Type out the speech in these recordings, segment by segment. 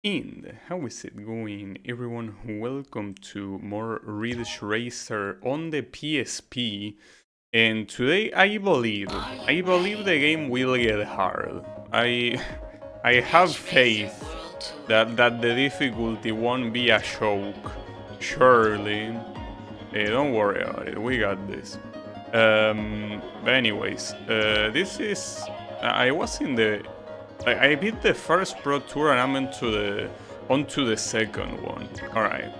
And how is it going, everyone? Welcome to more Ridge Racer on the PSP. And today I believe the game will get hard. I I have faith that the difficulty won't be a choke. Surely. Don't worry about it. We got this. But anyways, this is. I was in the. I beat the first Pro Tour and I'm onto the second one. All right,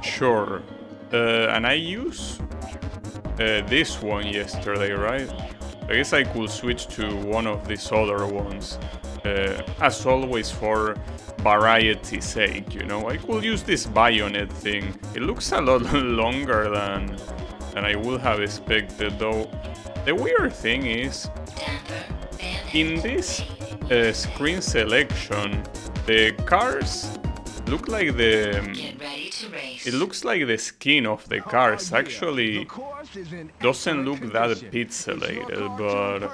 sure. And I used this one yesterday, right? I guess I could switch to one of these other ones. As always, for variety's sake, you know. I could use this bayonet thing. It looks a lot longer than I would have expected, though. The weird thing is, in this screen selection, the cars look like it looks like the skin of the cars actually doesn't look that pixelated, but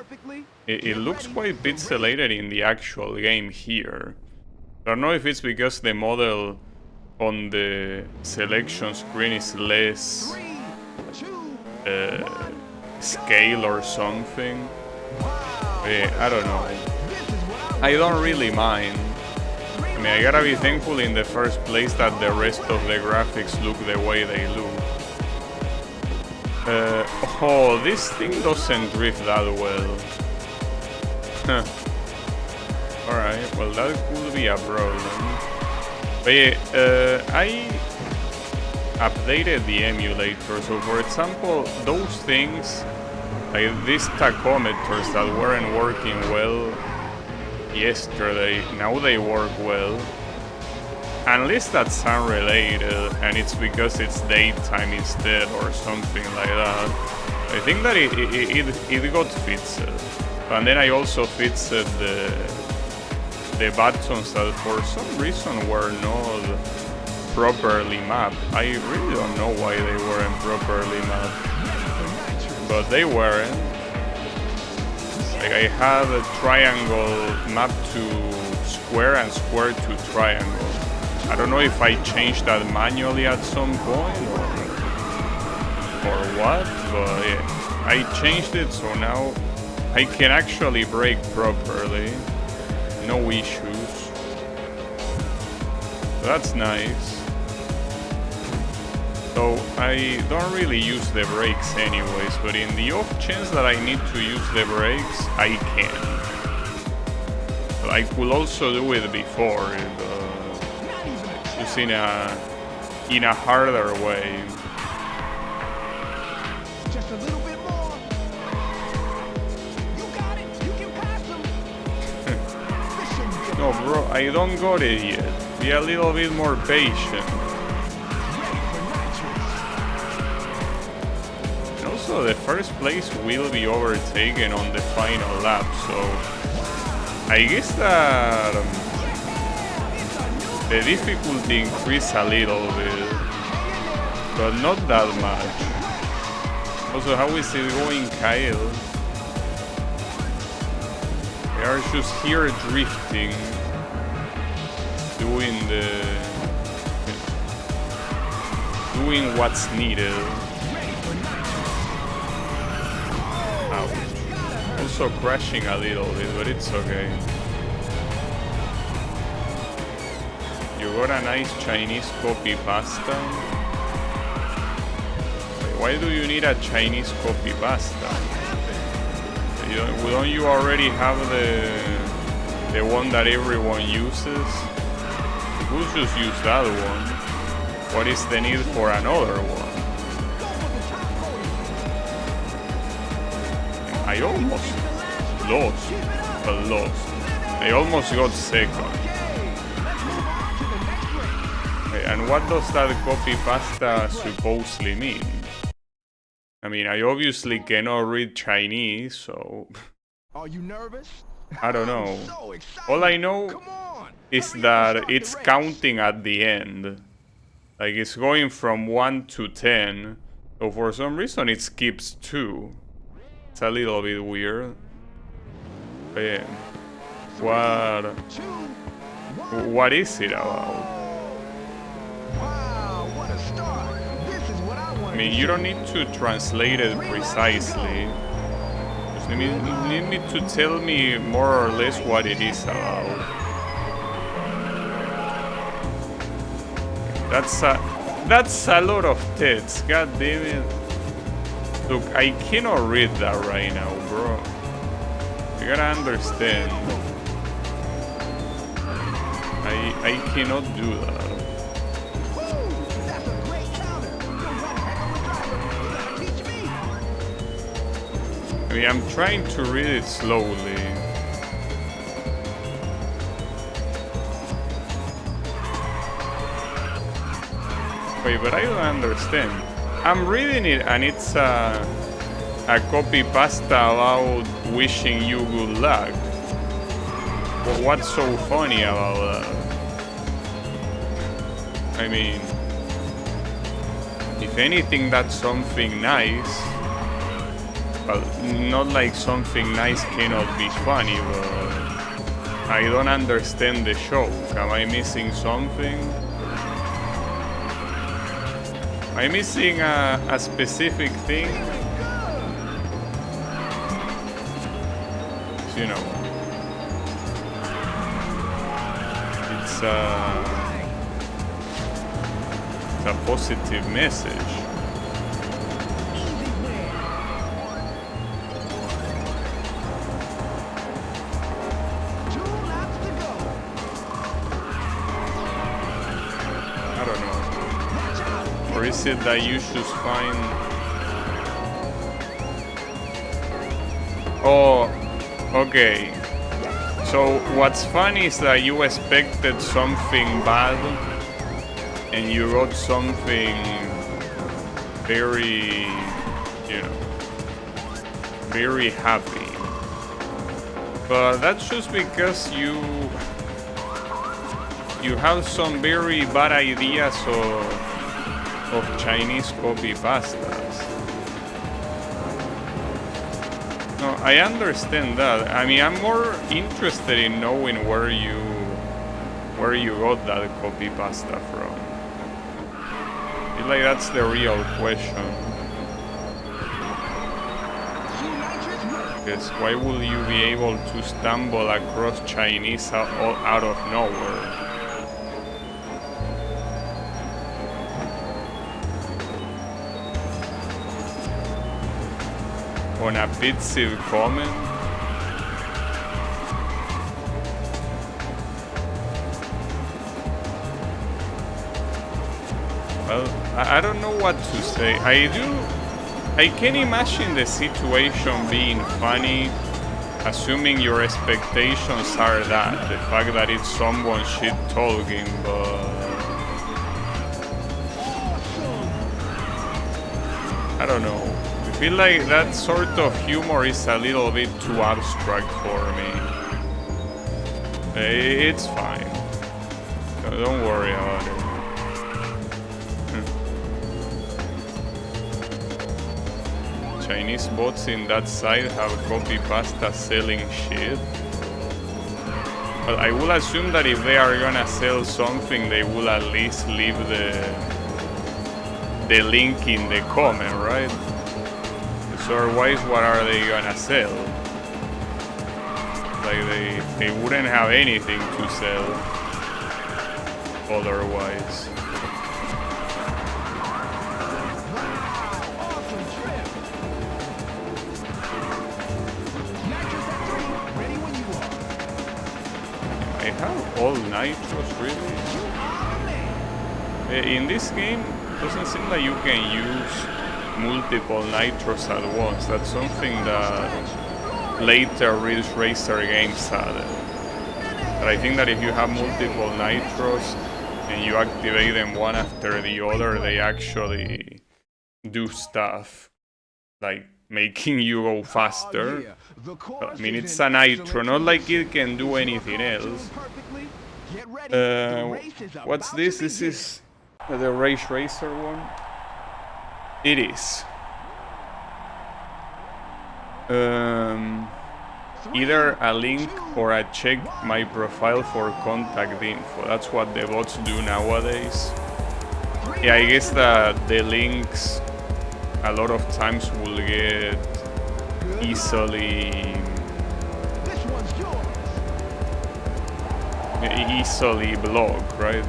it looks quite pixelated in the actual game here. I don't know if it's because the model on the selection screen is less scale or something. I don't know. I don't really mind. I mean, I gotta be thankful in the first place that the rest of the graphics look the way they look. Oh, this thing doesn't drift that well. Alright, well that could be a problem. But yeah, I updated the emulator, so for example, those things, like these tachometers that weren't working well yesterday, now they work well. Unless that's unrelated and it's because it's daytime instead or something like that. I think that it got fixed. And then I also fixed the buttons that for some reason were not properly mapped. I really don't know why they weren't properly mapped, but they weren't. Like I had a triangle mapped to square and square to triangle. I don't know if I changed that manually at some point or what, but yeah, I changed it so now I can actually brake properly. No issues. That's nice. So I don't really use the brakes anyways, but in the off chance that I need to use the brakes, I can. But I could also do it before, just in a harder way. Just a little bit more. You got it. You can pass them. No, bro, I don't got it yet. Be a little bit more patient. And also, the first place will be overtaken on the final lap, so I guess that the difficulty increased a little bit, but not that much. Also, how is it going, Kyle? They are just here drifting, doing what's needed. Ouch. Also crashing a little bit, but it's okay. You got a nice Chinese copy pasta. Wait, why do you need a Chinese copy pasta? Don't you already have the one that everyone uses? We'll just use that one. What is the need for another one? I almost lost. I almost got second. Okay, and what does that copy pasta supposedly mean? I mean, I obviously cannot read Chinese, so Are you nervous? I don't know. So excited. All I know Come on. is Hurry up and that start the it's race. counting at the end. Like it's going from 1 to 10. So for some reason it skips 2. It's a little bit weird. But yeah. What? 2, What is it about? Wow, what a start. This is what I I wanted mean, to you see. don't need to translate it precisely. Just need me to tell me more or less what it is about. That's a lot of text. God damn it. Look, I cannot read that right now, bro. You gotta understand. I cannot do that. Woo, that's a great counter. You're one heck of a driver. You gotta teach me. I mean, I'm trying to read it slowly. Wait, but I don't understand. I'm reading it and it's a copy pasta about wishing you good luck. What's so funny about that? I mean, if anything, that's something nice. Well, not like something nice cannot be funny, but I don't understand the joke. Am I missing something? Am I missing a specific thing? You know, it's a positive message. Easy win. 2 laps to go. I don't know. Watch out. Or is it that you should find... Oh, okay. So what's funny is that you expected something bad and you got something very, you know, very happy. But that's just because you have some very bad ideas of Chinese copy pastas. No, I understand that. I mean, I'm more interested in knowing where you got that copy pasta from. I feel like that's the real question. Because why would you be able to stumble across Chinese out of nowhere? On a Bitsil comment? Well, I don't know what to say. I can imagine the situation being funny, assuming your expectations are that. The fact that it's someone shit talking, but... I don't know. I feel like that sort of humor is a little bit too abstract for me. It's fine. Don't worry about it. Chinese bots in that site have copy pasta selling shit. But I will assume that if they are gonna sell something, they will at least leave the link in the comment, right? So otherwise, what are they gonna sell? Like they wouldn't have anything to sell otherwise. Awesome trip. Nitrous at 3. Ready when you are. I have all nitros, really? You are the man. In this game, it doesn't seem like you can use multiple nitros at once. That's something that later Ridge Racer games had. But I think that if you have multiple nitros and you activate them one after the other, they actually do stuff like making you go faster. I mean, it's a nitro, not like it can do anything else. What's this? This is the Race Racer one? It is. either a link or a check my profile for contact info. That's what the bots do nowadays. Yeah, I guess that the links a lot of times will get easily blocked, right?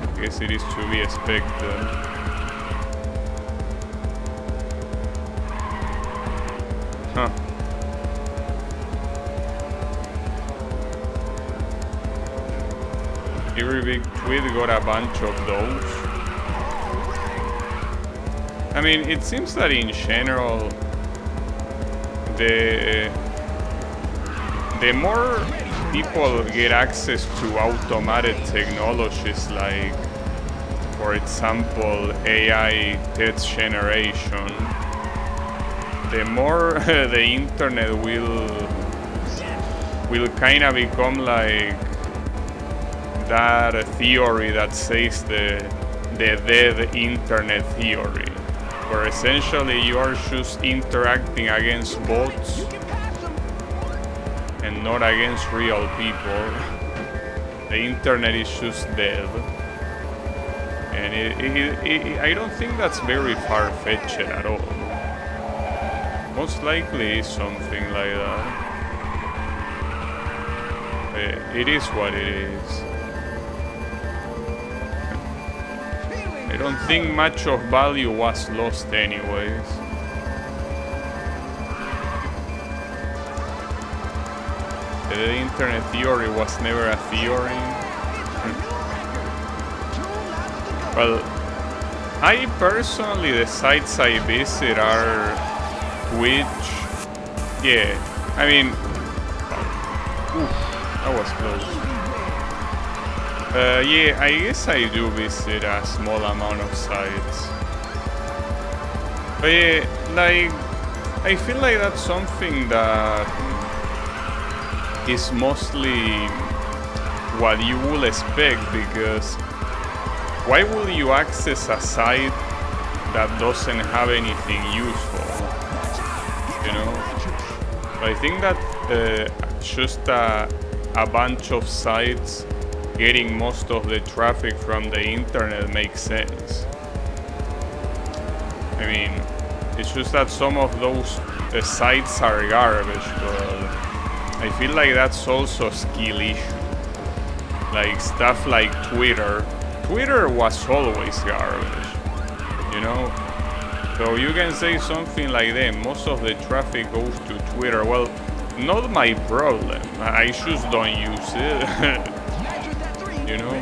I guess it is to be expected. Huh. Every big tweet got a bunch of those. I mean, it seems that in general, the more people get access to automated technologies like, for example, AI text generation, the more the internet will kind of become like that theory that says the dead internet theory, where essentially you are just interacting against bots and not against real people. The internet is just dead. And I don't think that's very far-fetched at all. Most likely it's something like that. It is what it is. I don't think much of value was lost anyways. The internet theory was never a theory. Well, I personally, the sites I visit are Twitch. Yeah, I mean, that was close. Yeah, I guess I do visit a small amount of sites. But yeah, like, I feel like that's something that is mostly what you will expect, because why will you access a site that doesn't have anything useful? You know? I think that just a bunch of sites getting most of the traffic from the internet makes sense. I mean, it's just that some of those sites are garbage, but I feel like that's also a skill issue. Like stuff like Twitter. Twitter was always garbage, you know? So you can say something like that, most of the traffic goes to Twitter. Well, not my problem. I just don't use it. You know?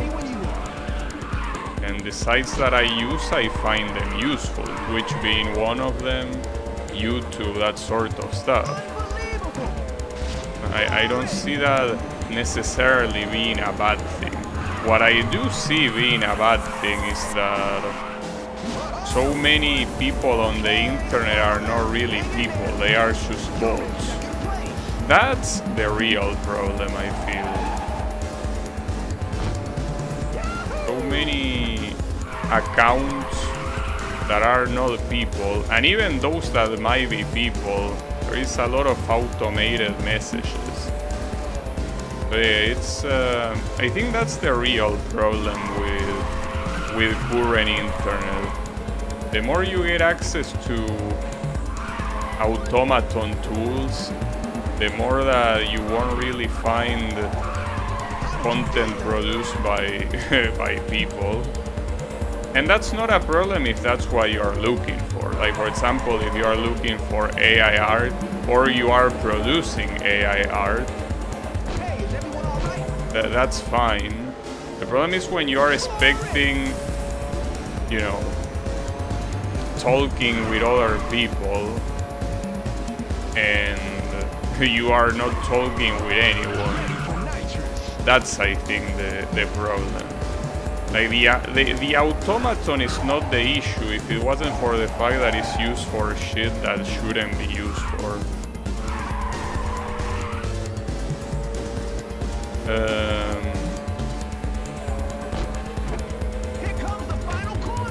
And the sites that I use, I find them useful. Twitch being one of them, YouTube, that sort of stuff. I don't see that necessarily being a bad thing. What I do see being a bad thing is that so many people on the internet are not really people, they are just bots. That's the real problem, I feel. So many accounts that are not people, and even those that might be people, there is a lot of automated messages. It's I think that's the real problem with current internet. The more you get access to automaton tools, the more that you won't really find content produced by by people. And that's not a problem if that's what you are looking for. Like, for example, if you are looking for AI art or you are producing AI art, that's fine. The problem is when you are expecting, you know, talking with other people and you are not talking with anyone. That's, I think, the problem. Like the automaton is not the issue if it wasn't for the fact that it's used for shit that shouldn't be used for.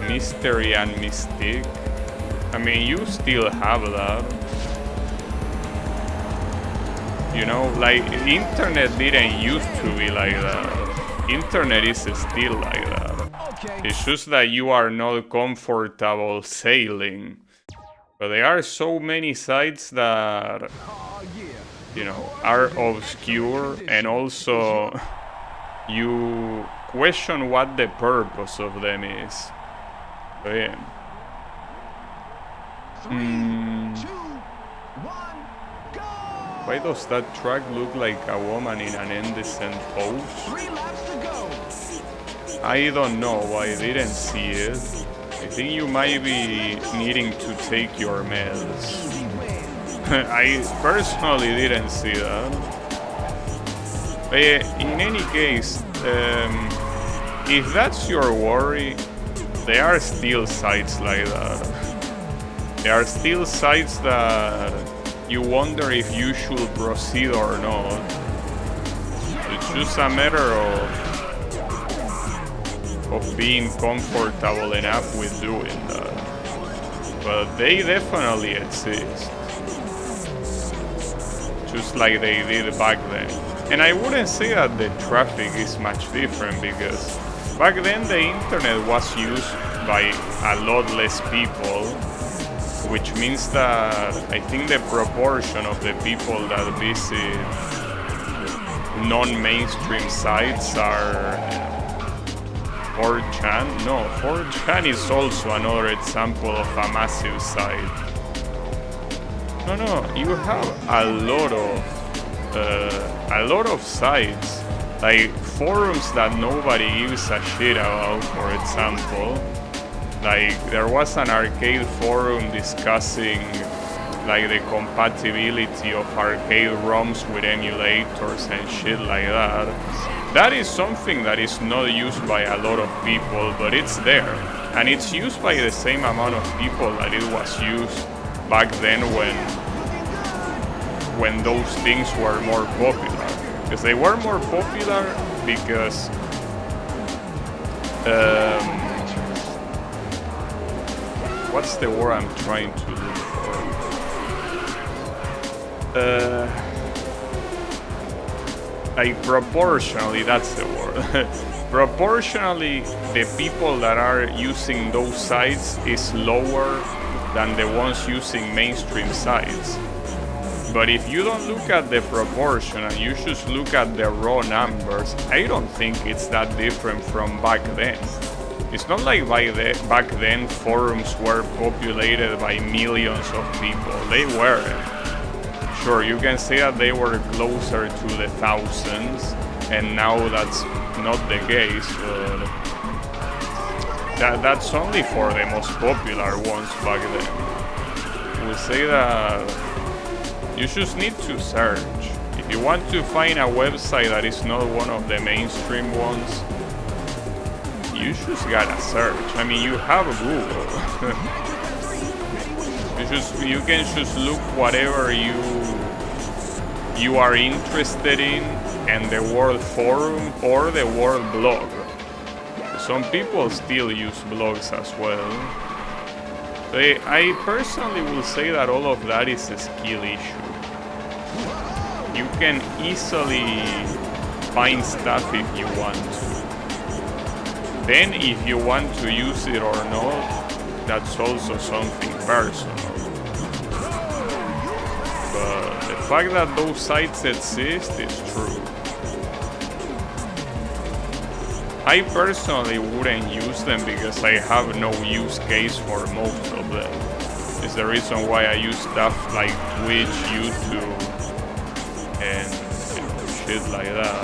Mystery and Mystique. I mean, you still have that. You know, like internet didn't used to be like that. Internet is still like that. Okay. It's just that you are not comfortable sailing. But there are so many sites that, Oh, yeah. you know, are obscure, and also you question what the purpose of them is. So yeah. 3, 2, 1, go! Why does that track look like a woman in an indecent pose? 3 laps to go. I don't know, I didn't see it. I think you might be needing to take your meds. Easy win. I personally didn't see that. But in any case, if that's your worry, there are still sites like that. There are still sites that you wonder if you should proceed or not. It's just a matter of being comfortable enough with doing that. But they definitely exist. Just like they did back then. And I wouldn't say that the traffic is much different, because back then the internet was used by a lot less people, which means that I think the proportion of the people that visit non-mainstream sites are 4chan. No, 4chan is also another example of a massive site. No, you have a lot of sites, like forums that nobody gives a shit about, for example. Like, there was an arcade forum discussing like the compatibility of arcade ROMs with emulators and shit like that. That is something that is not used by a lot of people, but it's there. And it's used by the same amount of people that it was used back then when those things were more popular. Because they were more popular because what's the word I'm trying to look for? Like proportionally, that's the word. Proportionally, the people that are using those sites is lower than the ones using mainstream sites. But if you don't look at the proportion and you just look at the raw numbers, I don't think it's that different from back then. It's not like back then forums were populated by millions of people. They weren't. Sure, you can say that they were closer to the thousands, and now that's not the case, but that's only for the most popular ones back then. We'll say that you just need to search. If you want to find a website that is not one of the mainstream ones, you just gotta search. I mean, you have Google. you can just look whatever you are interested in, and the word forum or the word blog. Some people still use blogs as well. So I personally will say that all of that is a skill issue. You can easily find stuff if you want to. Then if you want to use it or not, that's also something personal. But the fact that those sites exist is true. I personally wouldn't use them because I have no use case for most of them. It's the reason why I use stuff like Twitch, YouTube, and shit like that.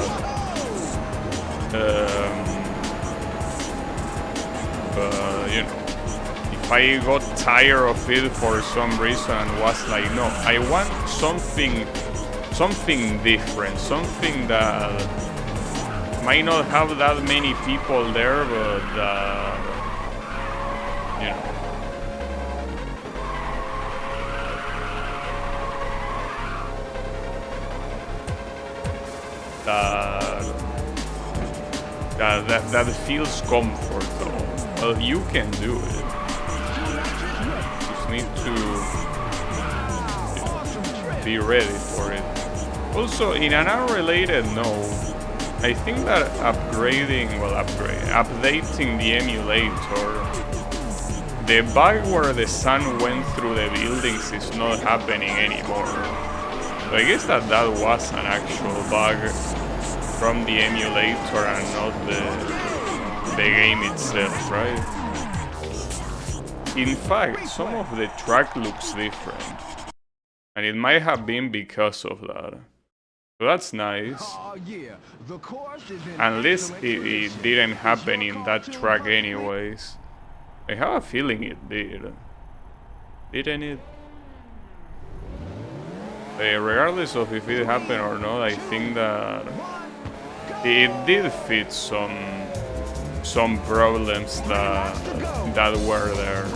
But you know, if I got tired of it for some reason and was like, no, I want something different, something that might not have that many people there, but you know, that feels comfortable. Well, you can do it. You just need to be ready for it. Also, in an unrelated note, I think that updating the emulator, the bug where the sun went through the buildings is not happening anymore. So I guess that was an actual bug from the emulator and not the game itself, right? In fact, some of the track looks different, and it might have been because of that. So that's nice. Unless it didn't happen in that track anyways. I have a feeling it did. Didn't it? Regardless of if it happened or not, I think that it did fit some problems that were there.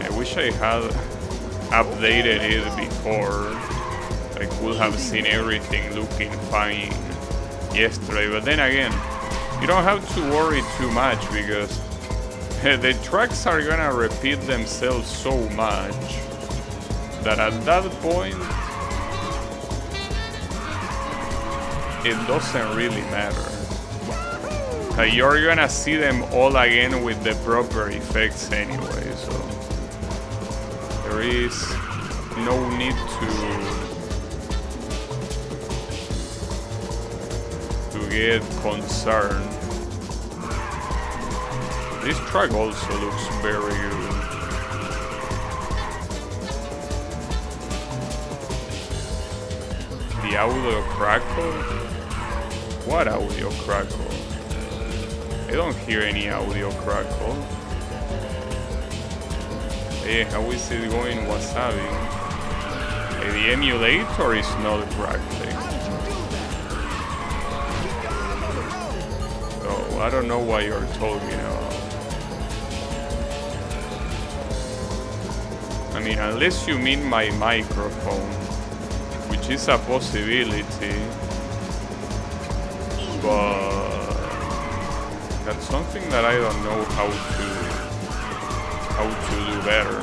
I wish I had updated it before. I could have seen everything looking fine yesterday, but then again, you don't have to worry too much because the tracks are gonna repeat themselves so much that at that point it doesn't really matter. You're gonna see them all again with the proper effects anyway, so there is no need to get concerned. This track also looks very good. The audio crackle? What audio crackle? I don't hear any audio crackle. Hey, how is it going, Wasabi? Hey, the emulator is not crackling. So I don't know what you're talking about. I mean, unless you mean my microphone, which is a possibility, but that's something that I don't know how to do better.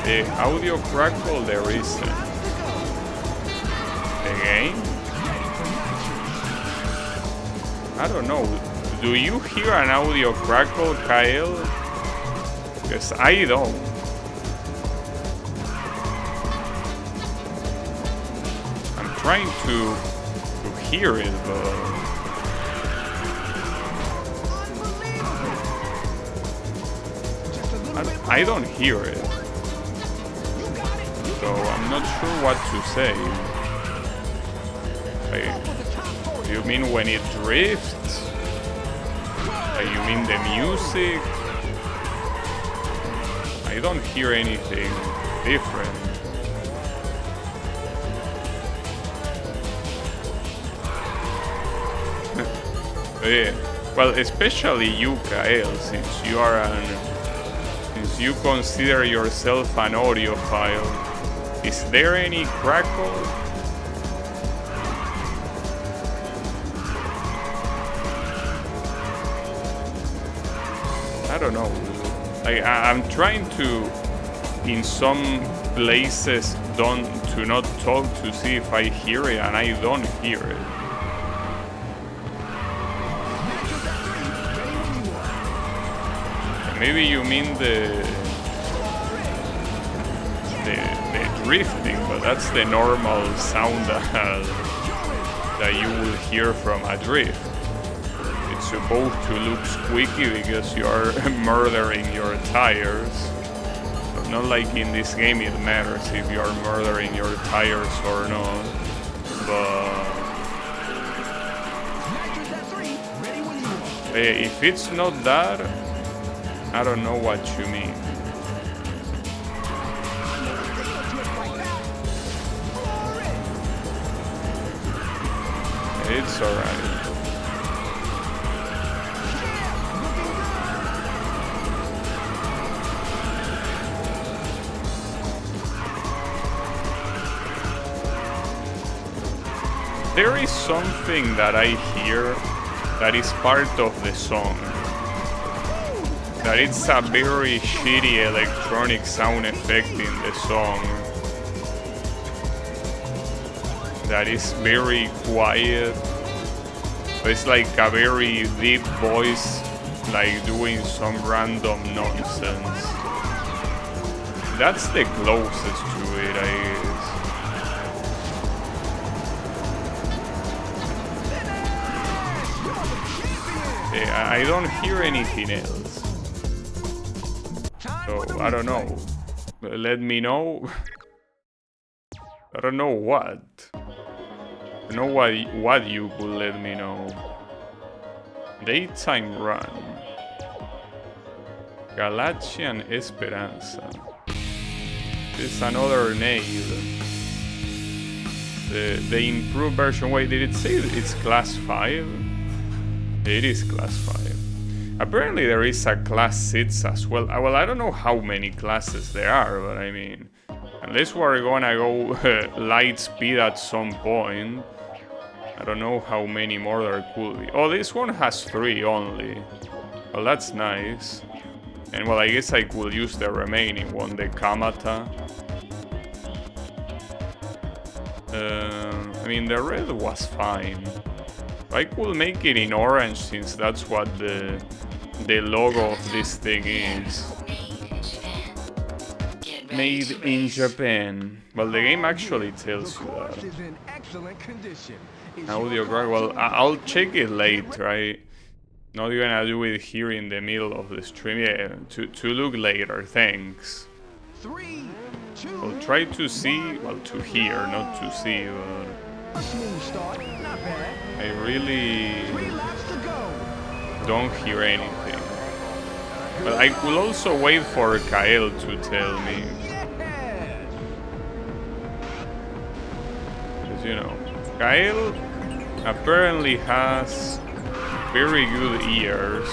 The audio crackle there isn't. Again? I don't know. Do you hear an audio crackle, Kyle? Because I don't. I'm trying to hear it, but I don't hear it. So I'm not sure what to say. Do you mean when it drifts? You mean the music? I don't hear anything different. Yeah. Well, especially you, Kael, since you consider yourself an audiophile. Is there any crackle? I don't know. I'm trying to, in some places, to not talk to see if I hear it, and I don't hear it. Maybe you mean the drifting, but that's the normal sound that you will hear from a drift. It's supposed to look squeaky because you are murdering your tires. But not like in this game it matters if you are murdering your tires or not. But if it's not that, I don't know what you mean. It's alright. There is something that I hear that is part of the song. That it's a very shitty electronic sound effect in the song. that is very quiet. It's like a very deep voice, like doing some random nonsense. That's the closest to it, I guess. Yeah, I don't hear anything else. So, I don't know. Let me know. I don't know what. I don't know what you could let me know. Daytime run. Galaxian Esperanza. It's another name. The improved version. Wait, did it say it's class 5? It is class 5. Apparently there is a class 6 as well. Well, I don't know how many classes there are, but I mean, unless we're gonna go light speed at some point, I don't know how many more there could be. Oh, this one has 3 only. Well, that's nice. And well, I guess I could use the remaining one, the Kamata. I mean, the red was fine. I could make it in orange since that's what the logo of this thing is. Made in Japan. Well, the game actually tells you that. Audio graph. Well, I'll check it later. Not gonna do it here in the middle of the stream. Yeah, to look later. Thanks. 3, 2, I'll try to see, well, to hear, not to see, but a smooth start, not bad. I really 3 laps to go. don't hear anything. But I could also wait for Kael to tell me. Yeah. Because, you know, Kael apparently has very good ears.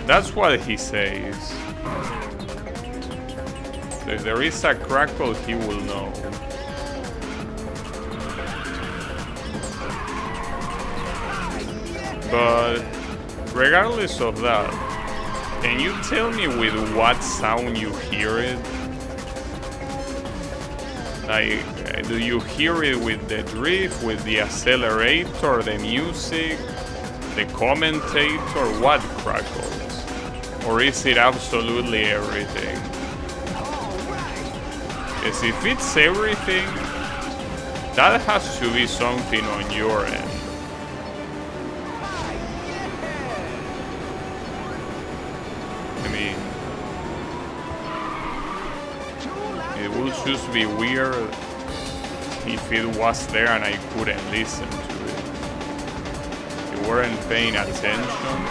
That's what he says. So if there is a crackle, he will know. But regardless of that, can you tell me with what sound you hear it? Like, do you hear it with the drift, with the accelerator, the music, the commentator, what crackles? Or is it absolutely everything? Because if it's everything, that has to be something on your end. I mean, it would just be weird if it was there and I couldn't listen to it. You weren't paying attention.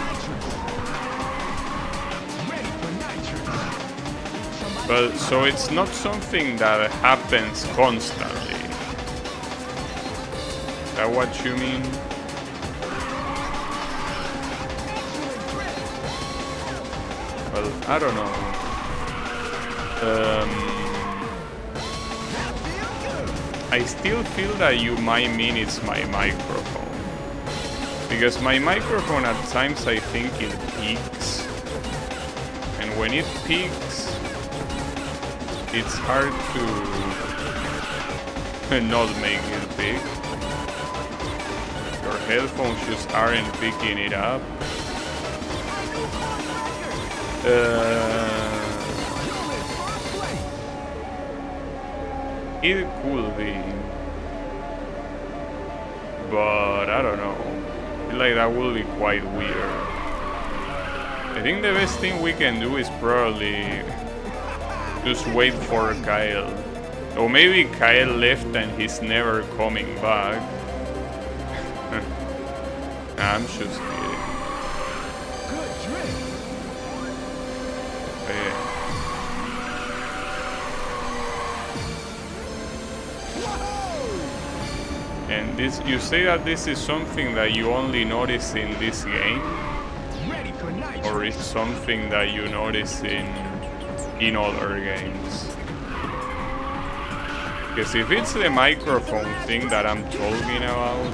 But so it's not something that happens constantly. Is that what you mean? Well, I don't know. I still feel that you might mean it's my microphone. Because my microphone at times I think it peaks. And when it peaks, it's hard to not make it big. Your headphones just aren't picking it up. It could be, but I don't know. I feel like that will be quite weird. I think the best thing we can do is probably just wait for Kyle. Or maybe Kyle left and he's never coming back. Nah, I'm just kidding. Good drift. Yeah. And this, you say that this is something that you only notice in this game? Ready for night. Or it's something that you notice in other games? Because if it's the microphone thing that I'm talking about,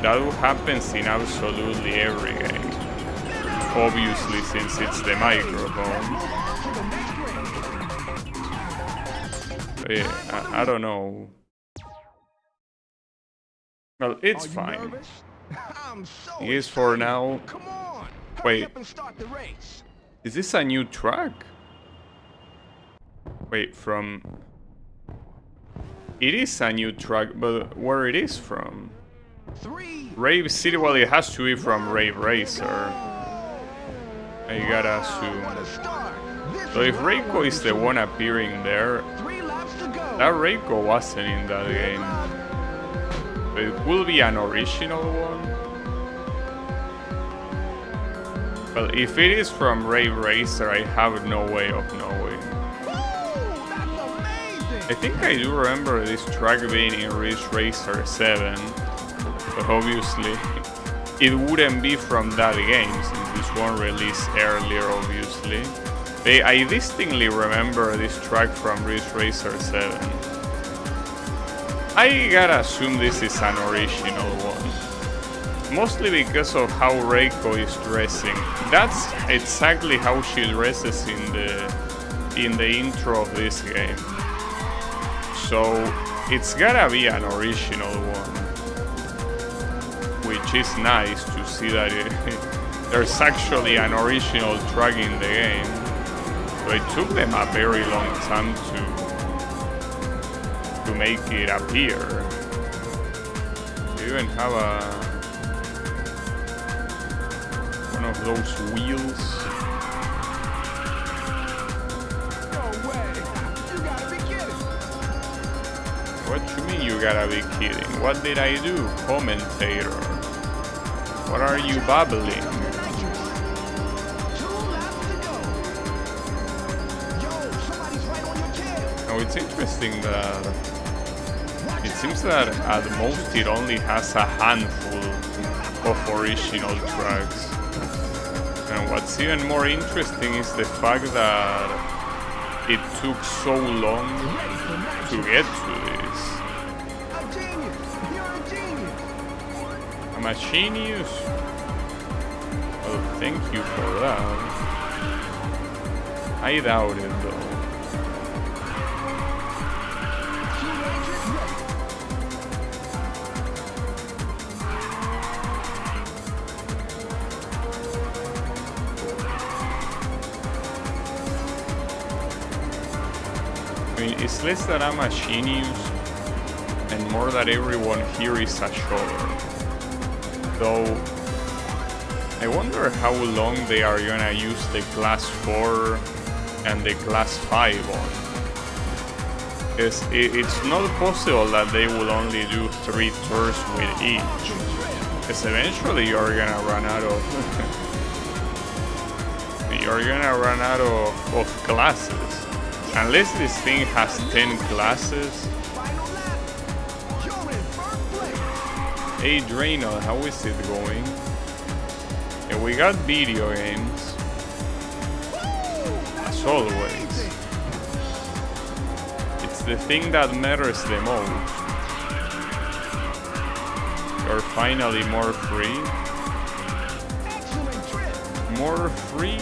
that happens in absolutely every game. Obviously, since it's the microphone. I don't know. Well, it's Are you fine. nervous? I'm so It is for excited. now. Come on. Hurry Wait. up and start the race. Is this a new track? Wait, from... It is a new track, but where it is from? 3. Rave City, well, it has to be from Rave Racer. I gotta What a assume. start. This So if is what I Reiko wanted is to the see. one appearing there, 3 laps to go. that Reiko wasn't in that Good game. luck. So it will be an original one. Well, if it is from Rave Racer, I have no way of knowing. Woo, that's amazing. I think I do remember this track being in Ridge Racer 7, but obviously it wouldn't be from that game since this one released earlier, obviously. I distinctly remember this track from Ridge Racer 7. I gotta assume this is an original one. Mostly because of how Reiko is dressing. That's exactly how she dresses in the intro of this game. So it's gotta be an original one. Which is nice to see that there's actually an original track in the game. So it took them a very long time to make it appear. They even have one of those wheels. No way. You gotta be kidding. What you mean you gotta be kidding? What did I do, commentator? What are you babbling? 2 laps to go. Yo, somebody's right on your tail. Now it's interesting that it seems that at most it only has a handful of original tracks. And what's even more interesting is the fact that it took so long to get to this. A genius. You're a genius. I'm a genius. Well, thank you for that. I doubt it though. I mean, it's less that I'm a genius and more that everyone here is a shower. Though, I wonder how long they are gonna use the class 4 and the class 5 on. Because it's not possible that they will only do 3 tours with each. Because eventually you're gonna run out of... you're gonna run out of classes. Unless this thing has 10 classes. Final lap. You're in first place. Hey Draenor, how is it going? And we got video games, as always. It's the thing that matters the most. You're finally more free. Excellent trip. More free?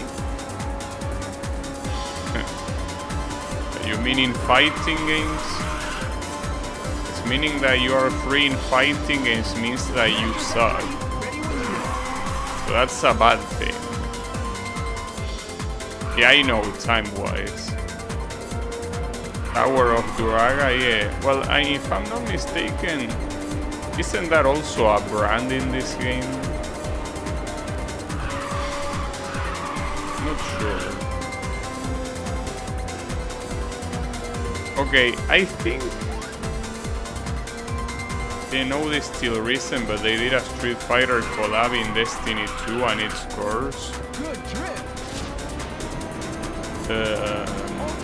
You mean in fighting games? It's meaning that you are free in fighting games means that you suck. So that's a bad thing. Yeah, I know, time-wise. Tower of Duraga, yeah. Well, if I'm not mistaken, isn't that also a brand in this game? Not sure. Okay, I think they know this still recent, but they did a Street Fighter collab in Destiny 2 and it scores. Good trip. Uh,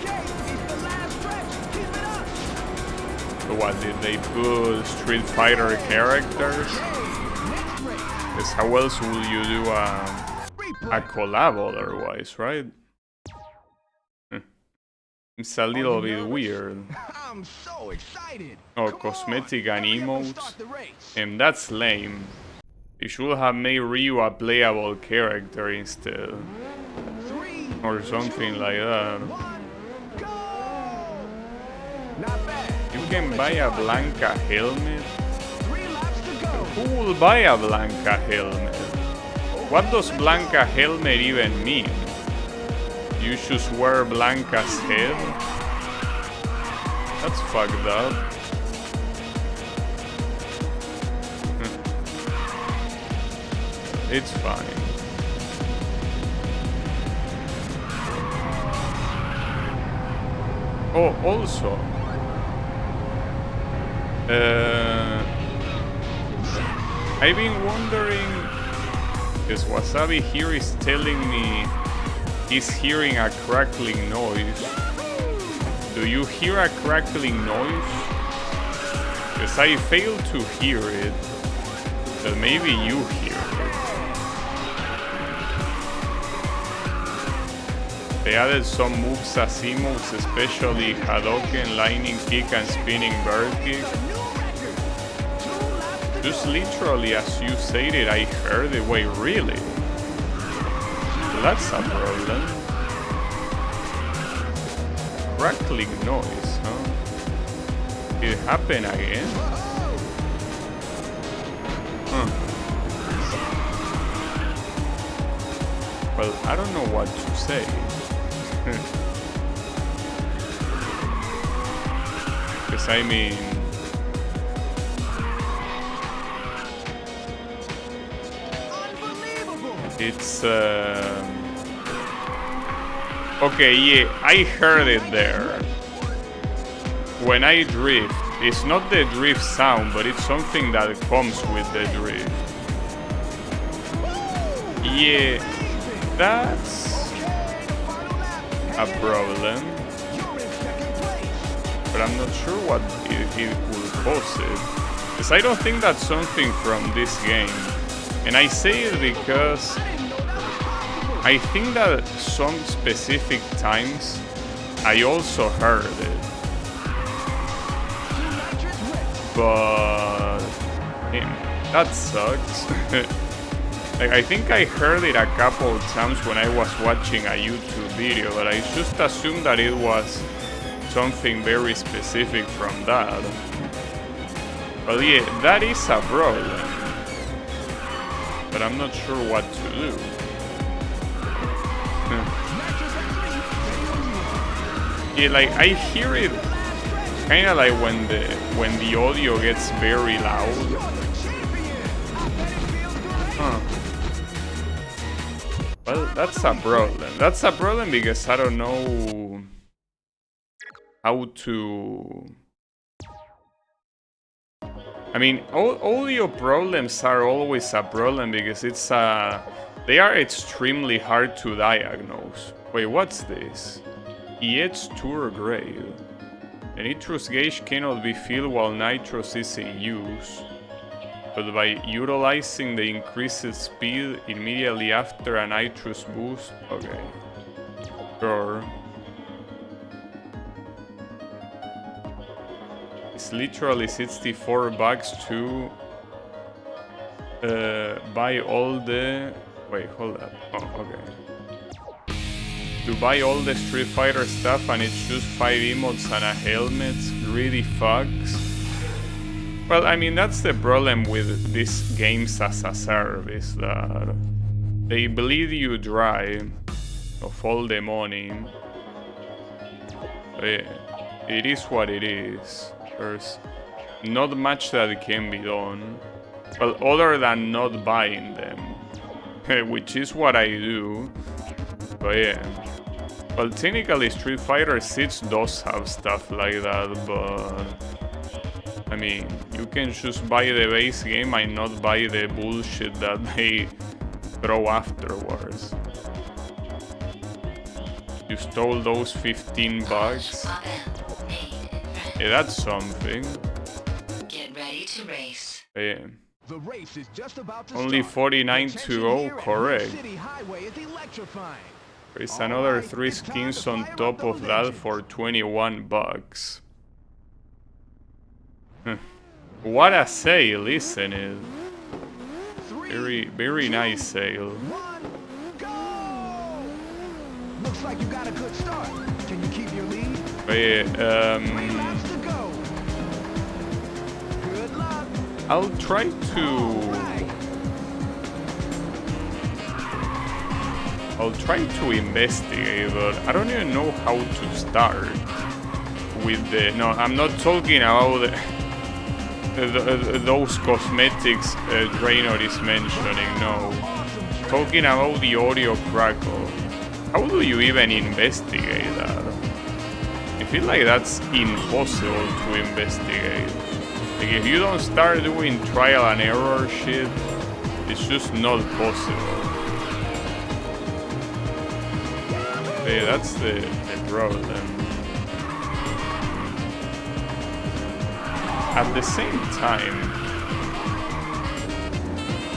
Okay, it's the last stretch. Keep it up. so what, did they put Street Fighter characters? Hey, next race. Because how else will you do a collab otherwise, right? It's a little bit weird. I'm so excited. Oh, Come cosmetic on, and hurry up and emotes. start the race. And that's lame. They should have made Ryu a playable character instead. 3, Or something like that. 1, go! Not bad. You can buy a Blanca helmet? 3 laps to go. Who will buy a Blanca helmet? What does Blanca helmet even mean? You just wear Blanca's head? That's fucked up. It's fine. Oh, also, I've been wondering, because Wasabi here is telling me he's hearing a crackling noise. Do you hear a crackling noise? Because I failed to hear it, but maybe you hear it. They added some moves as emotes, especially Hadoken, Lightning Kick, and Spinning Bird Kick. Just literally as you said it, I heard it. Wait, really? That's a problem. Crackling noise, huh? It happened again? Huh. Well, I don't know what to say. Because I mean, it's okay, yeah, I heard it there. When I drift, it's not the drift sound, but it's something that comes with the drift. Yeah, that's a problem, but I'm not sure what it will cause it, because I don't think that's something from this game. And I say it because I think that some specific times I also heard it, but that sucks. Like, I think I heard it a couple of times when I was watching a YouTube video, but I just assumed that it was something very specific from that. But yeah, that is a problem. But I'm not sure what to do. Yeah, like I hear it kind of like when the audio gets very loud. Huh. Well, that's a problem. That's a problem because I don't know how to. I mean, audio problems are always a problem because they are extremely hard to diagnose. Wait, what's this? EH Tour Grade. The nitrous gauge cannot be filled while nitrous is in use, but by utilizing the increased speed immediately after a nitrous boost. Okay. Sure. It's literally $64 to buy all the. Wait, hold up. Oh, okay. To buy all the Street Fighter stuff, and it's just 5 emotes and a helmet. Greedy fucks. Well, I mean, that's the problem with these games as a service, that they bleed you dry of all the money. But yeah, it is what it is. There's not much that can be done, well, other than not buying them, which is what I do. But yeah, well, technically Street Fighter 6 does have stuff like that, but I mean, you can just buy the base game and not buy the bullshit that they throw afterwards. You stole those $15. Yeah, that's something. Get ready to race. Yeah. The race is just about to Only start. 49 The to tension 0, here at correct. City Highway is electrifying. There's All another right, 3 it's time skins to on fire top up of those that engines. for $21. What a sale, isn't it? 3, Very nice sale. 1, go! Looks like you got a good start. Can you keep your lead? But yeah, 3 laps to I'll try to... I'll try to investigate, but I don't even know how to start with the... No, I'm not talking about those cosmetics Draenor is mentioning, no. Talking about the audio crackle. How do you even investigate that? I feel like that's impossible to investigate. Like if you don't start doing trial and error shit, it's just not possible. Yeah, that's the problem. At the same time,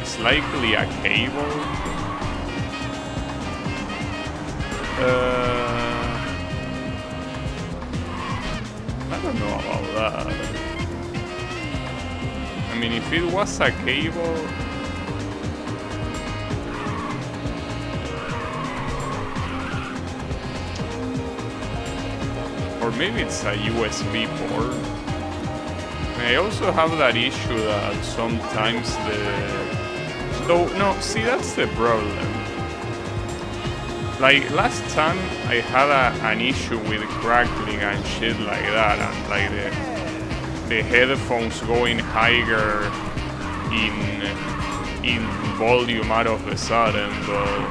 it's likely a cable. I don't know about that. I mean, if it was a cable... Or maybe it's a USB port. I also have that issue that sometimes the... Though, no, see, that's the problem. Like, last time I had an issue with crackling and shit like that, and like the headphones going higher in volume out of a sudden, but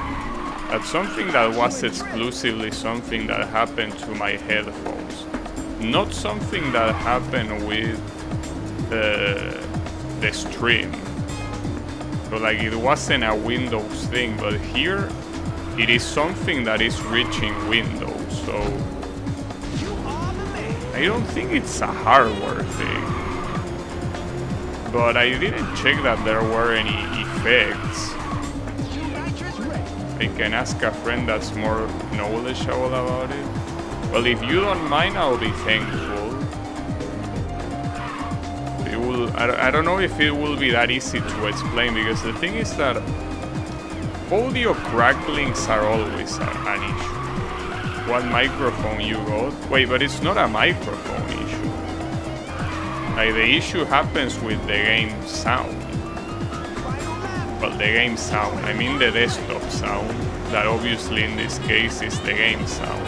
that's something that was exclusively something that happened to my headphones. Not something that happened with the stream. So like it wasn't a Windows thing, but here it is something that is reaching Windows, so I don't think it's a hardware thing. But I didn't check that there were any effects. I can ask a friend that's more knowledgeable about it. Well, if you don't mind, I'll be thankful. It will, I don't know if it will be that easy to explain, because the thing is that audio cracklings are always an issue. What microphone you got? Wait, but it's not a microphone issue. Like, the issue happens with the game sound. Well, the game sound, I mean the desktop sound, that obviously in this case is the game sound.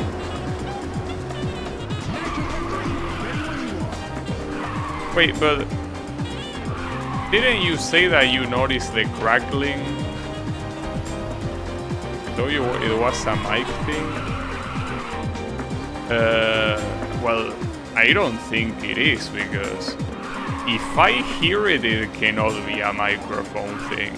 Wait, but didn't you say that you noticed the crackling? Though it was a mic thing? Well, I don't think it is, because if I hear it, it cannot be a microphone thing.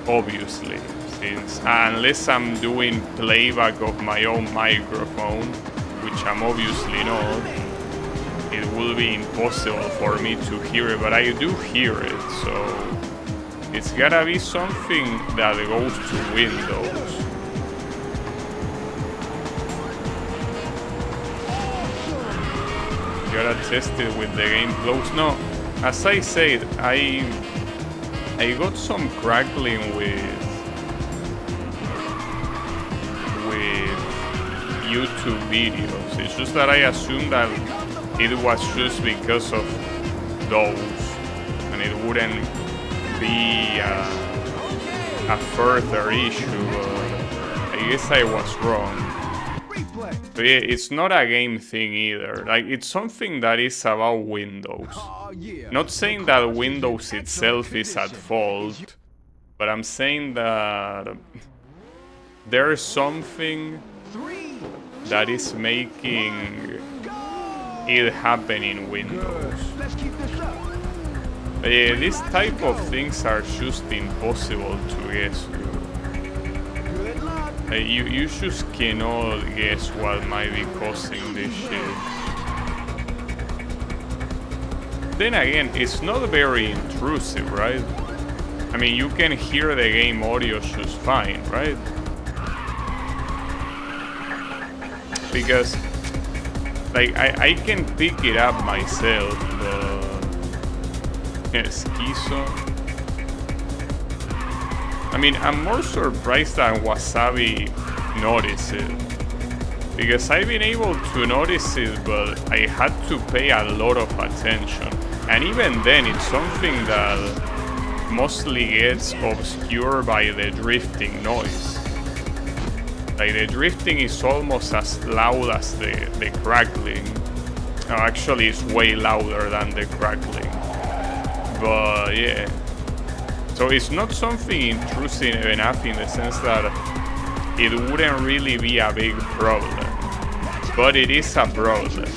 Obviously, since unless I'm doing playback of my own microphone, which I'm obviously not, it will be impossible for me to hear it, but I do hear it, so it's gotta be something that goes to Windows. You gotta test it with the game closed. No, as I said, I got some crackling with YouTube videos. It's just that I assumed that it was just because of those, and it wouldn't be a further issue. I guess I was wrong. But yeah, it's not a game thing either. Like, it's something that is about Windows. Not saying that Windows itself is at fault, but I'm saying that there's something that is making it happen in Windows. But yeah, these type of things are just impossible to guess. You just cannot guess what might be causing this shit. Then again, it's not very intrusive, right? I mean, you can hear the game audio just fine, right? Because, like, I can pick it up myself, but... Schizo. I mean, I'm more surprised that Wasabi noticed it. Because I've been able to notice it, but I had to pay a lot of attention. And even then, it's something that mostly gets obscured by the drifting noise. Like, the drifting is almost as loud as the crackling. No, actually, it's way louder than the crackling. But yeah. So it's not something intrusive enough in the sense that it wouldn't really be a big problem. But it is a problem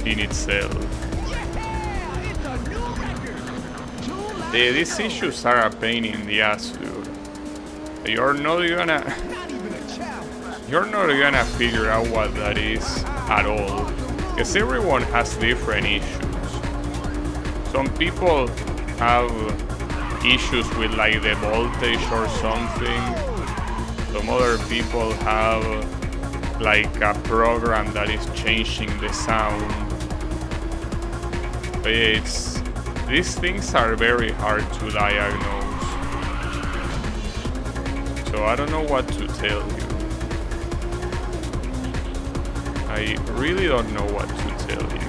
in itself. These issues are a pain in the ass, dude. You're not gonna figure out what that is at all. Because everyone has different issues. Some people have issues with like the voltage or something. Some other people have like a program that is changing the sound. But yeah, these things are very hard to diagnose. So I don't know what to tell you. I really don't know what to tell you.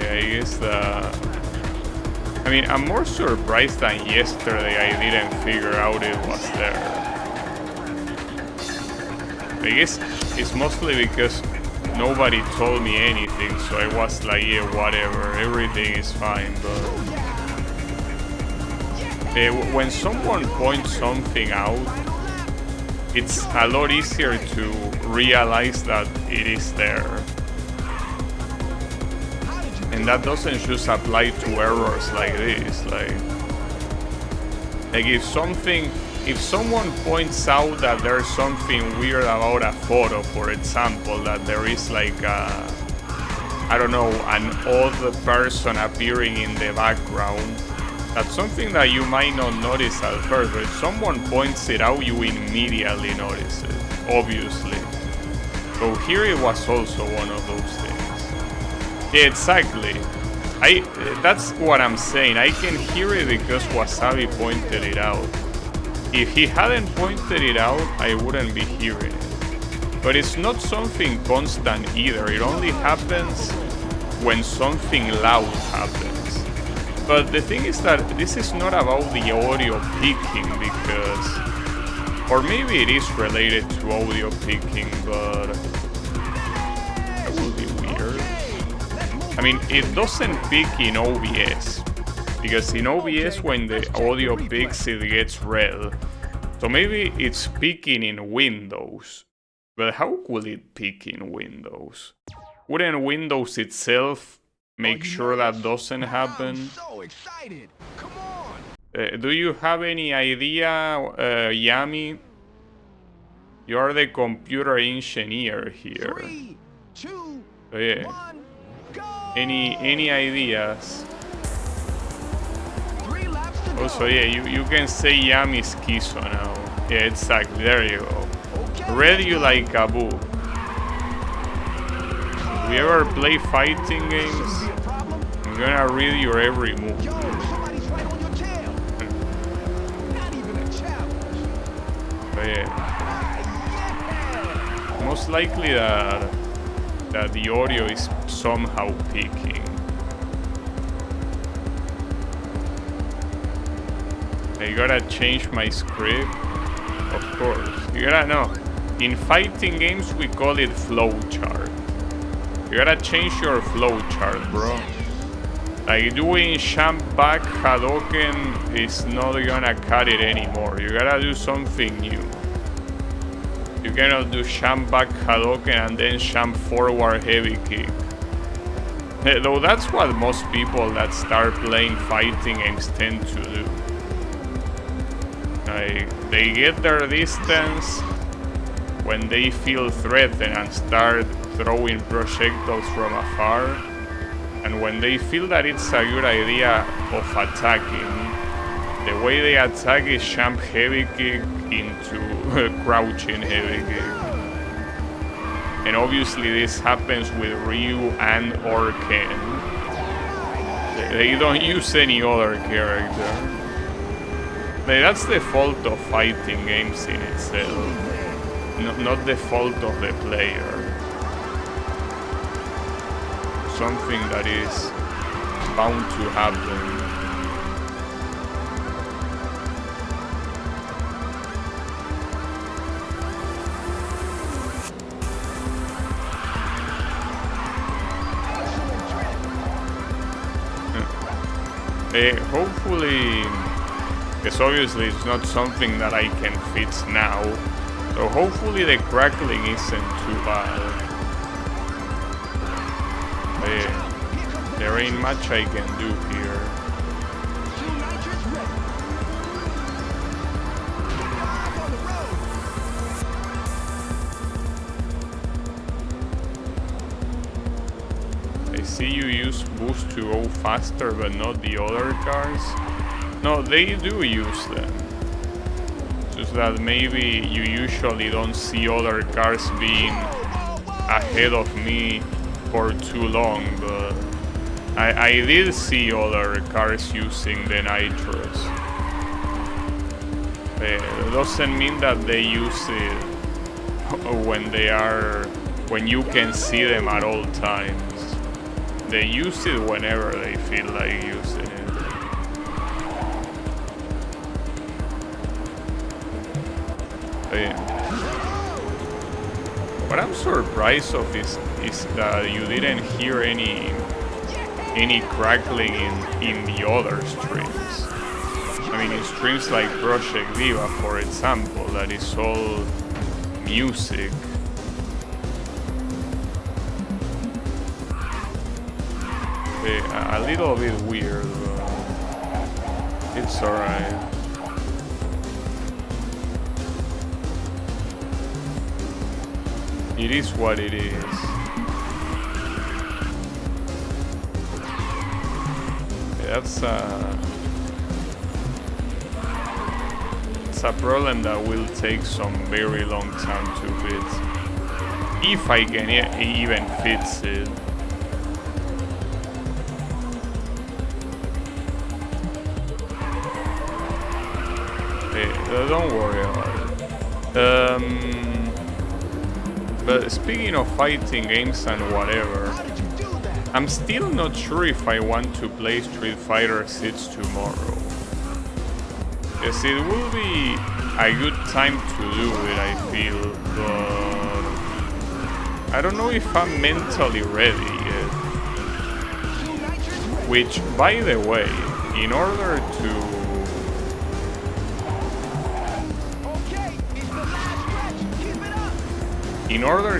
I guess I mean, I'm more surprised than yesterday I didn't figure out it was there. I guess it's mostly because nobody told me anything, so I was like, yeah, whatever, everything is fine, but... when someone points something out, it's a lot easier to realize that it is there. And that doesn't just apply to errors like this. Like if someone points out that there's something weird about a photo, for example, that there is like I don't know, an odd person appearing in the background, that's something that you might not notice at first, but if someone points it out, you immediately notice it, obviously. So here it was also one of those things. Yeah, exactly. That's what I'm saying. I can hear it because Wasabi pointed it out. If he hadn't pointed it out, I wouldn't be hearing it. But it's not something constant either. It only happens when something loud happens. But the thing is that this is not about the audio peaking because... Or maybe it is related to audio peaking, but... That would be weird. I mean, it doesn't peak in OBS. Because in OBS, when the audio peaks, it gets red. So maybe it's peaking in Windows. But how could it peak in Windows? Wouldn't Windows itself make sure that doesn't happen? I'm so excited. Come on. Do you have any idea, Yami? You are the computer engineer here. 3, 2, So yeah. 1, go. Any ideas? 3 laps to go. Also, yeah, you can say Yami's Kiso now. Yeah, exactly. There you go. Okay. Read you like a book. If we ever play fighting games, Shouldn't be a problem. I'm gonna read your every move. Yo, somebody's right on your tail. Not even a challenge. But yeah, Ah, most likely that the audio is somehow peaking. I gotta change my script, of course. You gotta know. In fighting games, we call it flowchart. You gotta change your flowchart, bro. Like doing jump back Hadoken is not gonna cut it anymore. You gotta do something new. You cannot do jump back Hadoken and then jump forward heavy kick. Though that's what most people that start playing fighting games tend to do. Like, they get their distance when they feel threatened and start throwing projectiles from afar. And when they feel that it's a good idea of attacking, the way they attack is jump heavy kick into crouching heavy kick. And obviously this happens with Ryu and or Ken. They don't use any other character. That's the fault of fighting games in itself. not the fault of the player. Something that is bound to happen. Hopefully, because obviously it's not something that I can fix now, so hopefully the crackling isn't too bad. There ain't much I can do here. I see you use boost to go faster, but not the other cars. No, they do use them. Just that maybe you usually don't see other cars being ahead of me for too long, but I did see other cars using the nitros. It doesn't mean that they use it when you can see them at all times. They use it whenever they feel like using it. What I'm surprised of is that you didn't hear any crackling in the other streams. I mean, in streams like Project Diva, for example, that is all music. A little bit weird, but it's alright. It is what it is. It's a problem that will take some very long time to fix. If I can even fix it. Don't worry about it. But speaking of fighting games and whatever, I'm still not sure if I want to play Street Fighter 6 tomorrow. Yes, it will be a good time to do it, I feel, but I don't know if I'm mentally ready yet. Which, by the way, in order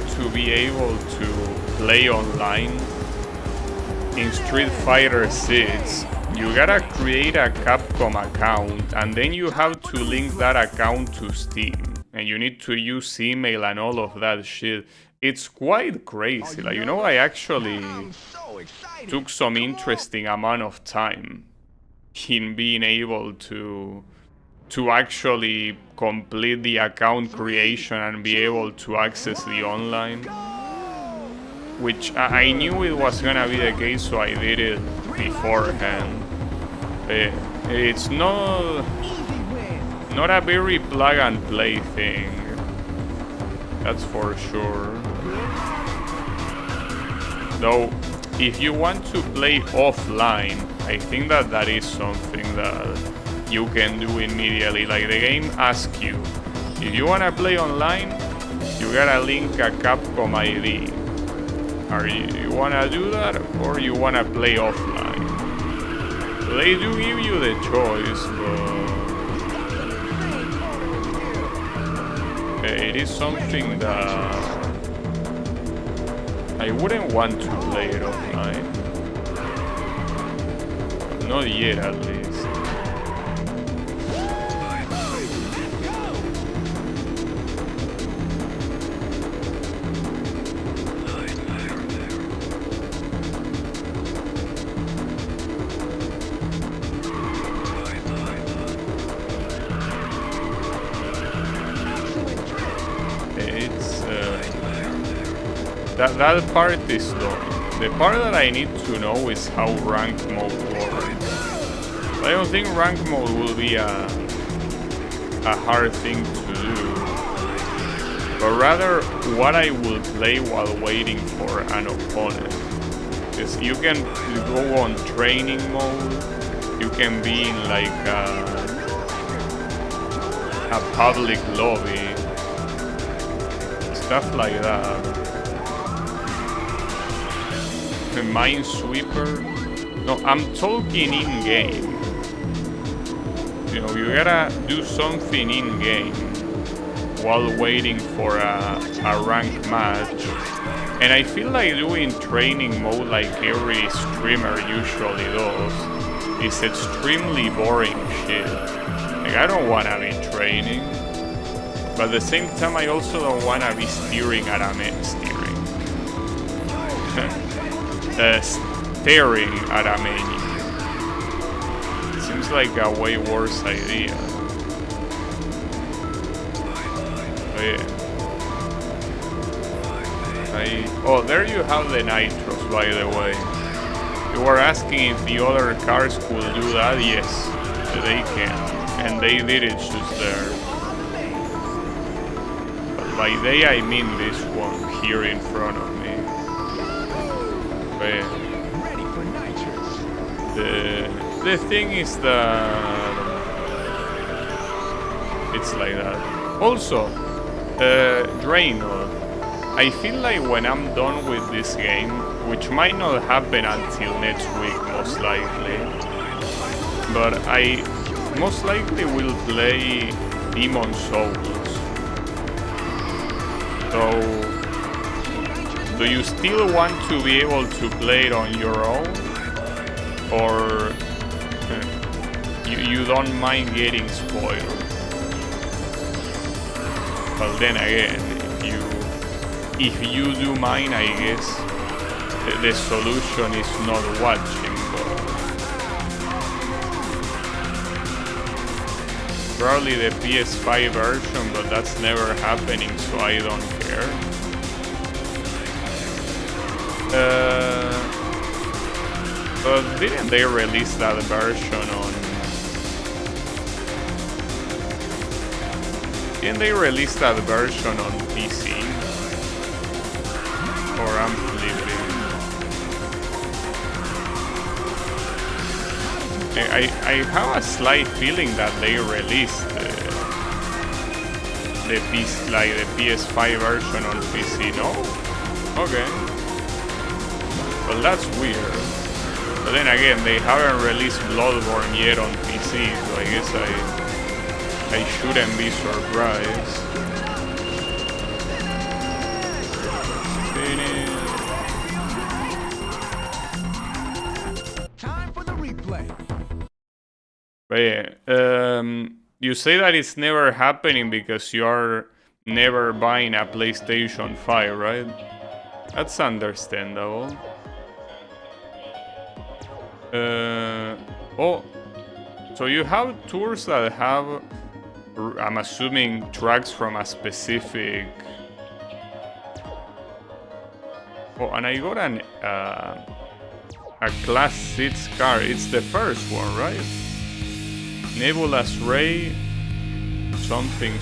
to be able to play online in Street Fighter 6, you gotta create a Capcom account and then you have to link that account to Steam. And you need to use email and all of that shit. It's quite crazy. Like, you know, I actually took some interesting amount of time in being able to actually complete the account creation and be able to access the online, which I knew it was gonna be the case, so I did it beforehand. It's not a very plug and play thing, that's for sure. Though, if you want to play offline, I think that is something that you can do immediately. Like, the game asks you, if you wanna play online, you gotta link a Capcom ID. You wanna do that, or you wanna play offline? So they do give you the choice, but it is something that I wouldn't want to play it offline. Not yet, at least. That part is done. The part that I need to know is how rank mode works. I don't think rank mode will be a hard thing to do. but rather what I will play while waiting for an opponent. Because you can go on training mode, you can be in like a public lobby, stuff like that. A Minesweeper? No, I'm talking in-game. You know, you gotta do something in-game while waiting for a ranked match. And I feel like doing training mode like every streamer usually does is extremely boring shit. Like, I don't wanna be training, but at the same time I also don't wanna be staring at a menu. It seems like a way worse idea. Oh, yeah. Oh, there you have the nitros, by the way. You were asking if the other cars could do that. Yes, they can. And they did it just there. But by they, I mean this one here in front of me. But yeah. The thing is that it's like that. Also, Draenor, I feel like when I'm done with this game, which might not happen until next week most likely, but I most likely will play Demon Souls. So, do you still want to be able to play it on your own? Or you don't mind getting spoiled? Well, then again, if you do mind, I guess the solution is not watching, but probably the PS5 version, but that's never happening, so I don't care. But didn't they release that version on... Didn't they release that version on PC? Or I'm flipping. I have a slight feeling that they released the PS5 version on PC. No? Okay. Well, that's weird. But then again, they haven't released Bloodborne yet on PC, so I guess I shouldn't be surprised. Time for the replay. But yeah, you say that it's never happening because you're never buying a PlayStation 5, right? That's understandable. Oh, so you have tours that have, I'm assuming, tracks from a specific... Oh, and I got a Class 6 car. It's the first one, right? Nebula's Ray, something.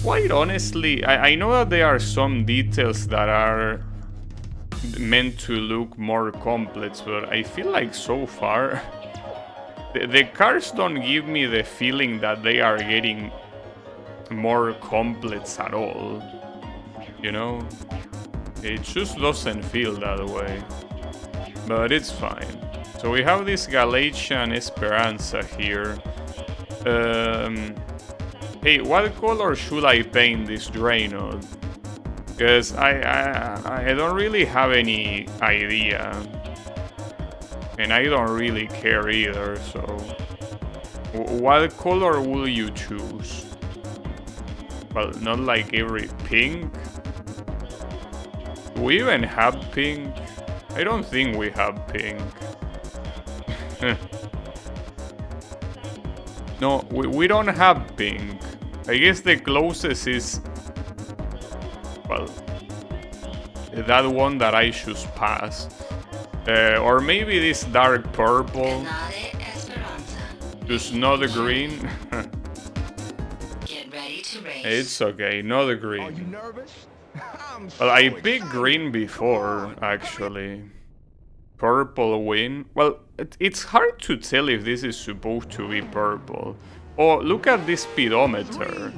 Quite honestly, I know that there are some details that are meant to look more complex, but I feel like so far the cars don't give me the feeling that they are getting more complex at all, you know? It just doesn't feel that way, but it's fine. So we have this Galatian Esperanza here. Hey, what color should I paint this Draenor? Because I don't really have any idea. And I don't really care either, so... What color will you choose? Well, not like every pink. Do we even have pink? I don't think we have pink. No, we don't have pink. I guess the closest is... Well, that one that I should pass. Or maybe this dark purple. Just not green. Get Get ready to race. It's okay, not Are you green. nervous? I'm Well, I so picked excited. green Come before, on, actually. Purple win. Well, it's hard to tell if this is supposed to be purple. Oh, look at this speedometer.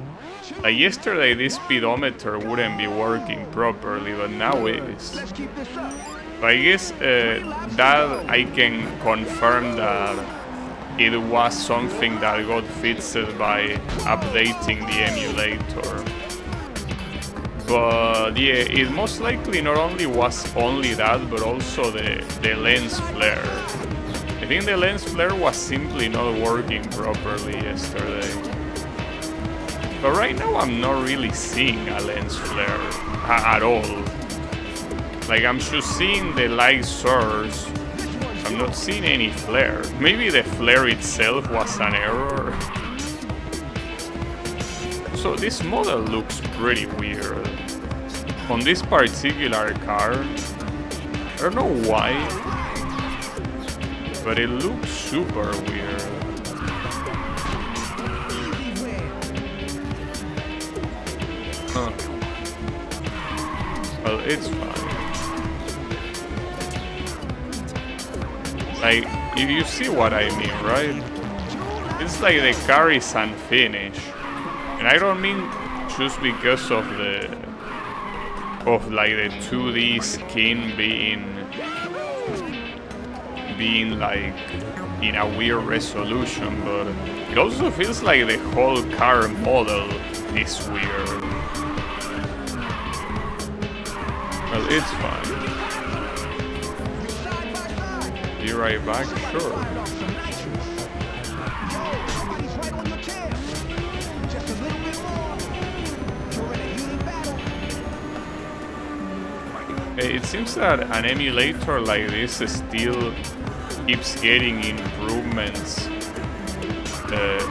Like yesterday, this speedometer wouldn't be working properly, but now it is. Let's keep this up. So I guess that I can confirm that it was something that got fixed by updating the emulator. But yeah, it most likely not only was only that, but also the lens flare. I think the lens flare was simply not working properly yesterday. But right now I'm not really seeing a lens flare at all. Like I'm just seeing the light source. I'm not seeing any flare. Maybe the flare itself was an error. So this model looks pretty weird. On this particular car, I don't know why, but it looks super weird. Huh. Well, it's fine. Like, if you see what I mean, right? It's like the car is unfinished. And I don't mean just because of like the 2D skin being like in a weird resolution, but it also feels like the whole car model is weird. Well, it's fine. Be right back, sure. It seems that an emulator like this still keeps getting improvements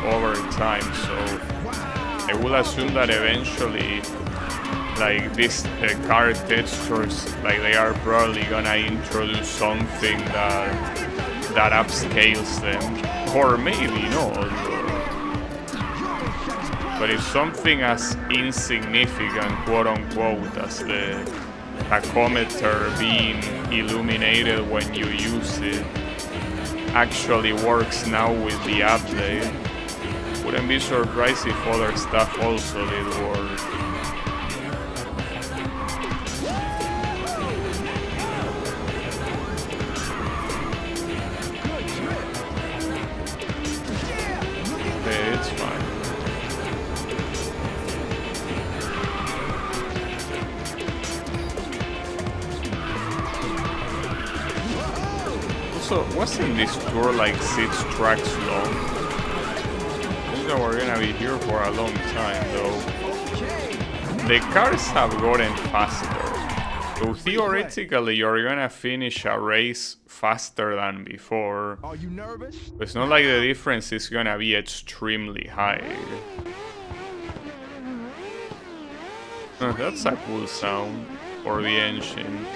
over time, so I will assume that eventually, like these car textures, like they are probably gonna introduce something that upscales them, or maybe not. But it's something as insignificant, quote unquote, as the tachometer being illuminated when you use it actually works now with the update. Wouldn't be surprised if other stuff also did work. It's fine. Also, wasn't this tour like 6 tracks long? I think that we're gonna be here for a long time though. The cars have gotten faster. So theoretically you're gonna finish a race faster than before. Are you nervous? It's not like the difference is gonna be extremely high. That's a cool sound for the engine.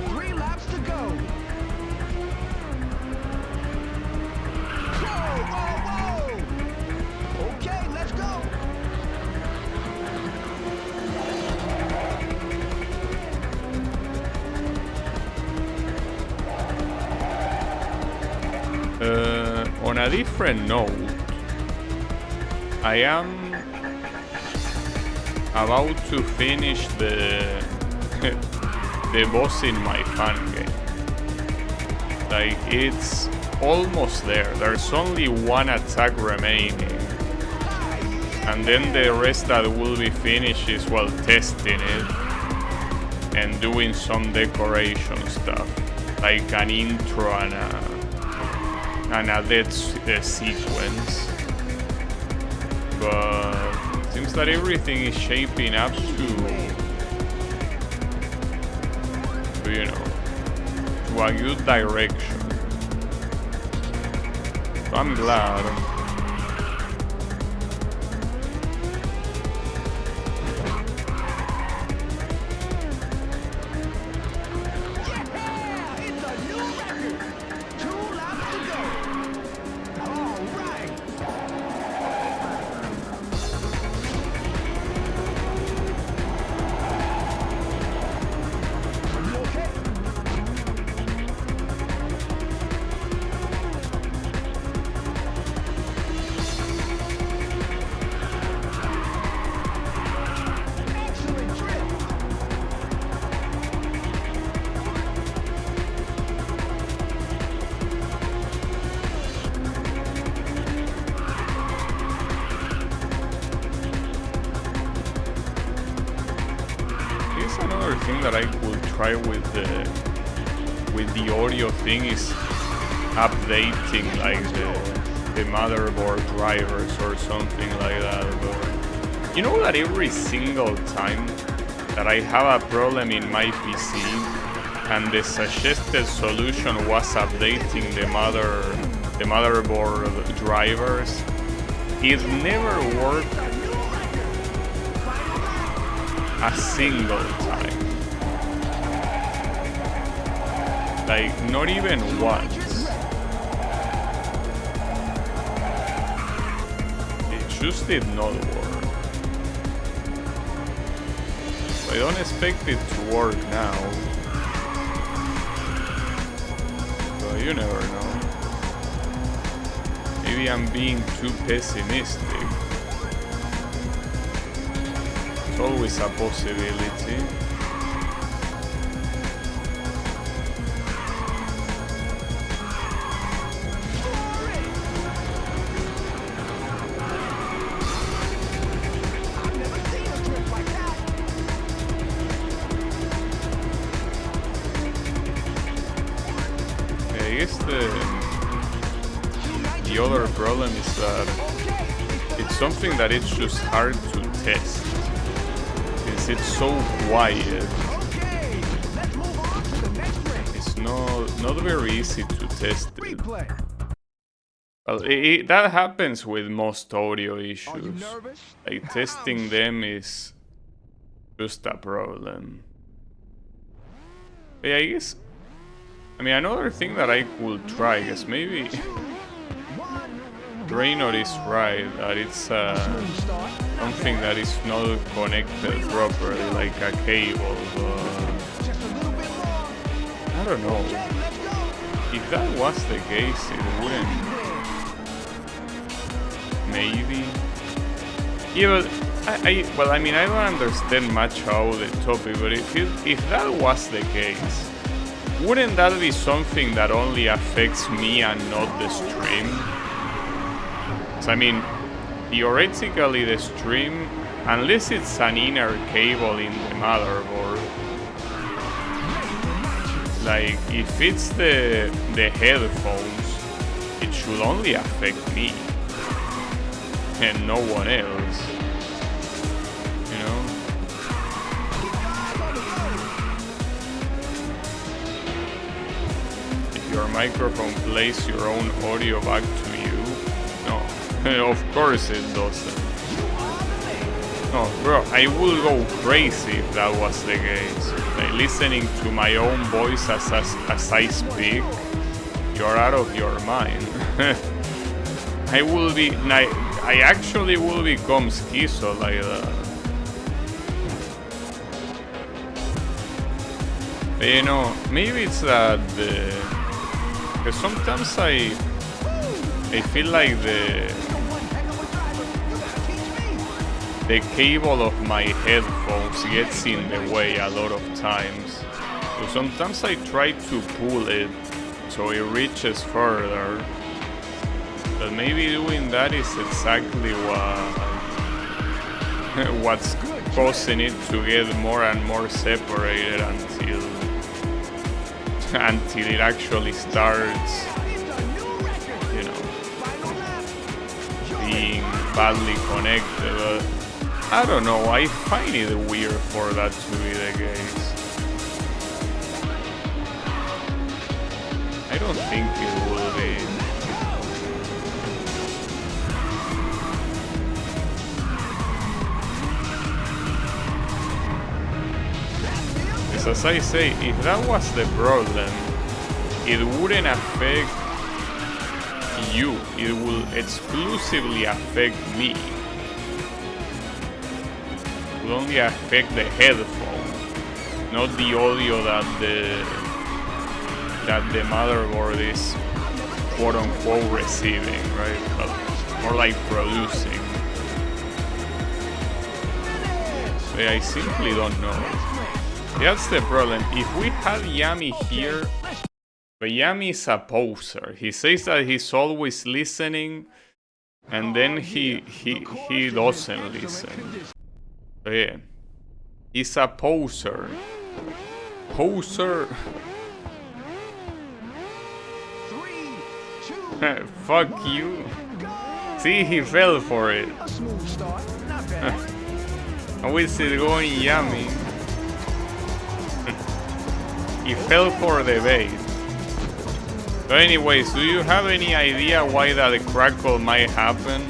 3 laps to go. Whoa, whoa, whoa. Okay, let's go. On a different note, I am about to finish the boss in my fan game. Like, it's almost there. There's only one attack remaining. And then the rest that will be finished is, well, testing it and doing some decoration stuff. Like an intro and a death sequence. But it seems that everything is shaping up to you know, to a good direction. So I'm glad. It's a new record. 2 laps to go. All right. that I could try with the audio thing is updating like the motherboard drivers or something like that. But you know that every single time that I have a problem in my PC and the suggested solution was updating the motherboard drivers, it never worked a single time. Like, not even once. It just did not work. So I don't expect it to work now. But you never know. Maybe I'm being too pessimistic. It's always a possibility. I've never seen a trip like that. I guess the other problem is that it's something that it's just hard to test. Since it's so quiet, Okay, let's move on to the next ring. it's not very easy to test it. Replay. Well, that happens with most audio Are you issues. nervous? Like, testing them is just a problem. But yeah, I guess... I mean, another thing that I could try is maybe... Draynor is right, that it's something that is not connected properly, like a cable, but... I don't know. If that was the case, it wouldn't... Maybe... Yeah, but well, I mean, I don't understand much about the topic, but if that was the case, wouldn't that be something that only affects me and not the stream? I mean, theoretically the stream, unless it's an inner cable in the motherboard, like if it's the headphones, it should only affect me and no one else, you know? If your microphone plays your own audio back to you, no, of course it doesn't. No, bro, I will go crazy if that was the case. Like, listening to my own voice as I speak, you're out of your mind. I will be, I actually will become schizo like that. But, you know, maybe it's that because sometimes I feel like the cable of my headphones gets in the way a lot of times. So sometimes I try to pull it so it reaches further. But maybe doing that is exactly what's causing it to get more and more separated until it actually starts, you know, being badly connected. But I don't know, I find it weird for that to be the case. I don't think it will be. Because as I say, if that was the problem, it wouldn't affect you, it will exclusively affect me. It will only affect the headphone, not the audio that the motherboard is quote-unquote receiving, right? But more like producing. But I simply don't know. That's the problem. If we had Yami here, but Yami is a poser. He says that he's always listening, and then he doesn't listen. But yeah, he's a poser. Poser. 3, 2, Fuck you. go! See, he fell for it. A smooth start, not bad. How is it going, yummy? He fell for the bait. So anyways, do you have any idea why that crackle might happen?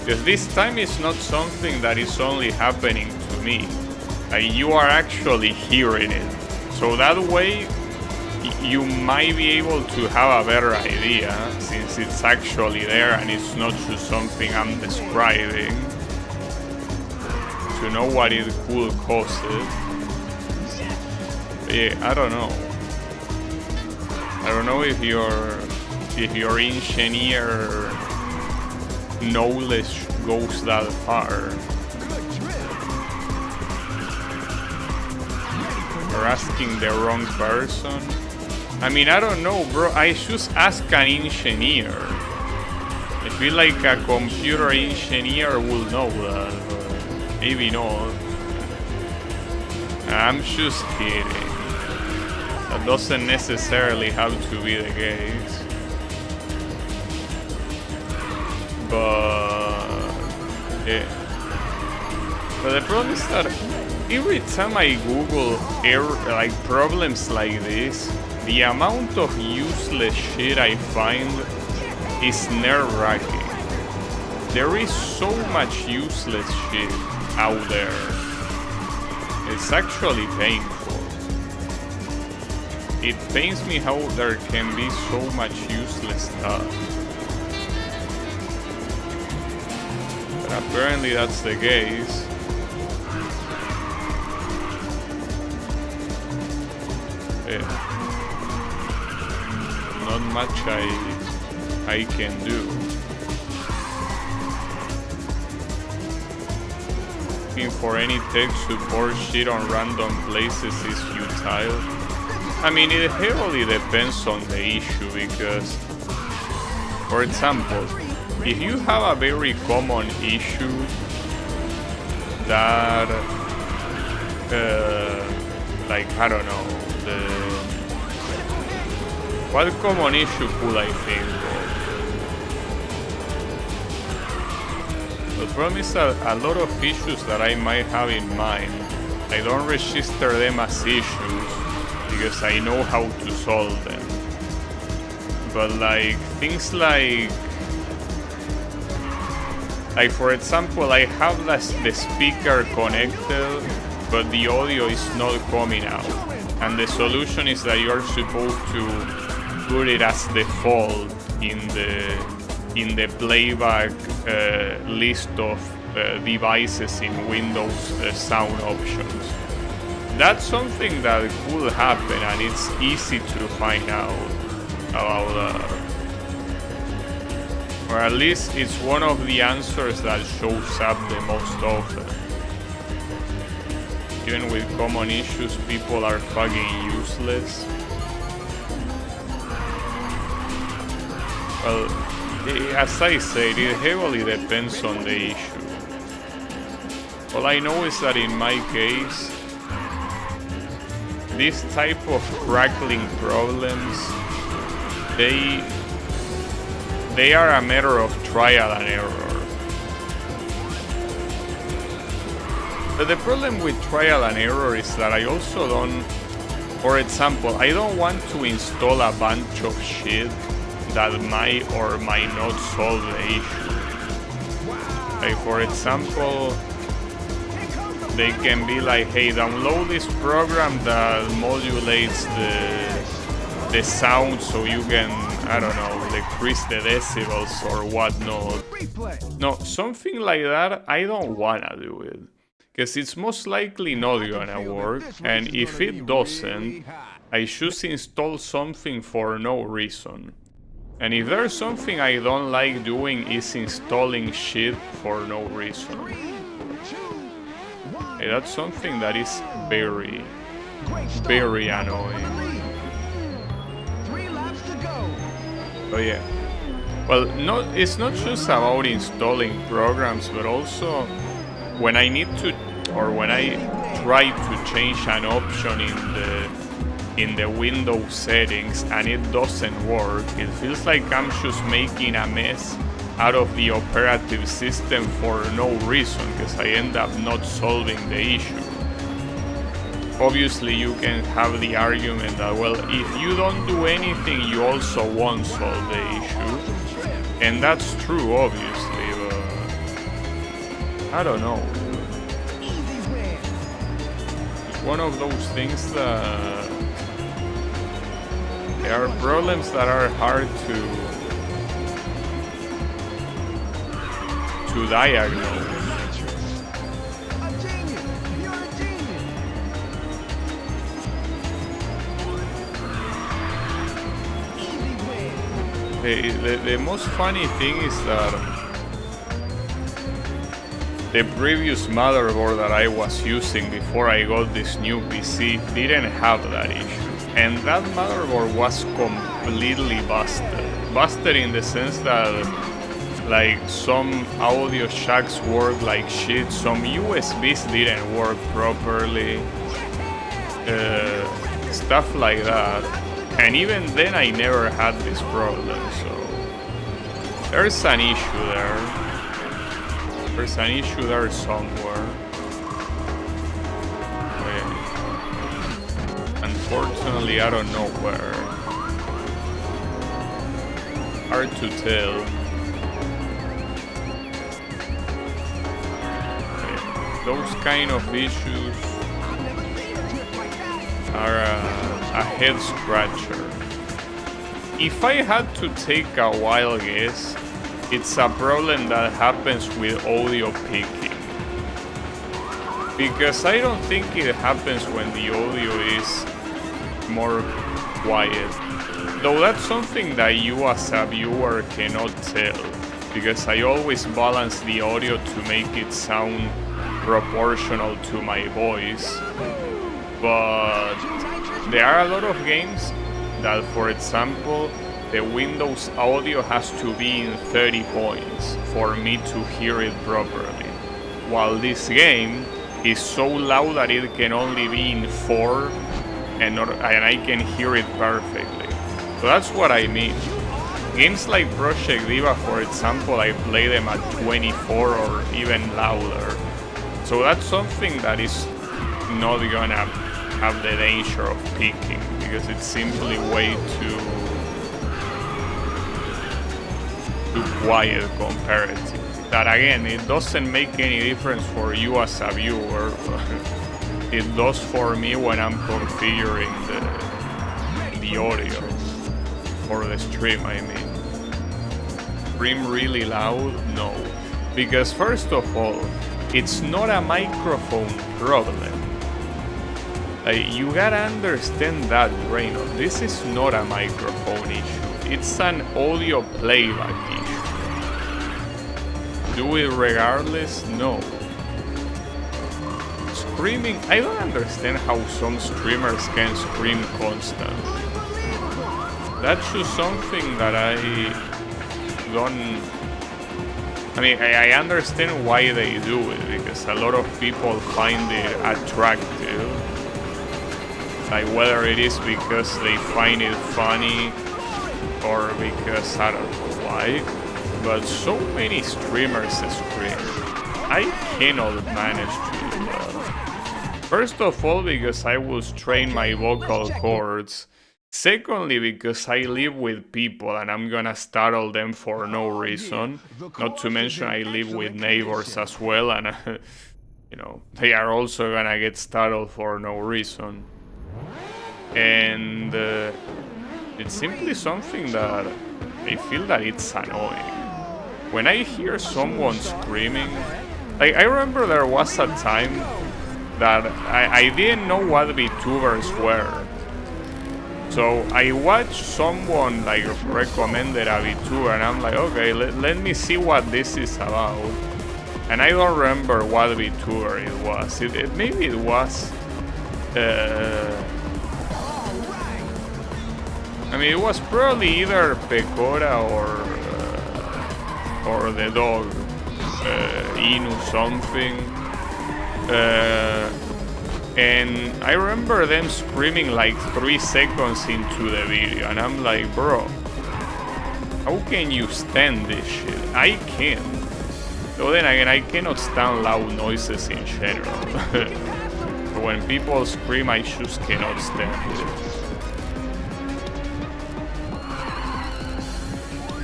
Because this time it's not something that is only happening to me. You are actually hearing it. So that way, you might be able to have a better idea, since it's actually there and it's not just something I'm describing, to know what it could cause it. But yeah, I don't know. I don't know if your engineer knowledge goes that far. Good trip. Or asking the wrong person. I mean, I don't know, bro. I should ask an engineer. I feel like a computer engineer will know that, but maybe not. I'm just kidding. That doesn't necessarily have to be the case. But yeah. But the problem is that every time I Google like problems like this, the amount of useless shit I find is nerve-wracking. There is so much useless shit out there. It's actually painful. It pains me how there can be so much useless stuff. But apparently that's the case. Yeah. Not much I can do. Looking for any tech support shit on random places is futile. I mean, it heavily depends on the issue because, for example, if you have a very common issue that, like, I don't know, what common issue could I think of? The problem is that a lot of issues that I might have in mind, I don't register them as issues because I know how to solve them. But like things like for example, I have the speaker connected, but the audio is not coming out. And the solution is that you're supposed to put it as default in the playback list of devices in Windows sound options. That's something that could happen, and it's easy to find out about that. Or at least it's one of the answers that shows up the most often. Even with common issues, people are fucking useless. Well, as I said, it heavily depends on the issue. All I know is that in my case, this type of crackling problems, they are a matter of trial and error. But the problem with trial and error is that I also don't, for example, I don't want to install a bunch of shit that might or might not solve the issue. Like for example, they can be like, hey, download this program that modulates the sound so you can, I don't know, decrease the decibels or whatnot. No, something like that, I don't wanna do it. Because it's most likely not gonna work, and if it doesn't, I should install something for no reason. And if there's something I don't like doing is installing shit for no reason. Hey, that's something that is very, very annoying. Oh yeah. Well, it's not just about installing programs, but also when I need to, or when I tried to change an option in the Windows settings and it doesn't work. It feels like I'm just making a mess out of the operative system for no reason, because I end up not solving the issue. Obviously you can have the argument that, well, if you don't do anything you also won't solve the issue, and that's true obviously, but I don't know. It's one of those things that there are problems that are hard to diagnose. A genius! You're a genius! Easy win! The most funny thing is that the previous motherboard that I was using before I got this new PC didn't have that issue. And that motherboard was completely busted. Busted in the sense that like some audio jacks work like shit, some USBs didn't work properly, stuff like that. And even then I never had this problem, so there's an issue there. There's an issue there somewhere. Unfortunately, I don't know where. Hard to tell. Those kind of issues are a head scratcher. If I had to take a wild guess, it's a problem that happens with audio picking. Because I don't think it happens when the audio is more quiet. Though that's something that you as a viewer cannot tell. Because I always balance the audio to make it sound proportional to my voice, but there are a lot of games that, for example, the Windows audio has to be in 30 points for me to hear it properly, while this game is so loud that it can only be in 4 and I can hear it perfectly. So that's what I mean. Games like Project Diva, for example, I play them at 24 or even louder. So that's something that is not gonna have the danger of picking, because it's simply way too quiet comparatively. That again, it doesn't make any difference for you as a viewer, but it does for me when I'm configuring the audio for the stream, I mean. Stream really loud? No. Because first of all, it's not a microphone problem. You gotta understand that, Reno. This is not a microphone issue. It's an audio playback issue. Do it regardless? No. Screaming, I don't understand how some streamers can scream constantly. That's just something that I don't... I mean, I understand why they do it, because a lot of people find it attractive. Like, whether it is because they find it funny or because I don't know why. But so many streamers scream. I cannot manage to do that. First of all, because I will strain my vocal cords. Secondly, because I live with people and I'm gonna startle them for no reason. Not to mention I live with neighbors as well, and you know, they are also gonna get startled for no reason. And it's simply something that I feel that it's annoying. When I hear someone screaming, like, I remember there was a time that I didn't know what VTubers were. So I watched someone like recommended a VTuber and I'm like, okay, let me see what this is about. And I don't remember what VTuber it was. Maybe it was... I mean, it was probably either Pecora or the dog, Inu something. And I remember them screaming like 3 seconds into the video, and I'm like, bro, how can you stand this shit? I can't. So then again, I cannot stand loud noises in general. But when people scream, I just cannot stand it.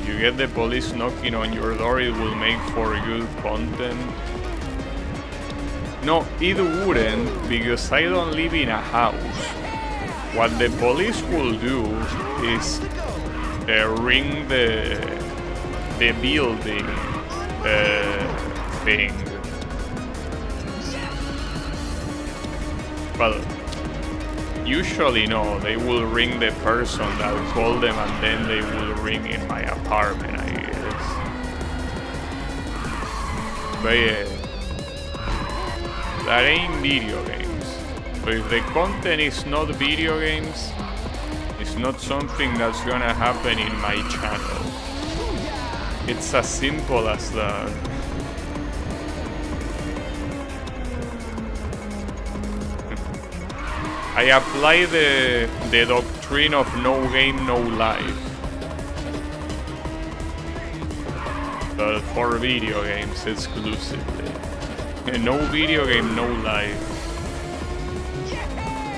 You get the police knocking on your door, it will make for good content. No, it wouldn't, because I don't live in a house. What the police will do is ring the building thing. Well, usually no, they will ring the person that will call them, and then they will ring in my apartment, I guess. But yeah, that ain't video games. So if the content is not video games, it's not something that's gonna happen in my channel. It's as simple as that. I apply the doctrine of no game, no life. But for video games exclusively. And no video game, no life.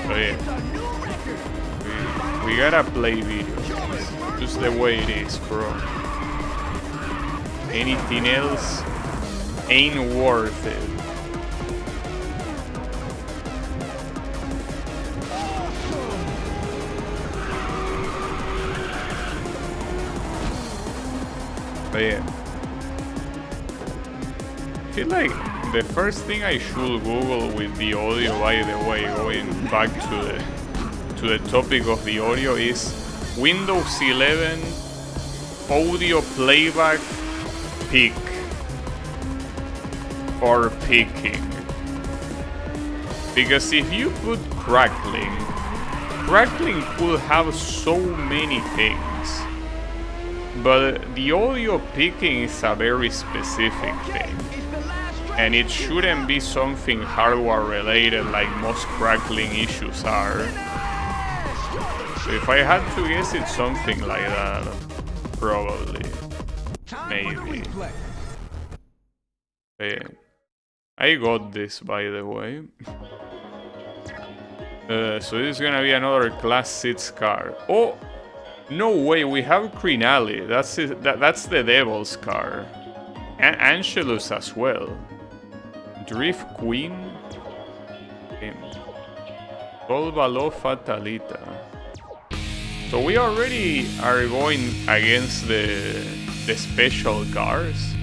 But yeah. We gotta play video games. Just the way it is, bro. Anything else ain't worth it. But yeah. I feel like the first thing I should Google with the audio, by the way, going back to the topic of the audio, is Windows 11 audio playback pick or picking. Because if you put crackling could have so many things. But the audio picking is a very specific thing. And it shouldn't be something hardware related like most crackling issues are. So if I had to guess, it's something like that. Probably. Maybe. Yeah. I got this, by the way. So this is gonna be another Class 6 car. Oh! No way, we have Crinali. That's the Devil's car. And Angelus as well. Drift Queen. Volvalo Fatalita. So we already are going against the special cars.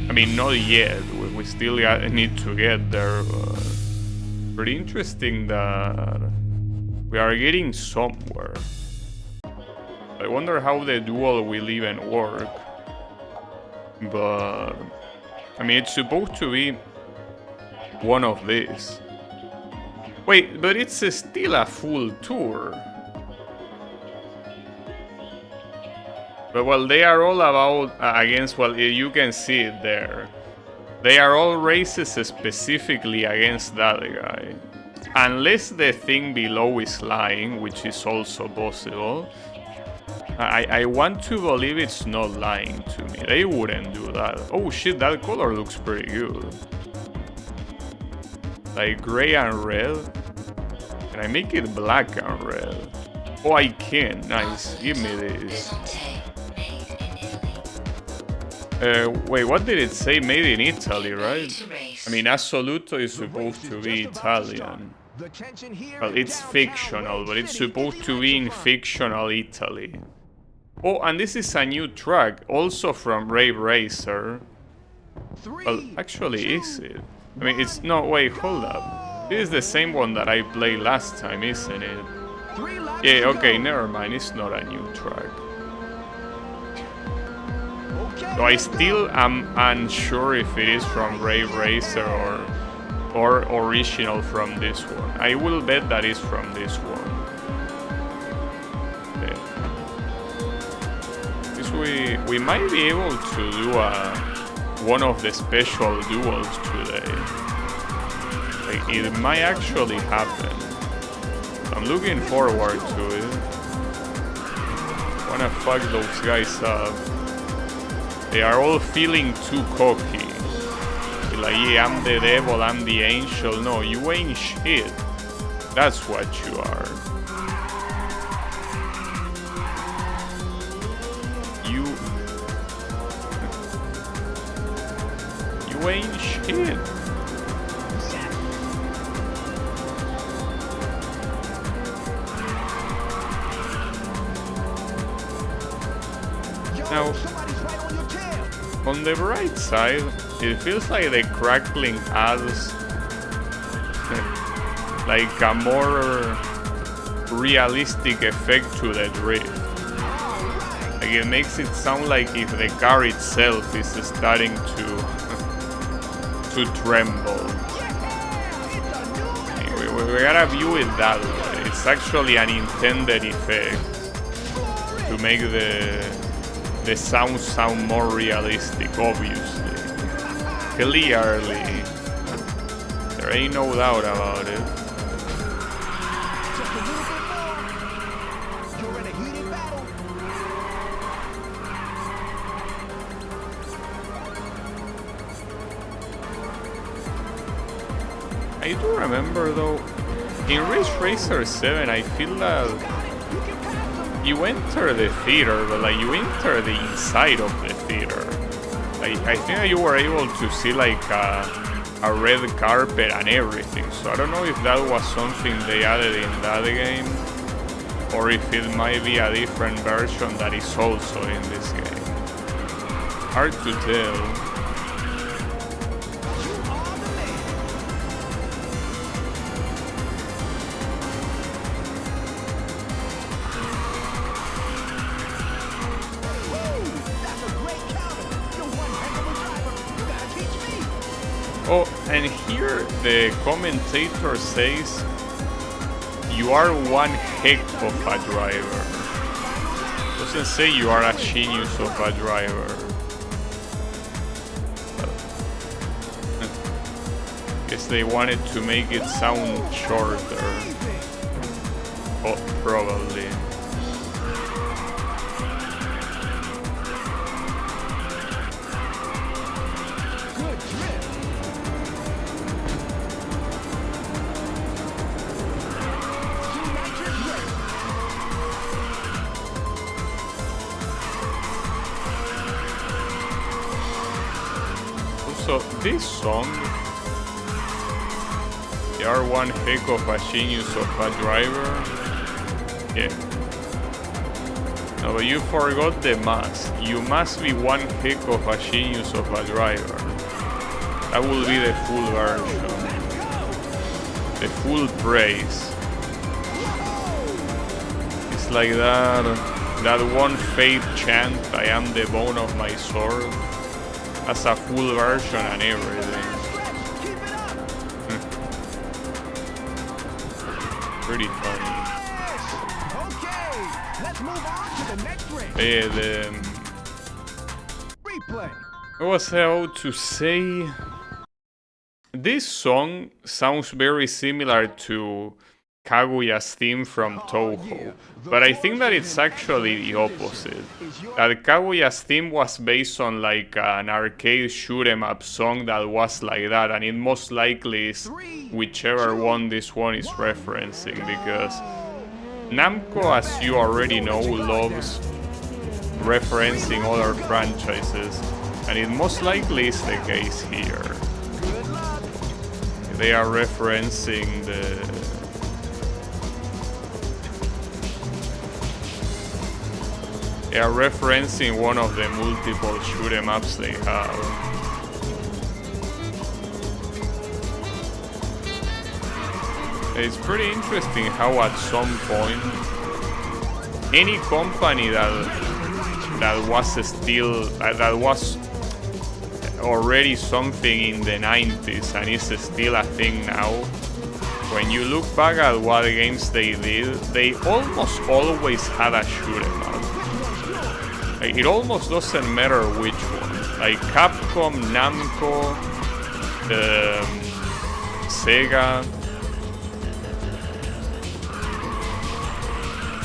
I mean, not yet. We still need to get there. But pretty interesting that we are getting somewhere. I wonder how the duel will even work. But I mean, it's supposed to be one of these. Wait, but it's still a full tour. But well, they are all about against, well, you can see it there. They are all races specifically against that guy. Unless the thing below is lying, which is also possible. I want to believe it's not lying to me. They wouldn't do that. Oh shit, that color looks pretty good. Like gray and red. Can I make it black and red? Oh, I can. Nice. Give me this. Wait, what did it say? Made in Italy, right? I mean, Assoluto is supposed to be Italian. Well, it's fictional, but it's supposed to be in fictional Italy. Oh, and this is a new track, also from Rave Racer. Well, actually, is it? I mean, it's... No, wait, hold up. This is the same one that I played last time, isn't it? Yeah, okay, never mind, it's not a new track. So I still am unsure if it is from Rave Racer or original from this one. I will bet that is from this one. We might be able to do one of the special duels today. Like, it might actually happen. I'm looking forward to it. Wanna fuck those guys up. They are all feeling too cocky. Like, yeah, I'm the devil, I'm the angel. No, you ain't shit. That's what you are. You ain't shit. Now, on the bright side, it feels like the crackling adds like a more realistic effect to the drift. Like, it makes it sound like if the car itself is starting to tremble. We gotta view it that way. It's actually an intended effect to make the sound more realistic, obviously. Clearly. There ain't no doubt about it. I do remember though, in Ridge Racer 7, I feel that you enter the theater, but like you enter the inside of the theater. Like, I think that you were able to see like a red carpet and everything. So I don't know if that was something they added in that game, or if it might be a different version that is also in this game. Hard to tell. Oh, and here the commentator says, you are one heck of a driver. Doesn't say you are a genius of a driver. Guess they wanted to make it sound shorter. Oh, probably. So this song, you are one heck of a genius of a driver. Yeah. No, but you forgot the must. You must be one heck of a genius of a driver. That will be the full version. The full praise. It's like that one faith chant, I am the bone of my sword. As a full version and everything. Pretty funny. Okay, let's move on to the next race. Replay. I was about to say, this song sounds very similar to Kaguya's theme from Touhou, but I think that it's actually the opposite. That Kaguya's theme was based on like an arcade shoot 'em up song that was like that, and it most likely is whichever one this one is referencing, because Namco, as you already know, loves referencing other franchises, and it most likely is the case here. They are referencing They are referencing one of the multiple shoot 'em ups they have. It's pretty interesting how at some point any company that was already something in the 90s and is still a thing now, when you look back at what games they did, they almost always had a shoot 'em up. Like, it almost doesn't matter which one. Like Capcom, Namco, Sega,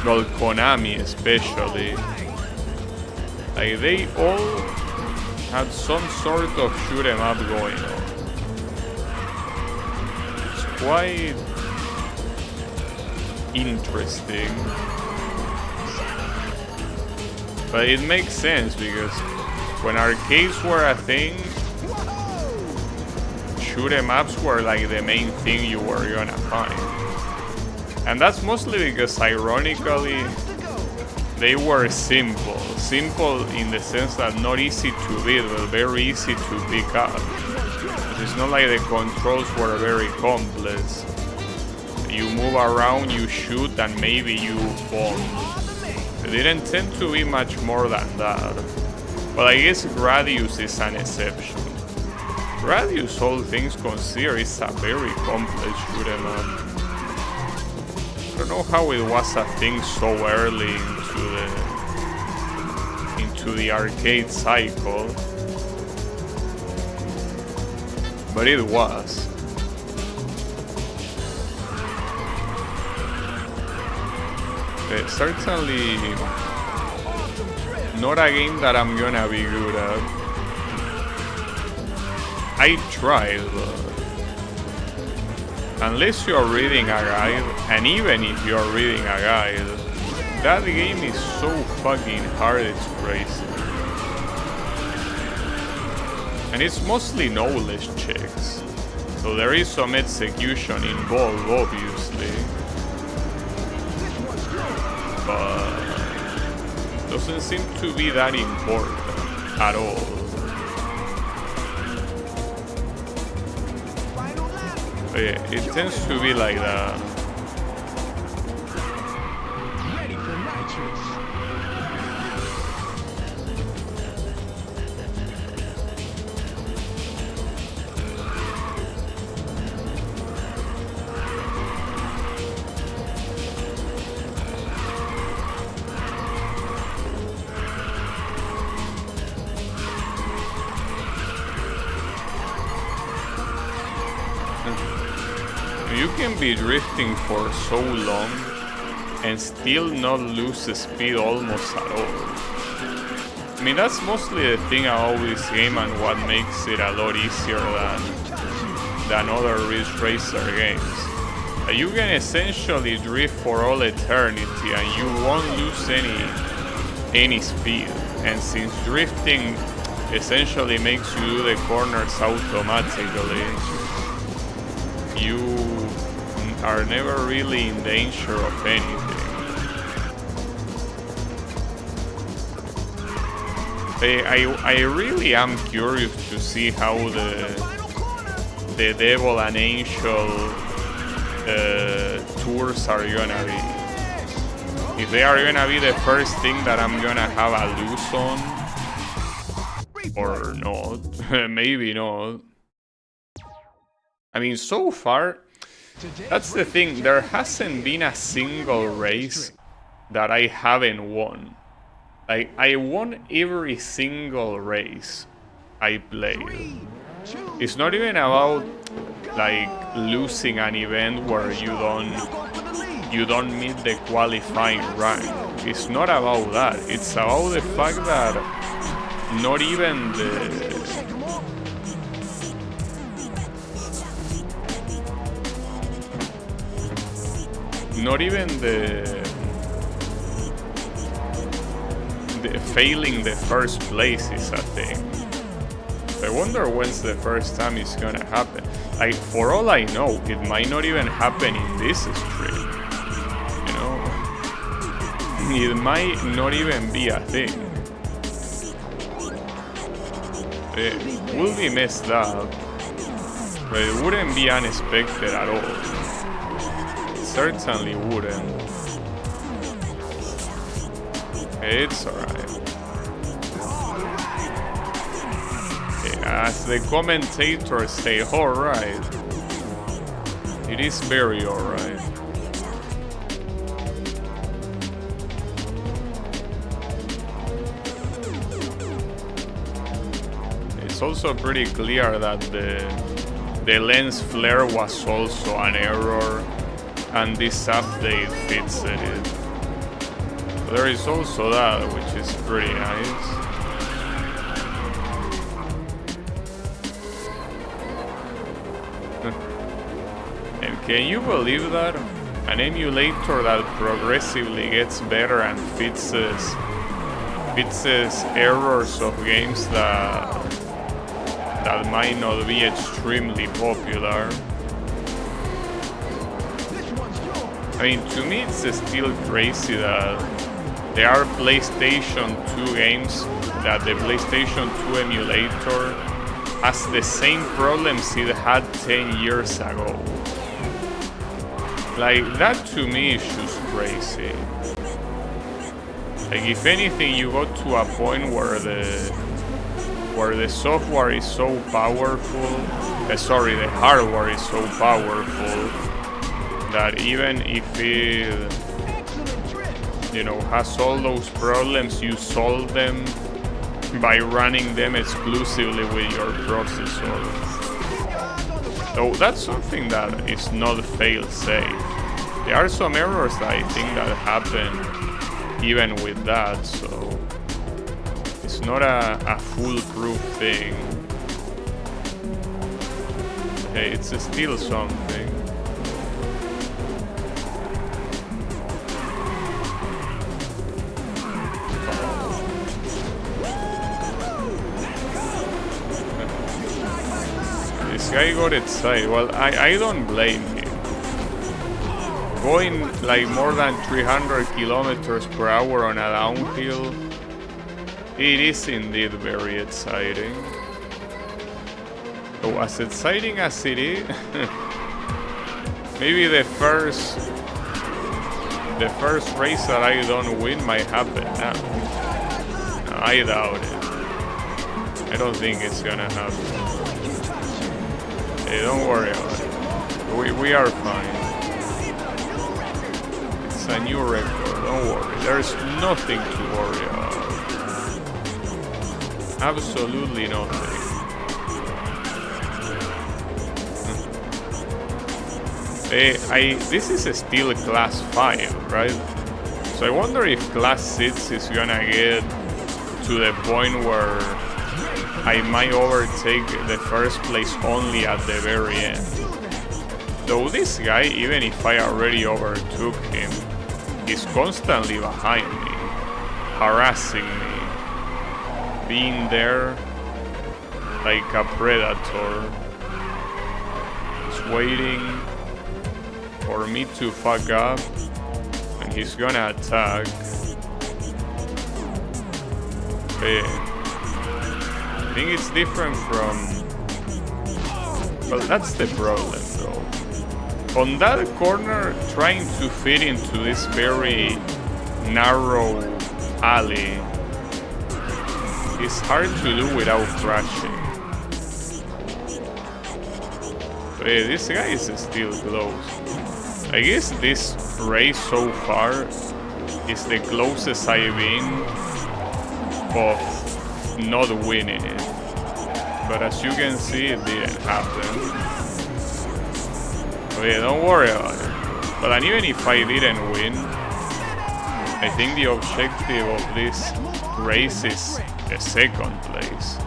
well, Konami especially, like they all had some sort of shoot 'em up going on. It's quite interesting, but it makes sense because when arcades were a thing, shoot 'em ups were like the main thing you were gonna find. And that's mostly because, ironically, they were simple. Simple in the sense that not easy to beat, but very easy to pick up. It's not like the controls were very complex. You move around, you shoot, and maybe you bomb. It didn't tend to be much more than that. But I guess Gradius is an exception. Gradius, all things considered, is a very complex shoot 'em up. I don't know how it was a thing so early into the arcade cycle, but it was. Certainly not a game that I'm gonna be good at. I tried, but unless you're reading a guide, and even if you're reading a guide, that game is so fucking hard, it's crazy. And it's mostly knowledge checks, so there is some execution involved, obviously, but doesn't seem to be that important at all. Yeah, it tends to be like that. Ready for nitrous. You can be drifting for so long and still not lose speed almost at all. I mean, that's mostly the thing about this game and what makes it a lot easier than other Ridge Racer games. You can essentially drift for all eternity and you won't lose any speed. And since drifting essentially makes you do the corners automatically, you are never really in danger of anything. I really am curious to see how the Devil and Angel tours are gonna be. If they are gonna be the first thing that I'm gonna have a lose on, or not. Maybe not. I mean, so far, that's the thing, there hasn't been a single race that I haven't won. Like, I won every single race I played. It's not even about, like, losing an event where you don't meet the qualifying rank. It's not about that. It's about the fact that not even the failing the first place is a thing. I wonder when's the first time it's gonna happen. Like, for all I know, it might not even happen in this stream. You know? It might not even be a thing. It will be messed up, but it wouldn't be unexpected at all. Certainly wouldn't. It's alright. As the commentators say, alright. It is very alright. It's also pretty clear that the lens flare was also an error, and this update fixed it. There is also that, which is pretty nice. And can you believe that? An emulator that progressively gets better and fixes errors of games that might not be extremely popular. I mean, to me it's still crazy that there are PlayStation 2 games that the PlayStation 2 emulator has the same problems it had 10 years ago. Like, that to me is just crazy. Like, if anything, you got to a point where the software is so powerful, the hardware is so powerful that even if it, you know, has all those problems, you solve them by running them exclusively with your processor. So that's something that is not fail-safe. There are some errors that I think that happen even with that, so it's not a foolproof thing. Hey, it's still something. This guy got excited. Well, I don't blame him. Going like more than 300 kilometers per hour on a downhill, it is indeed very exciting. So as exciting as it is, maybe the first race that I don't win might happen now. No, I doubt it. I don't think it's gonna happen. Hey, don't worry about it. We are fine. It's a new record, don't worry. There's nothing to worry about. Absolutely nothing. This is still class 5, right? So I wonder if class 6 is gonna get to the point where I might overtake the first place only at the very end. Though this guy, even if I already overtook him, is constantly behind me, harassing me, being there like a predator, just waiting for me to fuck up, and he's gonna attack. Okay. I think it's different from... Well, that's the problem though. On that corner, trying to fit into this very narrow alley is hard to do without crashing. But yeah, this guy is still close. I guess this race so far is the closest I've been of not winning it. But as you can see, it didn't happen. So yeah, don't worry about it. But even if I didn't win, I think the objective of this race is a second place.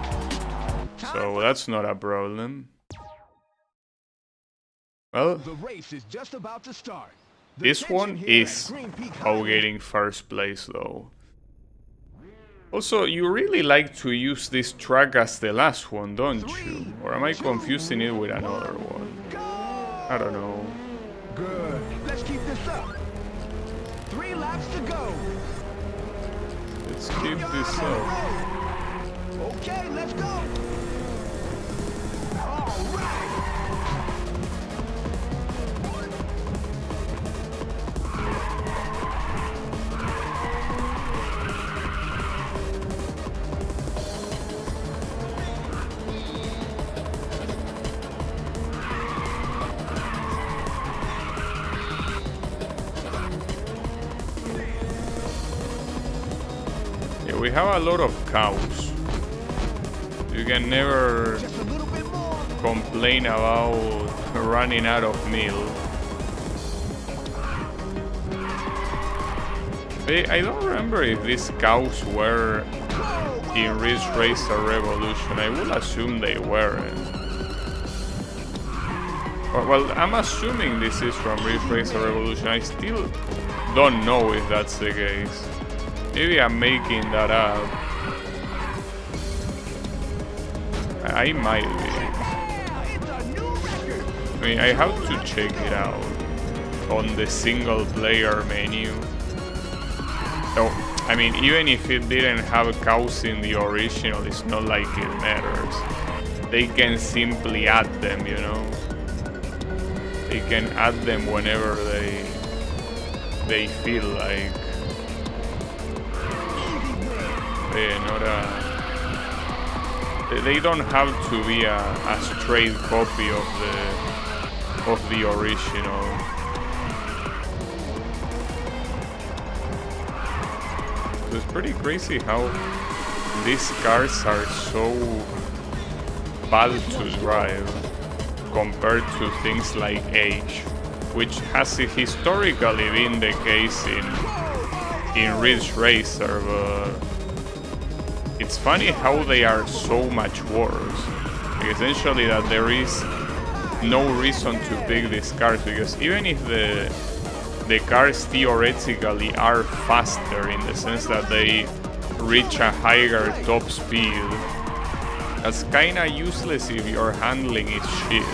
So that's not a problem. Well, The race is just about to start. The this tension one here at is Green Peak how Highway- getting first place though. Also, you really like to use this track as the last one, don't you? Or am I confusing it with another one? I don't know. Good. Let's keep this up. 3 laps to go. Let's keep this up. Okay, let's go. All right. We have a lot of cows. You can never Just a little bit more. complain about running out of milk. I don't remember if these cows were in Ridge Racer Revolution. I will assume they weren't. Well, I'm assuming this is from Ridge Racer Revolution. I still don't know if that's the case. Maybe I'm making that up. I might be. I mean, I have to check it out on the single player menu. So, I mean, even if it didn't have cows in the original, it's not like it matters. They can simply add them, you know? They can add them whenever they feel like. They don't have to be a straight copy of the original. It's pretty crazy how these cars are so bad to drive compared to things like Age, which has historically been the case in Ridge Racer, but it's funny how they are so much worse. Like essentially that there is no reason to pick these cars, because even if the cars theoretically are faster in the sense that they reach a higher top speed, that's kinda useless if your handling is shit.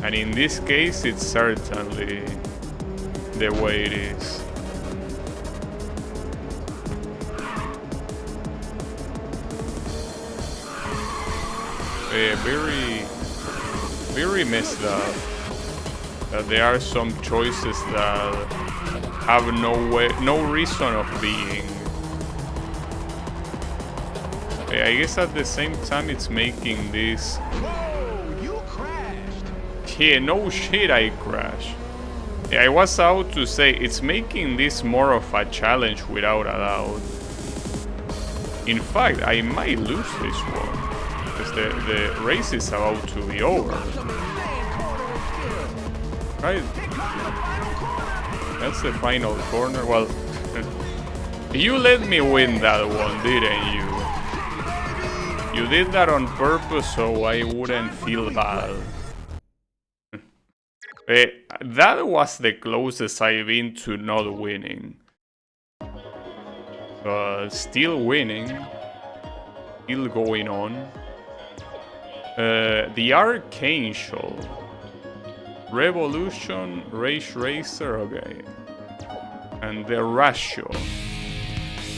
And in this case, it's certainly the way it is. Very messed up. That there are some choices that have no reason of being. I guess at the same time it's making this. Whoa, you crashed. Yeah, no shit, I crashed. Yeah, I was about to say it's making this more of a challenge without a doubt. In fact, I might lose this one because the race is about to be over. Right? That's the final corner. Well, you let me win that one, didn't you? You did that on purpose so I wouldn't feel bad. That was the closest I've been to not winning. But still winning. Still going on. The Arcane Show. Revolution, Race Racer, okay. And the Ratio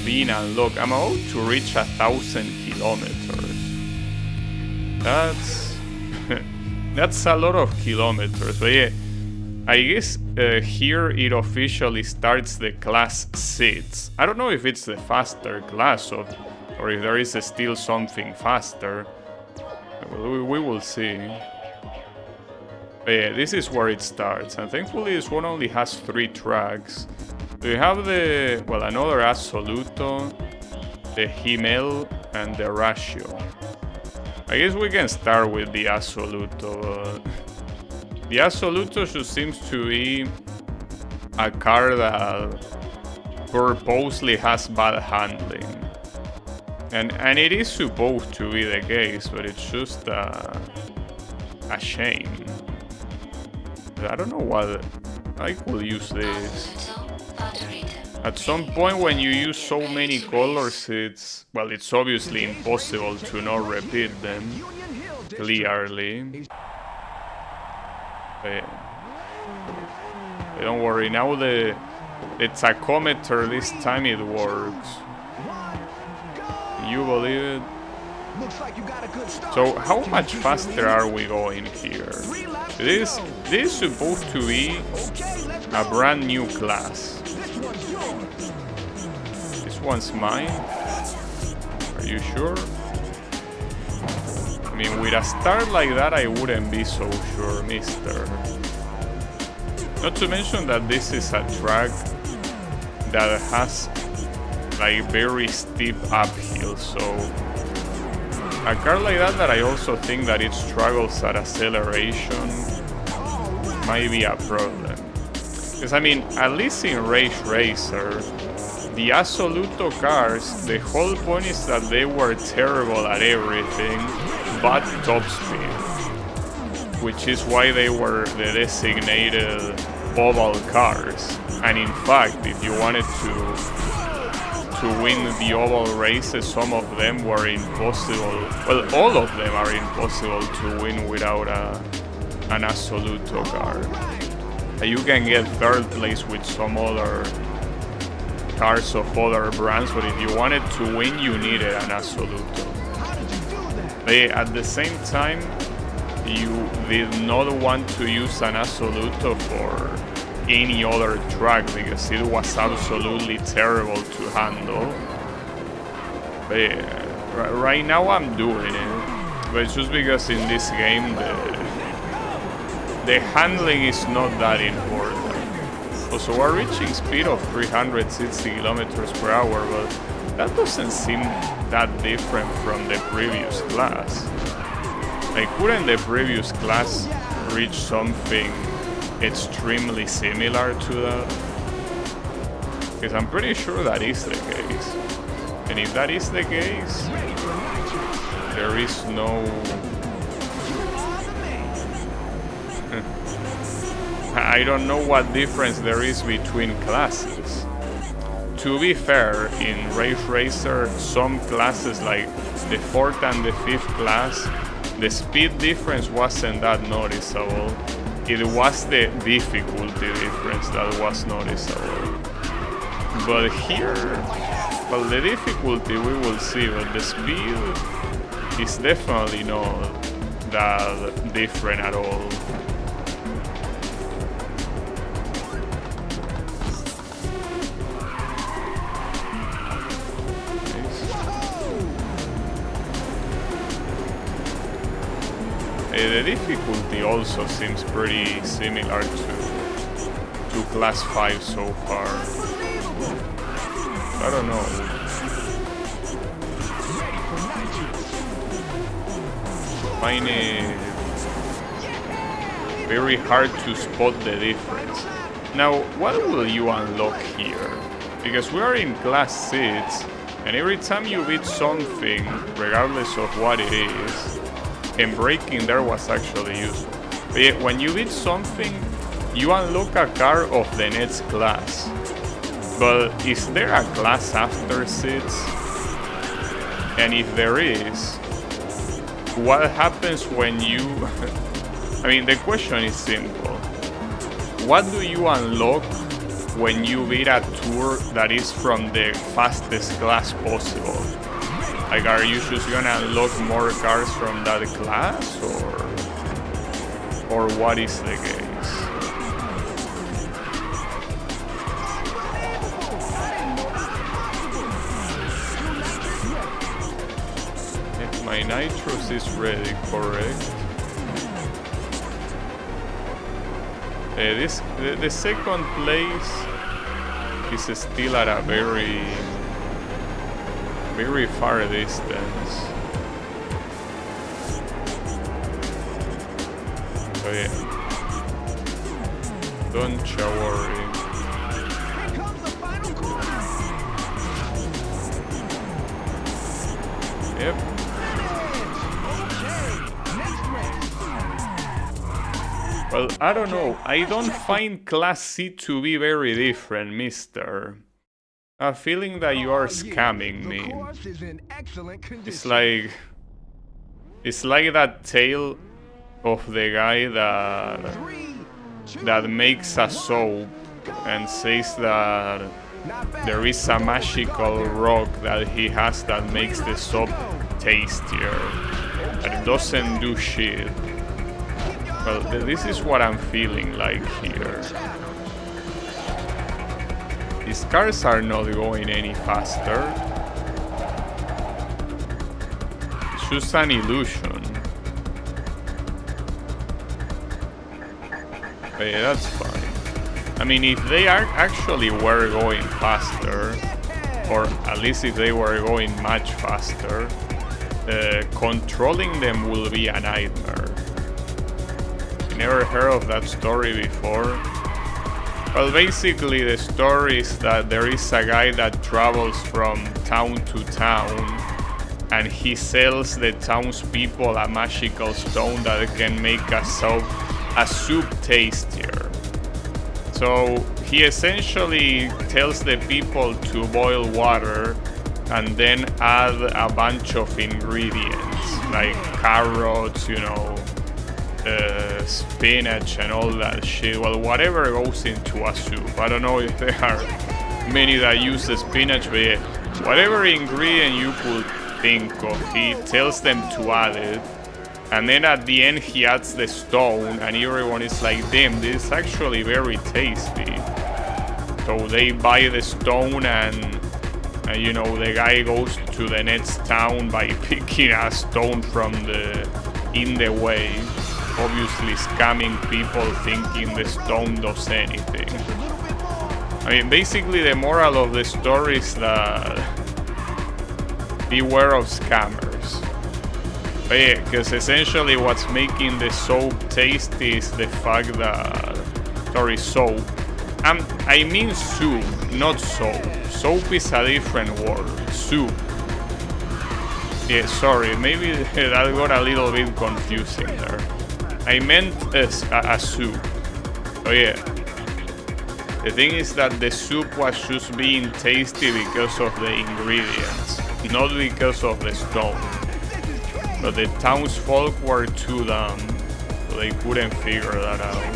being unlocked. I'm about to reach 1,000 kilometers. That's a lot of kilometers. But yeah, I guess here it officially starts the class 6. I don't know if it's the faster class or if there is still something faster. We will see. But yeah, this is where it starts, and thankfully this one only has 3 tracks. So you have another Assoluto, the Himmel, and the Ratio. I guess we can start with the Assoluto. The Assoluto just seems to be a car that purposely has bad handling. And it is supposed to be the case, but it's just a shame. I don't know what I could use this. At some point when you use so many colors, it's obviously impossible to not repeat them clearly. But don't worry, now the tachometer this time it works. Can you believe it? So how much faster are we going here? This is supposed to be a brand new class. This one's mine? Are you sure? I mean, with a start like that, I wouldn't be so sure, mister. Not to mention that this is a track that has like very steep uphill, so a car like that I also think that it struggles at acceleration might be a problem. Because I mean, at least in Rage Racer, the Assoluto cars, the whole point is that they were terrible at everything but top speed, which is why they were the designated oval cars. And in fact, if you wanted to win the oval races, some of them were impossible. Well, all of them are impossible to win without an Assoluto car. You can get third place with some other cars of other brands, but if you wanted to win, you needed an Assoluto. At the same time, you did not want to use an Assoluto for any other track because it was absolutely terrible to handle. But yeah, right now I'm doing it, but it's just because in this game the handling is not that important. Also, we're reaching speed of 360 kilometers per hour, but that doesn't seem that different from the previous class. Like, couldn't the previous class reach something extremely similar to that? Because I'm pretty sure that is the case. And if that is the case, there is no... I don't know what difference there is between classes. To be fair, in Rage Racer, some classes like the 4th and the 5th class, the speed difference wasn't that noticeable. It was the difficulty difference that was noticeable. But here, well, the difficulty we will see, but the speed is definitely not that different at all. The difficulty also seems pretty similar to Class 5 so far. I don't know. I find it very hard to spot the difference. Now, what will you unlock here? Because we are in Class 6, and every time you beat something, regardless of what it is, and braking there was actually useful. But yeah, when you beat something, you unlock a car of the next class. But is there a class after 6? And if there is, what happens when you... I mean, the question is simple. What do you unlock when you beat a tour that is from the fastest class possible? Like, are you just gonna unlock more cars from that class, or what is the case? If my nitros is ready, correct? The second place is still at a very far distance. Oh yeah. Don't you worry. Here comes the final corner. Yep. Okay, next race. Well, I don't know. I don't find Class C to be very different, mister. A feeling that you are scamming me. The course is in excellent condition. It's like that tale of the guy that makes a soap and says that there is a magical rock that he has that makes the soap tastier, but it doesn't do shit. Well, this is what I'm feeling like here. These cars are not going any faster. It's just an illusion. But yeah, that's fine. I mean, if they actually were going faster, or at least if they were going much faster, controlling them will be a nightmare. Never heard of that story before. Well, basically the story is that there is a guy that travels from town to town and he sells the townspeople a magical stone that can make a soup tastier. So he essentially tells the people to boil water and then add a bunch of ingredients like carrots, spinach and all that shit. Well, whatever goes into a soup. I don't know if there are many that use the spinach, but yeah, whatever ingredient you could think of, he tells them to add it. And then at the end he adds the stone and everyone is like, damn, this is actually very tasty. So they buy the stone and the guy goes to the next town by picking a stone from in the way, obviously scamming people thinking the stone does anything. I mean, basically the moral of the story is that beware of scammers. But yeah, because essentially what's making the soap tasty is the fact that, soap. I mean soup, not soap. Soap is a different word. Soup. Yeah, sorry, maybe that got a little bit confusing there. I meant a soup. Oh yeah. The thing is that the soup was just being tasty because of the ingredients, not because of the stone. But the townsfolk were too dumb, so they couldn't figure that out.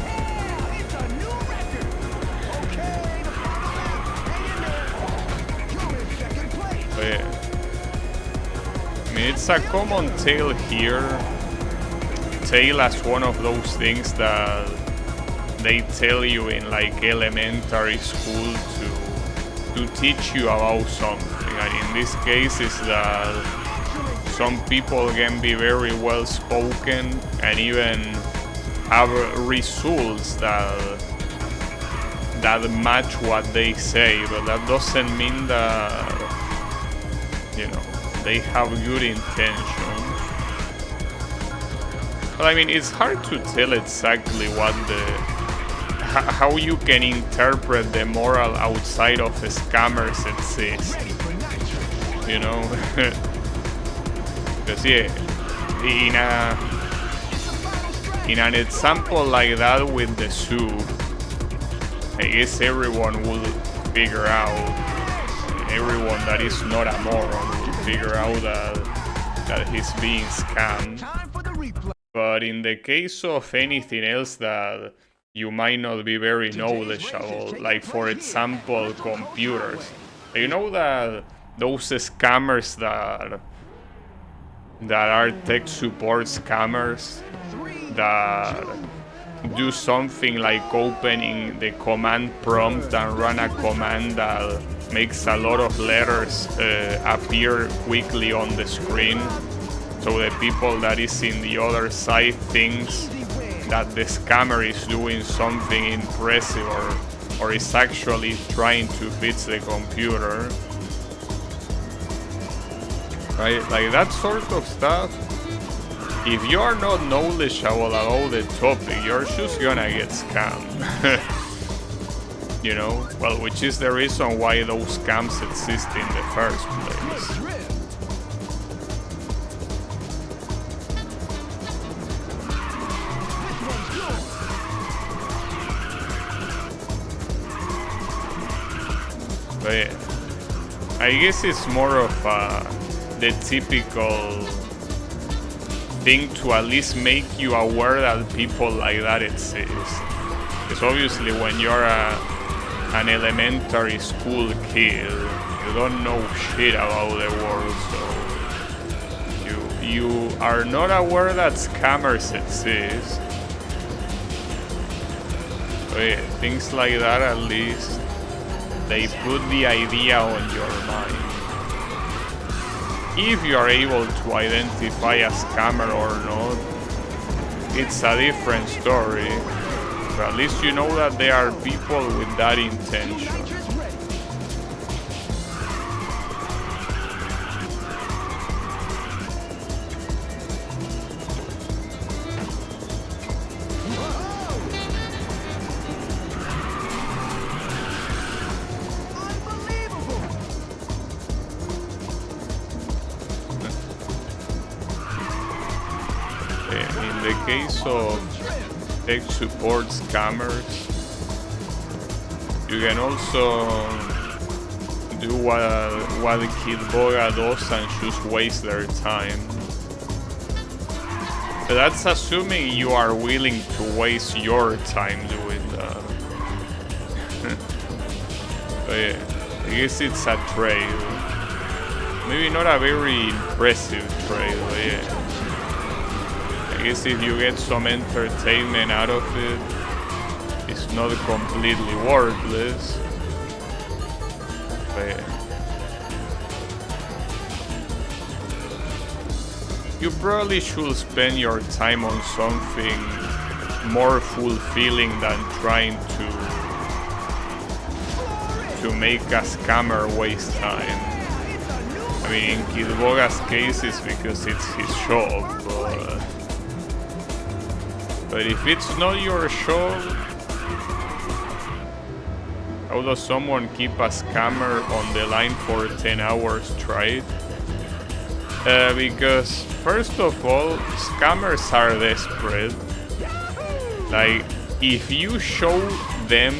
But yeah. I mean, it's a common tale here. Tale as one of those things that they tell you in like elementary school to teach you about something. And in this case is that some people can be very well spoken and even have results that match what they say, but that doesn't mean that they have good intentions. But I mean, it's hard to tell exactly how you can interpret the moral outside of the scammers exist. Because yeah, in an example like that with the soup, I guess everyone will figure out, everyone that is not a moron will figure out that he's being scammed. But in the case of anything else that you might not be very knowledgeable, like for example computers, you know that those scammers that are tech support scammers that do something like opening the command prompt and run a command that makes a lot of letters appear quickly on the screen, so the people that is in the other side thinks that the scammer is doing something impressive or is actually trying to fix the computer. Right? Like that sort of stuff. If you are not knowledgeable about the topic, you're just gonna get scammed. Well, which is the reason why those scams exist in the first place. But yeah, I guess it's more of the typical thing to at least make you aware that people like that exist. Because obviously when you're an elementary school kid, you don't know shit about the world, so you are not aware that scammers exist. So yeah, things like that at least, they put the idea on your mind. If you are able to identify a scammer or not, it's a different story. But at least you know that there are people with that intention. in the case of tech support scammers, you can also do what Kid Boga does and just waste their time. But that's assuming you are willing to waste your time doing that. But yeah, I guess it's a trade. Maybe not a very impressive trade, but yeah. I guess if you get some entertainment out of it, it's not completely worthless. But yeah. You probably should spend your time on something more fulfilling than trying to make a scammer waste time. I mean, in Kid Boga's case, it's because it's his job, but if it's not your job, how does someone keep a scammer on the line for 10 hours straight? Because, first of all, scammers are desperate. Like, if you show them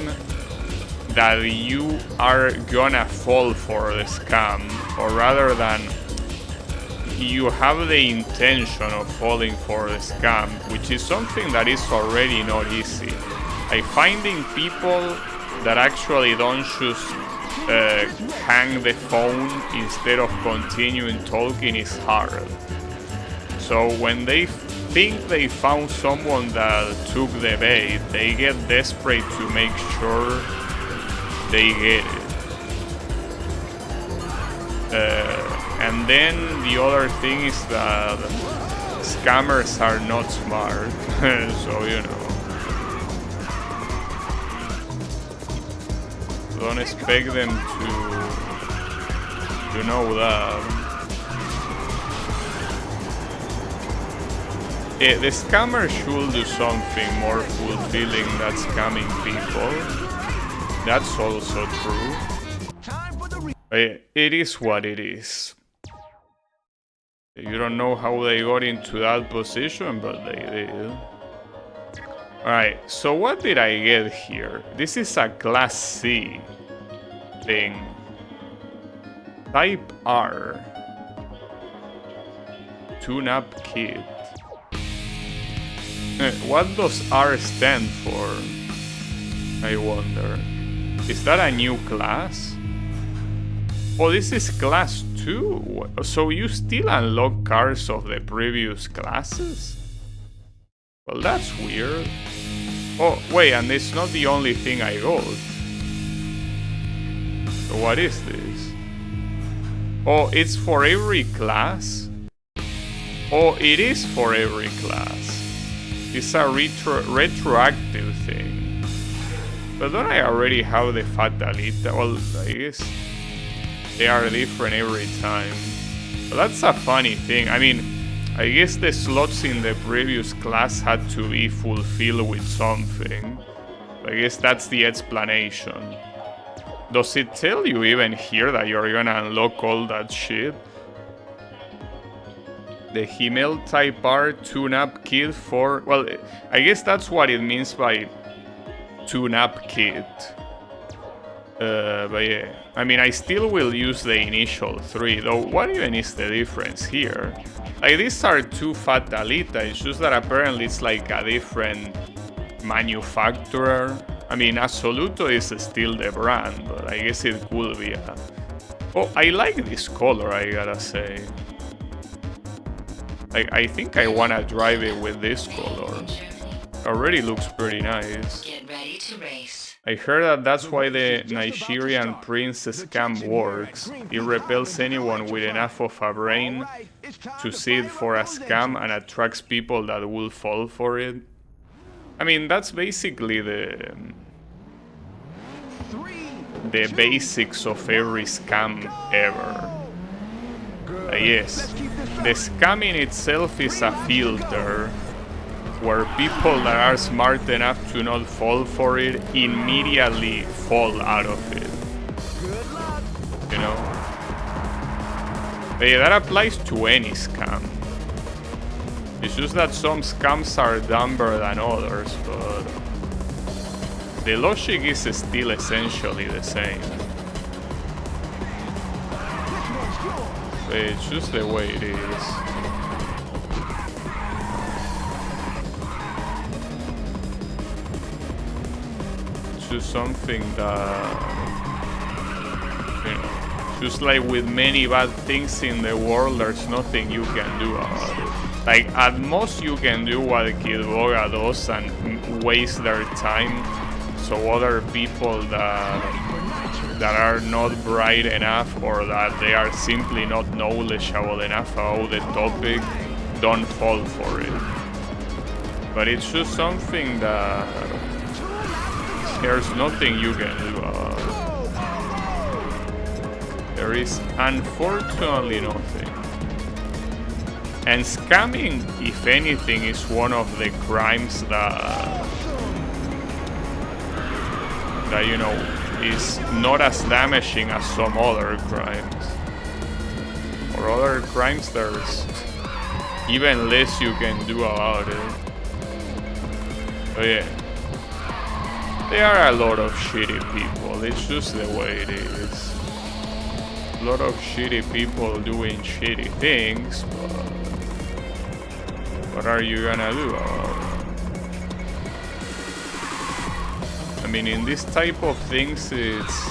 that you are gonna fall for the scam, or rather than you have the intention of falling for the scam, which is something that is already not easy. Like, finding people that actually don't just hang the phone instead of continuing talking is hard. So when they think they found someone that took the bait, they get desperate to make sure they get it. And then the other thing is that scammers are not smart, so you know. Don't expect them to know that. The scammer should do something more fulfilling than scamming people. That's also true. It is what it is. You don't know how they got into that position, but they did. Alright, so what did I get here? This is a Class C thing. Type R. Tune-up kit. What does R stand for? I wonder. Is that a new class? Oh, this is Class 2? So you still unlock cars of the previous classes? Well, that's weird. Oh, wait, and it's not the only thing I got. So what is this? Oh, it's for every class? Oh, it is for every class. It's a retroactive thing. But don't I already have the Fatalita? Well, I guess they are different every time. But that's a funny thing. I mean, I guess the slots in the previous class had to be fulfilled with something. I guess that's the explanation. Does it tell you even here that you're gonna unlock all that shit? The Himmel Type R tune-up kit for... Well, I guess that's what it means by tune-up kit. But yeah, I mean, I still will use the initial 3, though what even is the difference here? Like, these are two Fatalita, it's just that apparently it's like a different manufacturer. I mean, Assoluto is still the brand, but I guess it could be a... Oh, I like this color, I gotta say. I think I wanna drive it with this color. Already looks pretty nice. Get ready to race. I heard that that's why the Nigerian prince scam works. It repels anyone with enough of a brain to see it for a scam and attracts people that will fall for it. I mean, that's basically the basics of every scam ever. Yes, the scam in itself is a filter where people that are smart enough to not fall for it immediately fall out of it. You know? But yeah, that applies to any scam. It's just that some scams are dumber than others, but the logic is still essentially the same. It's just the way it is. It's just something that, you know, just like with many bad things in the world, there's nothing you can do about it. Like, at most you can do what Kid Boga does and waste their time so other people that are not bright enough or that they are simply not knowledgeable enough about the topic don't fall for it. But it's just something that there's nothing you can do about it. There is unfortunately nothing. And scamming, if anything, is one of the crimes that you know, is not as damaging as some other crimes. For other crimes, there's even less you can do about it. But yeah, there are a lot of shitty people. It's just the way it is. A lot of shitty people doing shitty things, but what are you gonna do about it? I mean, in this type of things, it's,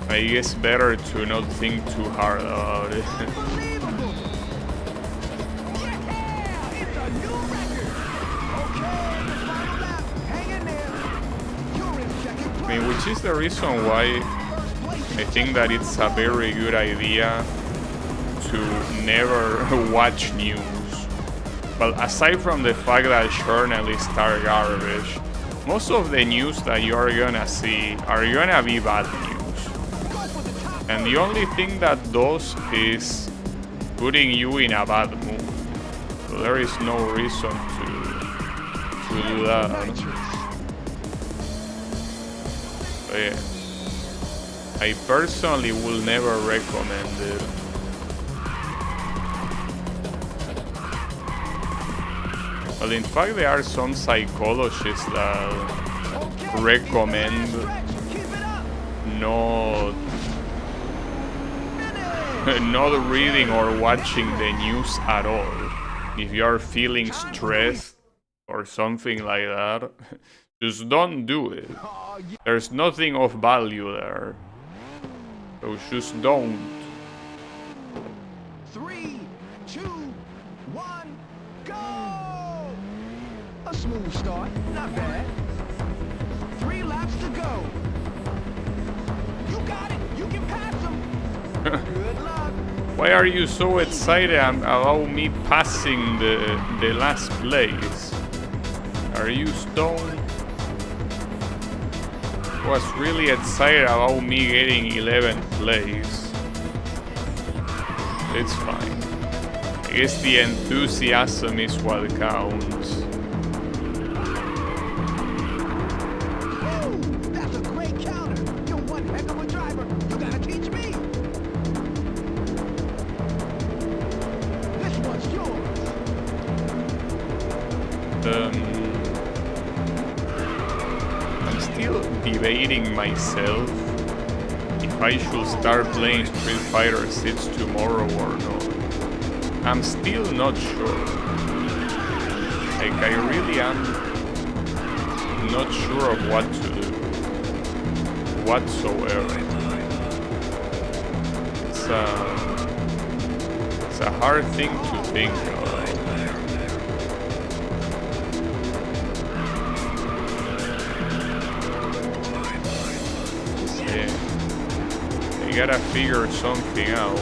I guess, better to not think too hard about it. Unbelievable! Yeah! It's a new record! Okay, the final lap. Hang in there. You're in second place. I mean, which is the reason why I think that it's a very good idea to never watch news. Well, aside from the fact that journalists are garbage, most of the news that you are gonna see are gonna be bad news. And the only thing that does is putting you in a bad mood. So there is no reason to do that. But yeah, I personally will never recommend it. Well, in fact, there are some psychologists that recommend not reading or watching the news at all. If you are feeling stressed or something like that, just don't do it. There's nothing of value there. So just don't. 3, 2, 1, go! A smooth start, not bad. 3 laps to go. You got it, you can pass him. Good luck. Why are you so excited about me passing the last place? Are you stoned? I was really excited about me getting 11th place. It's fine. I guess the enthusiasm is what counts. Woo! That's a great counter. You're one heck of a driver. You gotta teach me. This one's yours. I'm still debating myself if I should start playing Street Fighter 6 tomorrow or not. I'm still not sure. Like, I really am not sure of what to do whatsoever. It's a hard thing to think about. I gotta figure something out.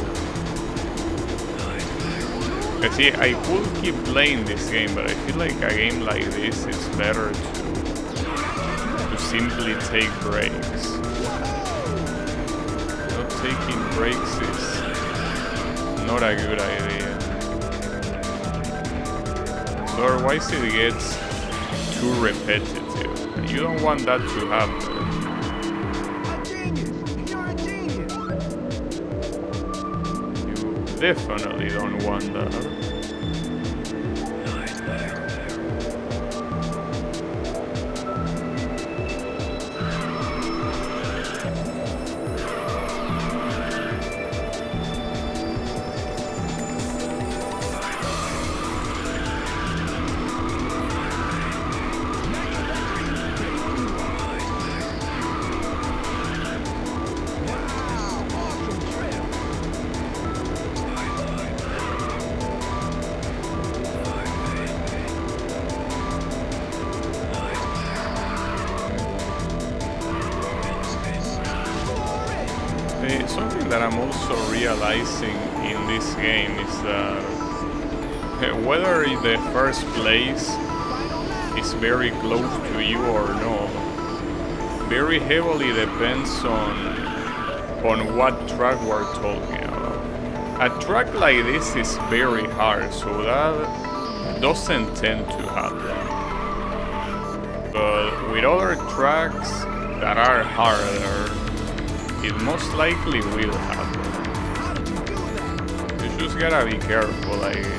See, I could keep playing this game, but I feel like a game like this is better to simply take breaks. Not taking breaks is not a good idea. So otherwise it gets too repetitive. And you don't want that to happen. Definitely don't want that. that I'm also realizing in this game is that whether the first place is very close to you or not, very heavily depends on what track we're talking about. A track like this is very hard, so that doesn't tend to happen. But with other tracks that are harder, it most likely will happen. You just gotta be careful, I guess.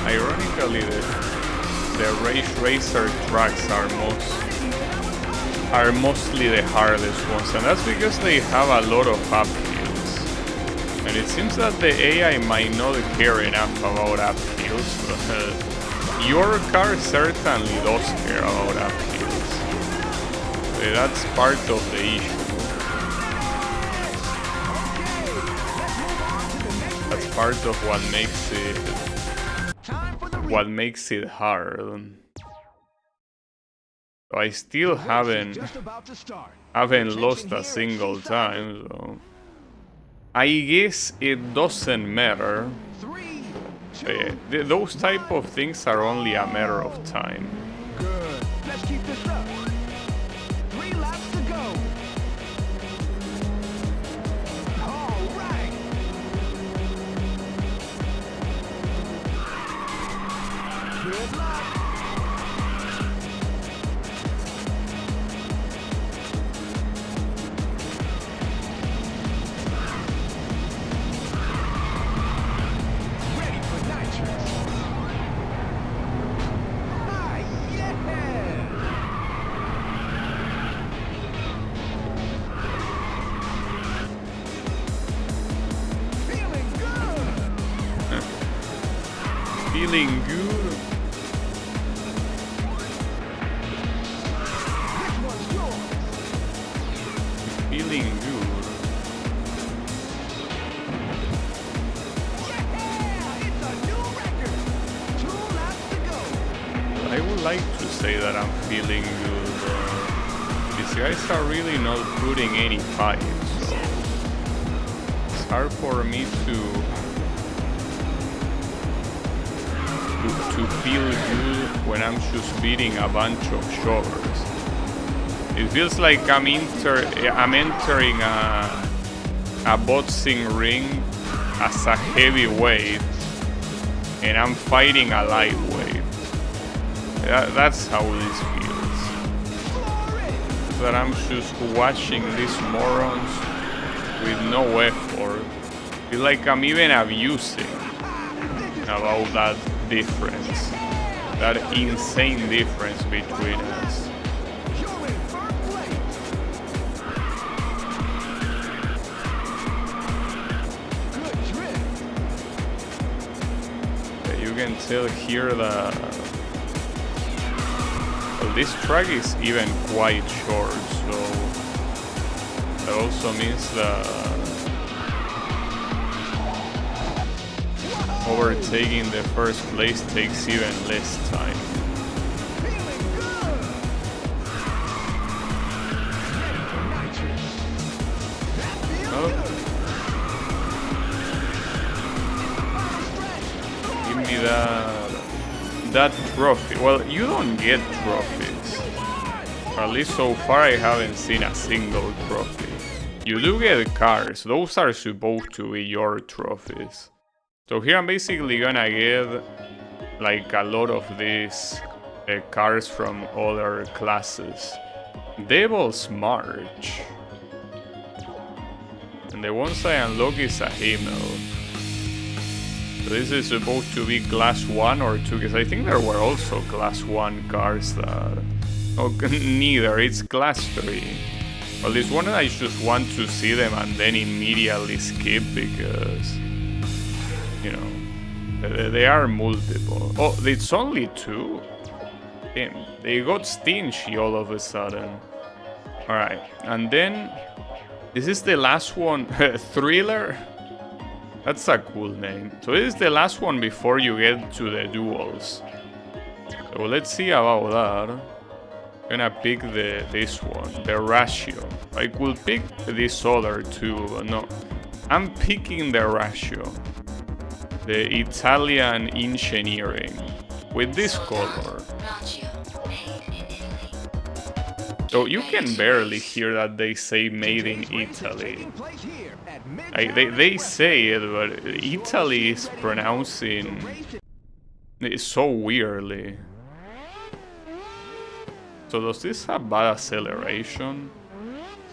Ironically, the race racer tracks are mostly the hardest ones, and that's because they have a lot of uphills. And it seems that the AI might not care enough about uphills, but your car certainly does care about uphills. That's part of the issue. That's part of what makes it hard. So I still haven't lost a single time, so I guess it doesn't matter. Those type of things are only a matter of time. Good. Let's keep this up. 3 laps to go. All right. Good luck. Ready for nitrous. Ah, yeah. Feeling good. Feeling good. This one's yours. Feeling good. Yeah, it's a new record. 2 laps to go. I would like to say that I'm feeling good. These guys are really not putting any fight, so it's hard for me to feel good when I'm just beating a bunch of showers. It feels like I'm entering a boxing ring as a heavyweight, and I'm fighting a lightweight. That's how this feels. That I'm just watching these morons with no effort. Feel like I'm even abusing about that difference, that insane difference between us. You're in first place. Good drift. You can tell here that well, this track is even quite short, so that also means that overtaking the first place takes even less time. Feeling good. Ready for nitrous. That feels Oh, good. Final stretch. give me that trophy. Well, you don't get trophies. Or at least so far I haven't seen a single trophy. You do get cars. Those are supposed to be your trophies. So here I'm basically gonna get like a lot of these cars from other classes. Devil's March. And the ones I unlock is a Himmel. So this is supposed to be class 1 or 2, because I think there were also class 1 cars that... Oh, neither, it's class 3. Well, this one I just want to see them and then immediately skip because... You know, they are multiple. Oh, it's only 2? Damn, they got stingy all of a sudden. Alright, and then this is the last one. Thriller? That's a cool name. So this is the last one before you get to the duels. So let's see about that. I'm gonna pick this one, the ratio. I could pick this other too, but no. I'm picking the ratio. The Italian engineering. With this color. So you can barely hear that they say made in Italy. They say it, but Italy is pronouncing it so weirdly. So does this have bad acceleration?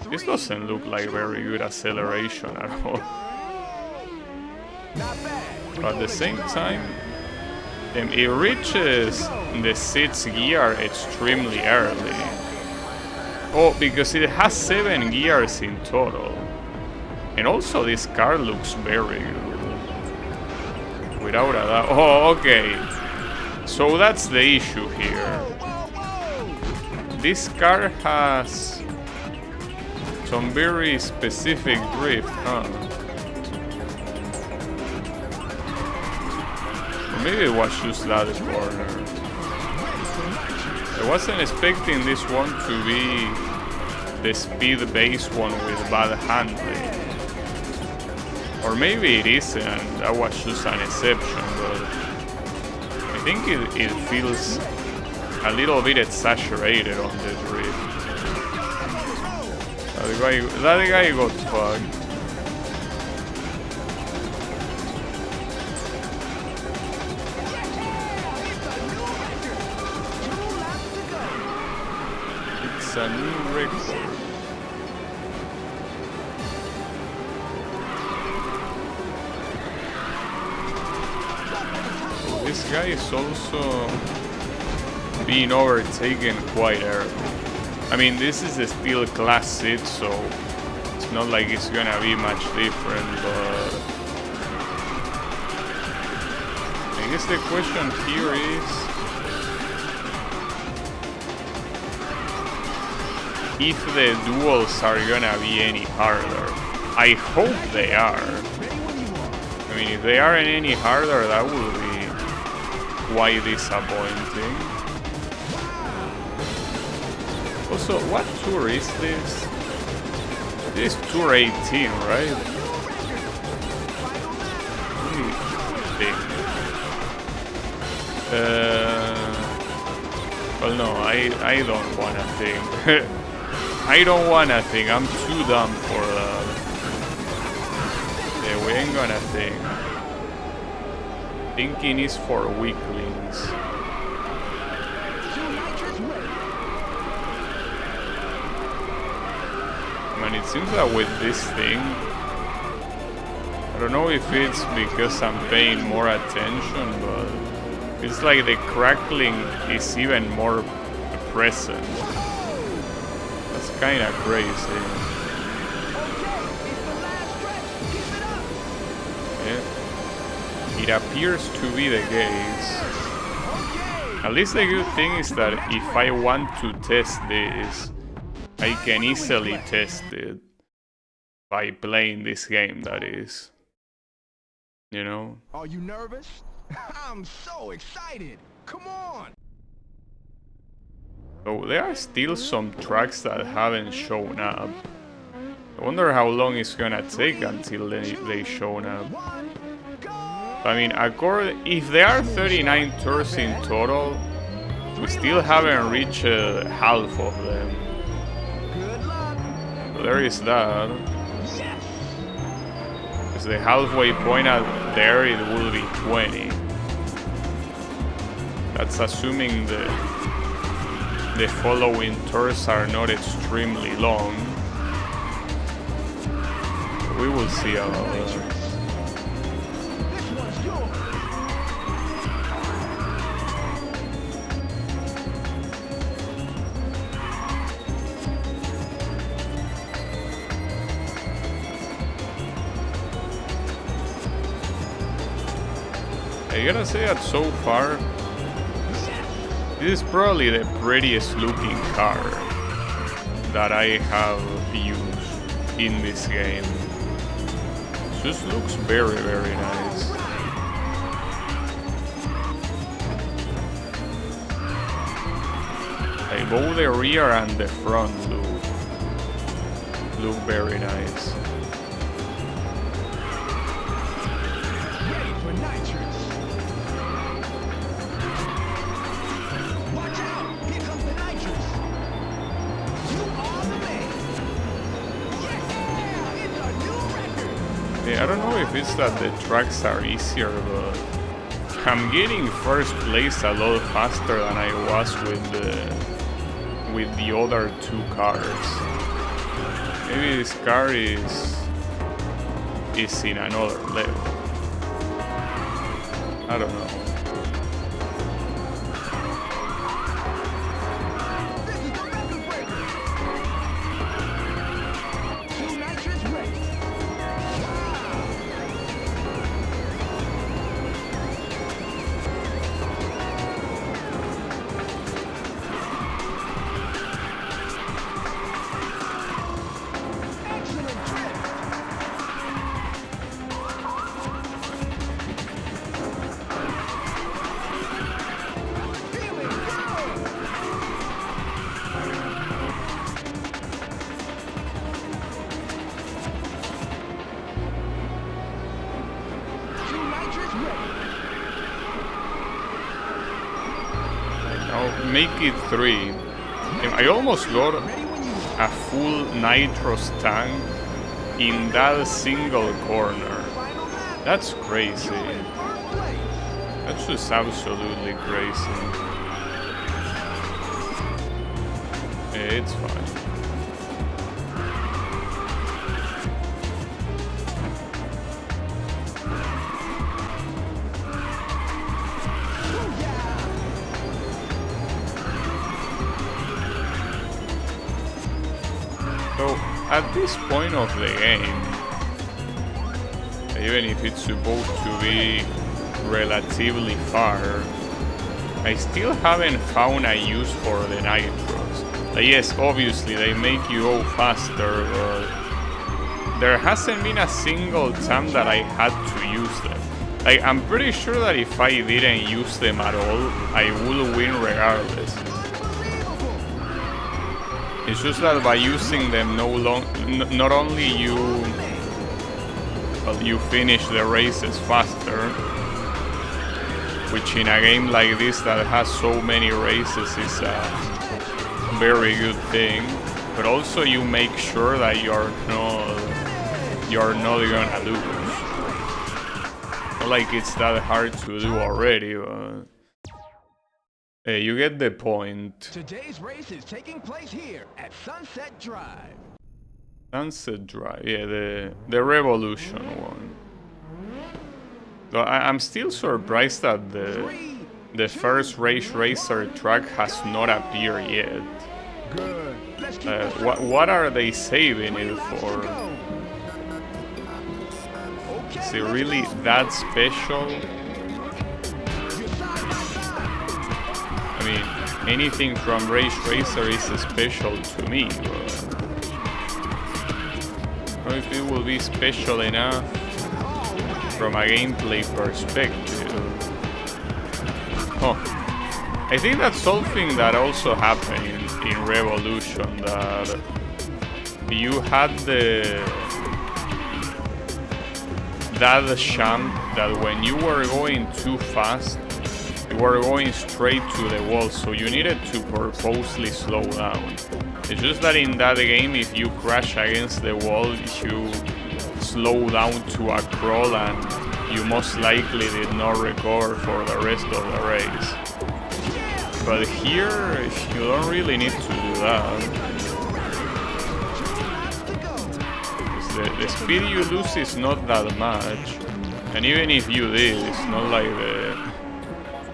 This doesn't look like very good acceleration at all. But at the same time, it reaches the 6th gear extremely early. Oh, because it has 7 gears in total. And also this car looks very good. Without a doubt. Oh, okay. So that's the issue here. This car has some very specific drift, huh? Or maybe it was just that corner. I wasn't expecting this one to be the speed-based one with bad handling. Or maybe it isn't, that was just an exception, but I think it feels a little bit exaggerated on the drift. That guy got fucked. It's a new record. This guy is also being overtaken quite early. I mean, this is a still class 6, so it's not like it's gonna be much different, but I guess the question here is if the duels are gonna be any harder. I hope they are. I mean, if they aren't any harder, that would be quite disappointing. Also, what tour is this? This is tour 18, right? Let me think. Well, no, I don't wanna think. I don't wanna think. I'm too dumb for that. Yeah, we ain't gonna think. Thinking is for weaklings. Man, it seems that with this thing, I don't know if it's because I'm paying more attention, but it's like the crackling is even more present. That's kind of crazy. Yeah. It appears to be the case. At least the good thing is that if I want to test this, I can easily test it by playing this game, that is. You know? Are you nervous? I'm so excited. Come on. So there are still some tracks that haven't shown up. I wonder how long it's gonna take until they show up. I mean, if there are 39 tours in total, we still haven't reached half of them. So there is that. Because the halfway point out there, it will be 20. That's assuming the following tours are not extremely long. We will see about that. I gotta say that so far, This is probably the prettiest looking car that I have used in this game. Just looks very, very nice. Like both the rear and the front look very nice. Ready for nitrous. Watch out! Here comes the nitrous. You are the man. Yeah! It's a new record. Yeah, I don't know if it's that the tracks are easier, but I'm getting first place a lot faster than I was with the other two cars. Maybe this car is in another level. I don't know. This is the record breaker. Two nitrous race. Excellent drift. Feeling good. Two nitrous ready. Now make it 3. I almost got Ready when you are. a full nitrous tank in that single corner. Final lap. That's crazy. You're in first place. That's just absolutely crazy. Yeah, it's fine. So, at this point of the game, even if it's supposed to be relatively far, I still haven't found a use for the nitros. Like, yes, obviously they make you go faster, but there hasn't been a single time that I had to use them. Like, I'm pretty sure that if I didn't use them at all, I would win regardless. It's just that by using them not only you finish the races faster, which in a game like this that has so many races is a very good thing, but also you make sure that you're not gonna lose. Not like it's that hard to do already, but you get the point. Today's race is taking place here at Sunset Drive. Sunset Drive, yeah, the Revolution one. Though I'm still surprised that the first Race Racer track has not appeared yet. Good. Let's keep What are they saving it for? Is it really that special? I mean, anything from Race Racer is special to me, but I don't know if it will be special enough from a gameplay perspective. Oh, I think that's something that also happened in Revolution, that you had that jump that when you were going too fast, you were going straight to the wall, so you needed to purposely slow down. It's just that in that game, if you crash against the wall, you slow down to a crawl and you most likely did not recover for the rest of the race. But here, you don't really need to do that. The speed you lose is not that much, and even if you did, it's not like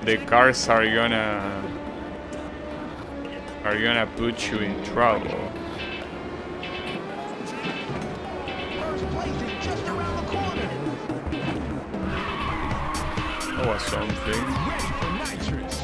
the cars are gonna put you in trouble. First place is just around the corner. That was something. Ready for nitrous.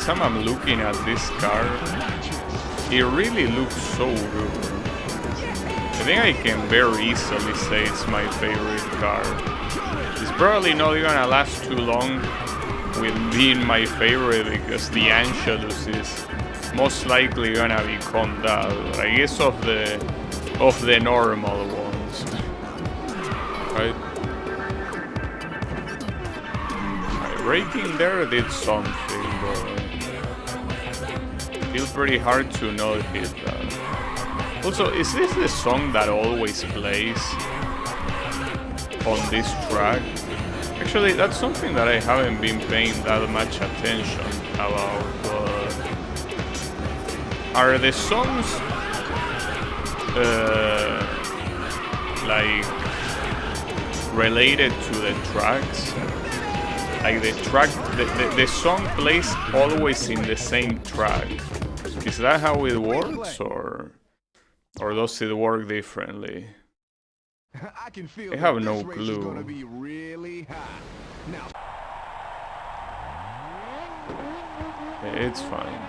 time I'm looking at this car, it really looks so good. I think I can very easily say it's my favorite car. It's probably not gonna last too long with being my favorite because the Angelus is most likely gonna become that. But I guess of the normal ones, right? Braking there did something, but still pretty hard to not hit that. Also, is this the song that always plays on this track? Actually, that's something that I haven't been paying that much attention about, but are the songs like related to the tracks? Like the song plays always in the same track. Is that how it works, or does it work differently? I have no clue. It's fine.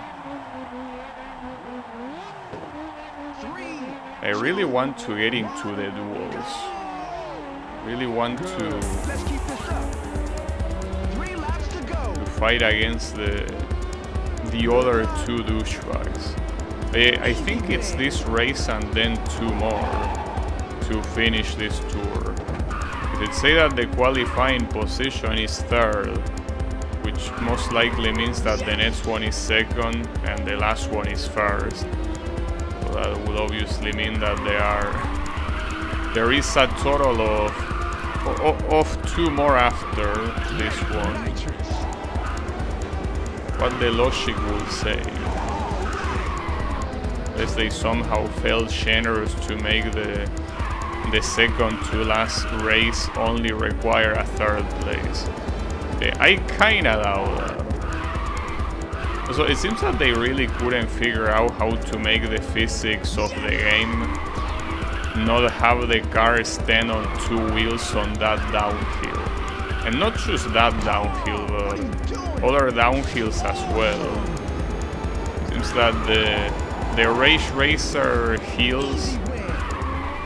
I really want to get into the duels. Really want to fight against the other two douchebags. I think it's this race and then two more to finish this tour. It say that the qualifying position is third, which most likely means that the next one is second and the last one is first. So that would obviously mean that there is a total of two more after this one. What the logic will say. Unless they somehow felt generous to make the second to last race only require a third place. I kinda doubt that. So it seems that they really couldn't figure out how to make the physics of the game not have the car stand on two wheels on that downhill. And not just that downhill, but other downhills as well. Seems that the racer hills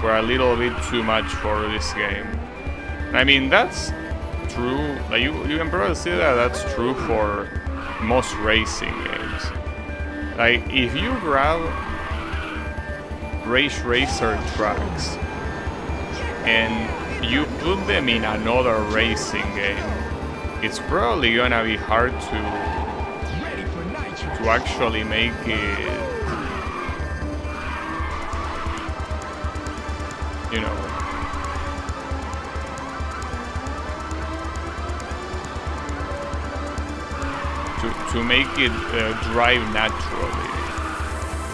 were a little bit too much for this game. I mean, that's true. Like you can probably see that that's true for most racing games. Like if you grab racer tracks and you put them in another racing game, it's probably gonna be hard to actually make it, you know, to make it drive naturally.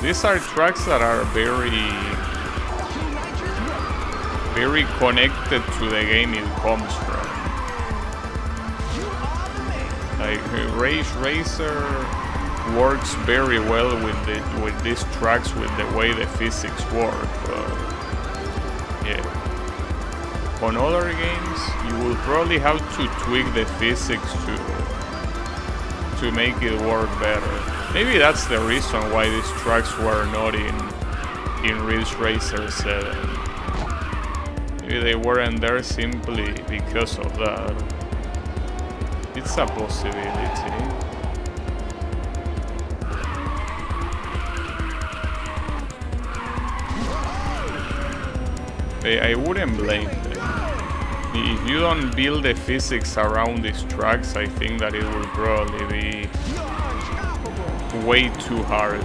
These are tracks that are very connected to the game it comes from. Like Racer works very well with these tracks with the way the physics work. Yeah. On other games, you will probably have to tweak the physics to make it work better. Maybe that's the reason why these tracks were not in Ridge Racer 7. Maybe they weren't there simply because of that. It's a possibility. I wouldn't blame them. If you don't build the physics around these tracks, I think that it will probably be way too hard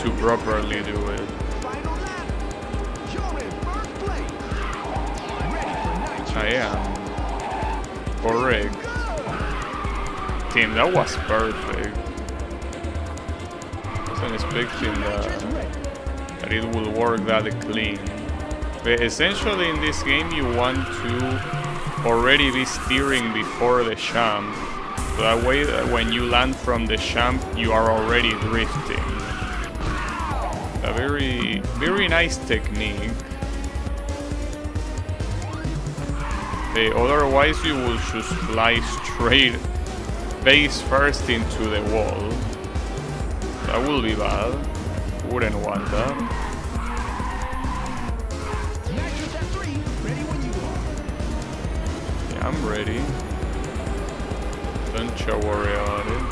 to properly do it. I am correct. Team, that was perfect. Wasn't expecting that it will work that clean. But essentially in this game you want to already be steering before the jump. So that way that when you land from the jump you are already drifting. A very, very nice technique. Otherwise you will just fly straight. face first into the wall. That will be bad. Wouldn't want that. Nitrous at 3, ready when you are. Yeah, I'm ready. Don't you worry about it.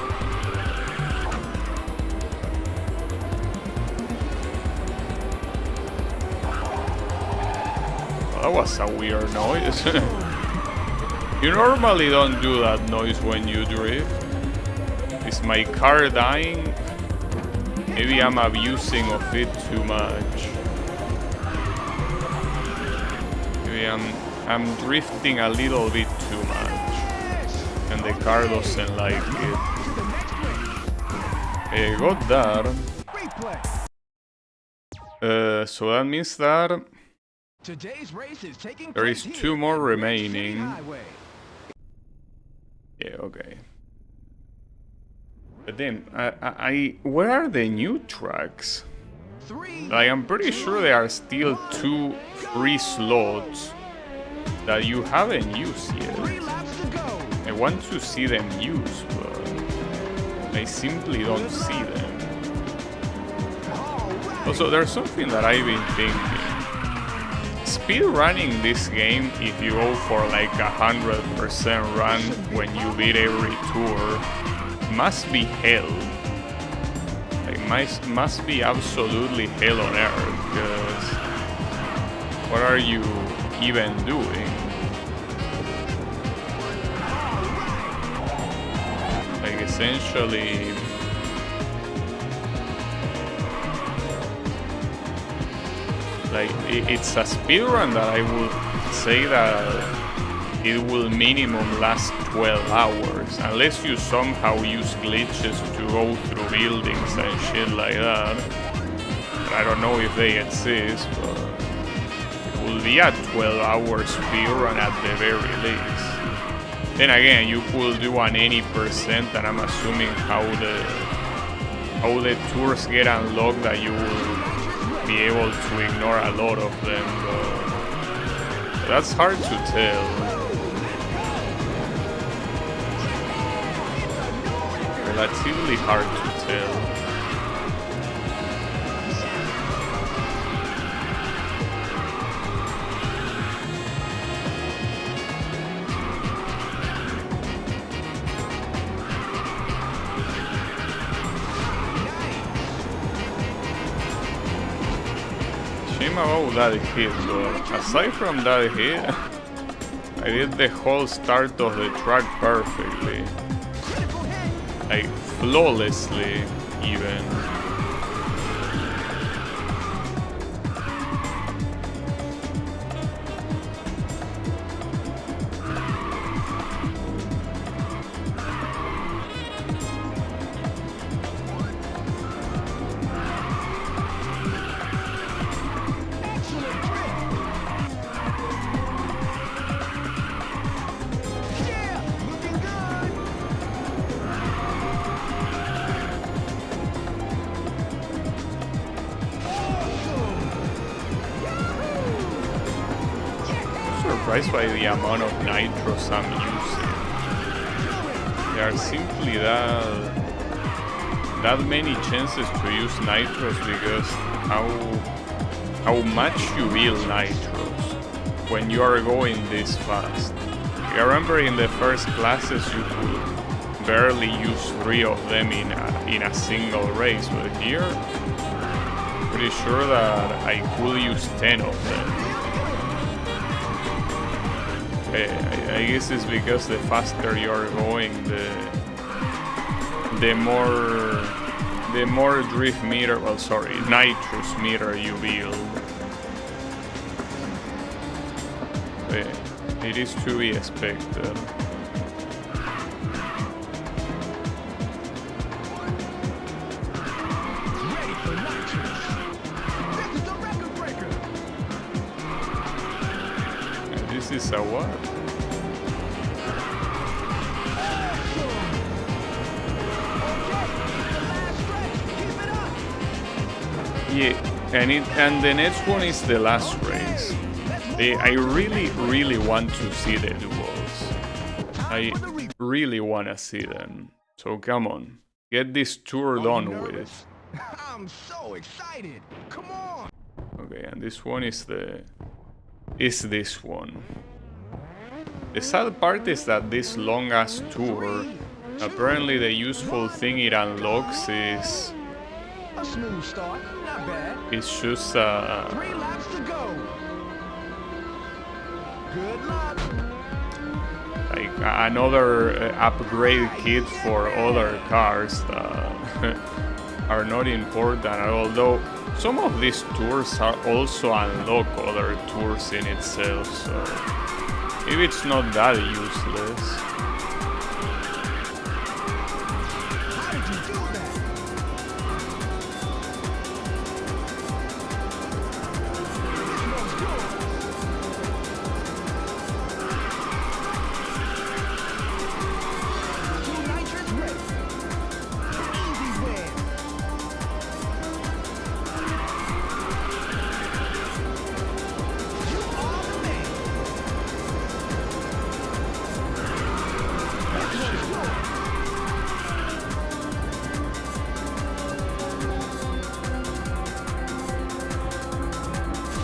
Well, that was a weird noise. You normally don't do that noise when you drift. Is my car dying? Maybe I'm abusing of it too much. Maybe I'm drifting a little bit too much. And the car doesn't like it. Got that. So that means that Today's race is taking there is place 2 here more at Red City remaining. Highway. Yeah, okay. But then, where are the new tracks? 3, Like, I'm pretty sure there are still 2 free slots that you haven't used 3 yet. laps to go. I want to see them used, but I simply don't see them. All right. Also, there's something that I've been thinking. Speed running this game, if you go for like 100% run when you beat every tour, must be hell. Like, must be absolutely hell on earth, because what are you even doing? Like, essentially, like, it's a speedrun that I would say that it will minimum last 12 hours, unless you somehow use glitches to go through buildings and shit like that. But I don't know if they exist, but it will be a 12-hour speedrun at the very least. Then again, you could do an 80%, and I'm assuming how the tours get unlocked that you will be able to ignore a lot of them, but that's hard to tell. Relatively hard to tell. Shame about that hit, but aside from that hit, I did the whole start of the track perfectly. Like, flawlessly, even. Surprised by the amount of nitros I'm using. There are simply that many chances to use nitros because how much you build nitros when you are going this fast. I remember in the first classes you could barely use 3 of them in a single race, but here pretty sure that I could use 10 of them. I guess it's because the faster you're going, the more drift meter, well, sorry, nitrous meter you build. It is to be expected. This is a what? Yeah, and the next one is the last race. I really want to see the duels. really wanna see them. So come on, get this tour Are you done with. nervous? I'm so excited. Come on. Okay, and this one is this one. The sad part is that this long ass tour, apparently the useful thing it unlocks is A smooth start, not bad. it's just 3 laps to go. Good luck. like another upgrade kit for other cars that are not important at all. Though some of these tours are also unlock other tours in itself, so maybe it's not that useless. How did you do that? This one's good. Two nitrous race. Easy win. You are the man. This one's good.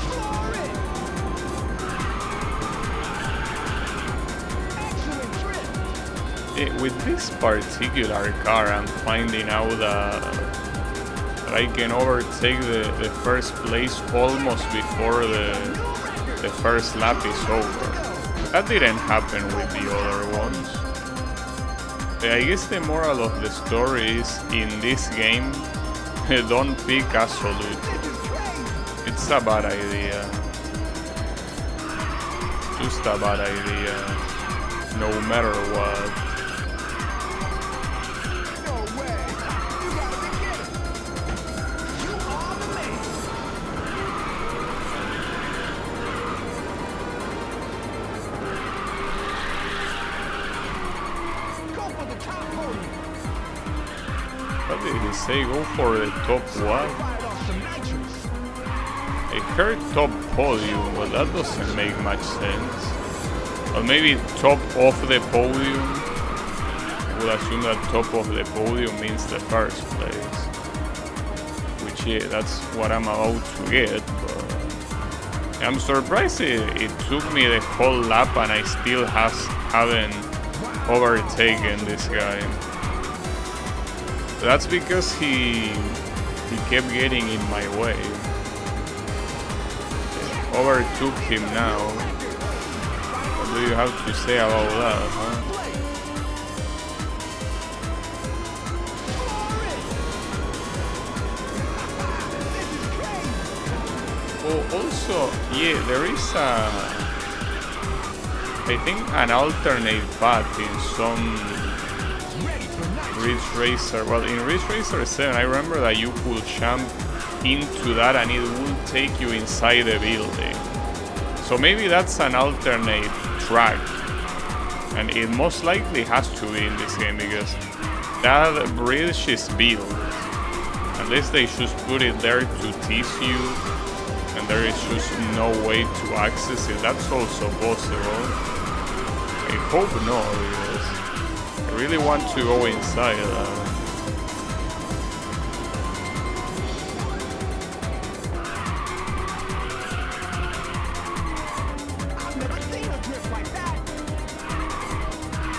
Score it. Excellent trip. With this particular car, I'm finding out that I can overtake the first place almost before the first lap is over. That didn't happen with the other ones. I guess the moral of the story is, in this game, don't pick absolute. It's a bad idea. Just a bad idea. No matter what. No way. You gotta be kidding. You are the man. Go for the top podium. What did he say? Go for the top what? Fired off some nitrous. I heard top podium, but that doesn't make much sense. Or maybe top of the podium. I would assume that top of the podium means the first place. Which, yeah, that's what I'm about to get, but I'm surprised it took me the whole lap and I still haven't overtaken this guy. That's because he kept getting in my way. Overtook him now. What do you have to say about that, huh? Oh, also, yeah, there is I think an alternate path in some Ridge Racer. Well, in Ridge Racer 7, I remember that you could jump into that and it will take you inside the building. So maybe that's an alternate track. And it most likely has to be in this game because that bridge is built. Unless they just put it there to tease you and there is just no way to access it, that's also possible. I hope not, because I really want to go inside. I've never seen a grip like that.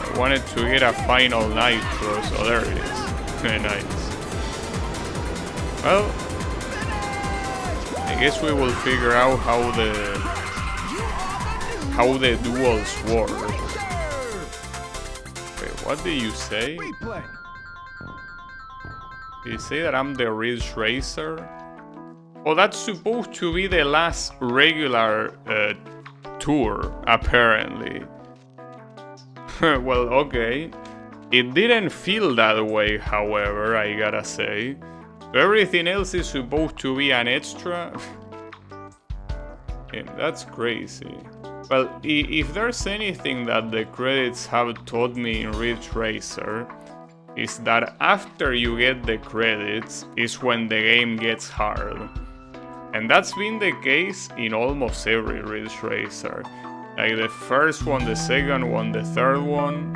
I wanted to get a final nitro, so there it is. Nice. Well, I guess we will figure out how the duels work. Wait, what did you say? Replay. Did you say that I'm the Ridge Racer? Well, that's supposed to be the last regular tour, apparently. Well, okay. It didn't feel that way, however, I gotta say. Everything else is supposed to be an extra. Yeah, that's crazy. Well, if there's anything that the credits have taught me in Ridge Racer, is that after you get the credits is when the game gets hard. And that's been the case in almost every Ridge Racer. Like the first one, the second one, the third one.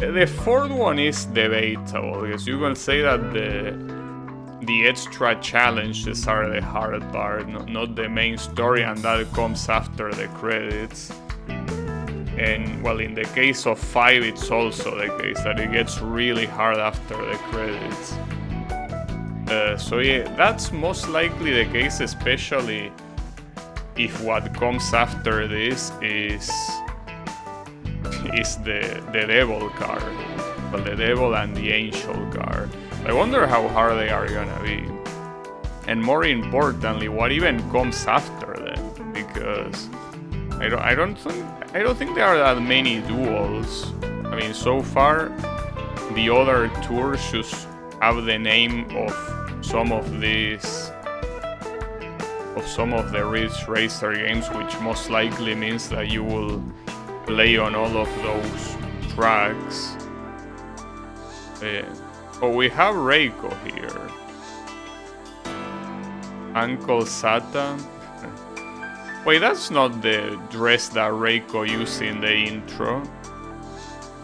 The fourth one is debatable, because you can say that the extra challenges are the hard part, not the main story, and that comes after the credits. And well, in the case of 5, it's also the case that it gets really hard after the credits. So yeah, that's most likely the case, especially if what comes after this is the devil card. Well, the devil and the angel card. I wonder how hard they are gonna be. And more importantly, what even comes after them, because I don't think there are that many duels. I mean, so far the other tours just have the name of some of the Ridge Racer games, which most likely means that you will play on all of those tracks. Oh, we have Reiko here. Uncle Sata. Wait, that's not the dress that Reiko used in the intro.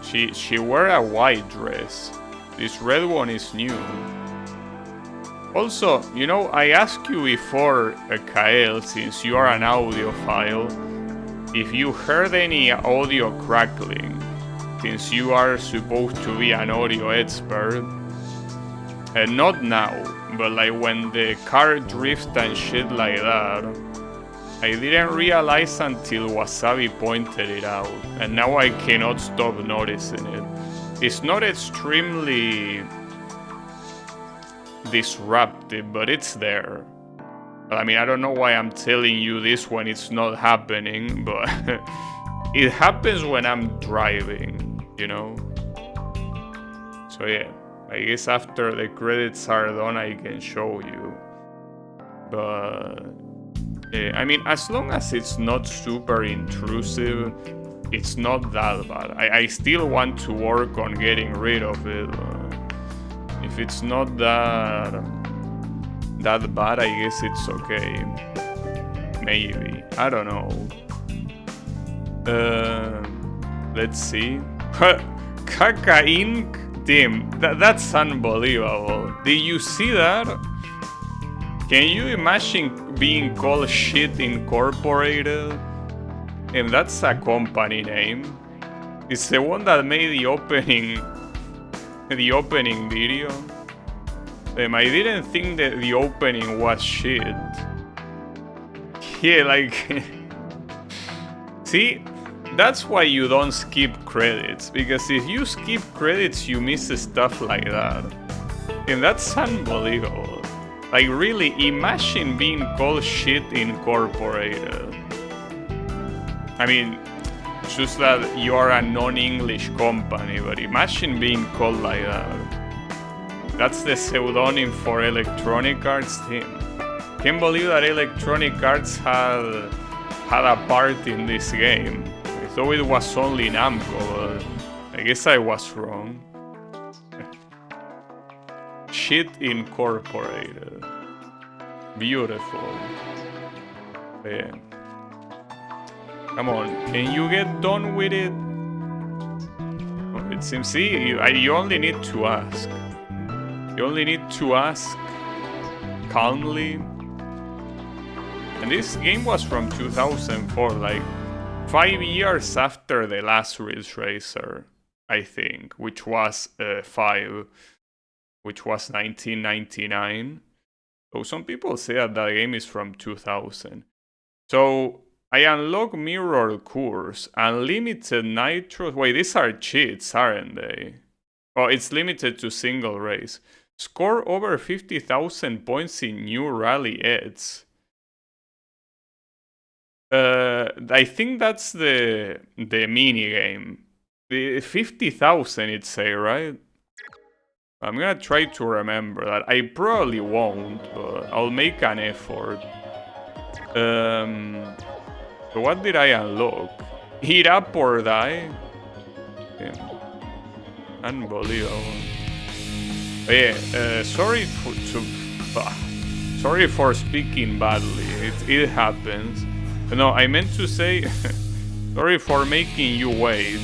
She wore a white dress. This red one is new. Also, you know, I asked you before, Kael, since you are an audiophile, if you heard any audio crackling, since you are supposed to be an audio expert. Not now, but like when the car drifts and shit like that. I didn't realize until Wasabi pointed it out, and now I cannot stop noticing it. It's not extremely disruptive, but it's there. I mean, I don't know why I'm telling you this when it's not happening, but it happens when I'm driving, you know? So yeah, I guess after the credits are done, I can show you. But I mean, as long as it's not super intrusive, it's not that bad. I still want to work on getting rid of it. If it's not that bad, I guess it's okay. Maybe. I don't know. Let's see. Kaka Inc. Damn, that's unbelievable. Did you see that? Can you imagine being called Shit Incorporated? And that's a company name. It's the one that made the opening video. I didn't think that the opening was shit. Yeah, like see, that's why you don't skip credits, because if you skip credits you miss stuff like that. And that's unbelievable. Like really, imagine being called Shit Incorporated. I mean, just that you are a non-English company, but imagine being called like that. That's the pseudonym for Electronic Arts team. Can't believe that Electronic Arts had a part in this game. I thought it was only Namco, but I guess I was wrong. Shit Incorporated. Beautiful. Yeah. Come on, can you get done with it? Oh, it seems, see, you only need to ask. You only need to ask calmly. And this game was from 2004, like 5 years after the last Ridge Racer, I think, which was 5, which was 1999. So some people say that that game is from 2000. So I unlock Mirror Course, Unlimited Nitro. Wait, these are cheats, aren't they? Oh, it's limited to single race. Score over 50,000 points in new rally ads. I think that's the mini game. The 50,000 it say, right? I'm gonna try to remember that. I probably won't, but I'll make an effort. So what did I unlock? Heat up or die? Yeah. Unbelievable. But yeah, sorry for speaking badly. It happens. No, I meant to say sorry for making you wait.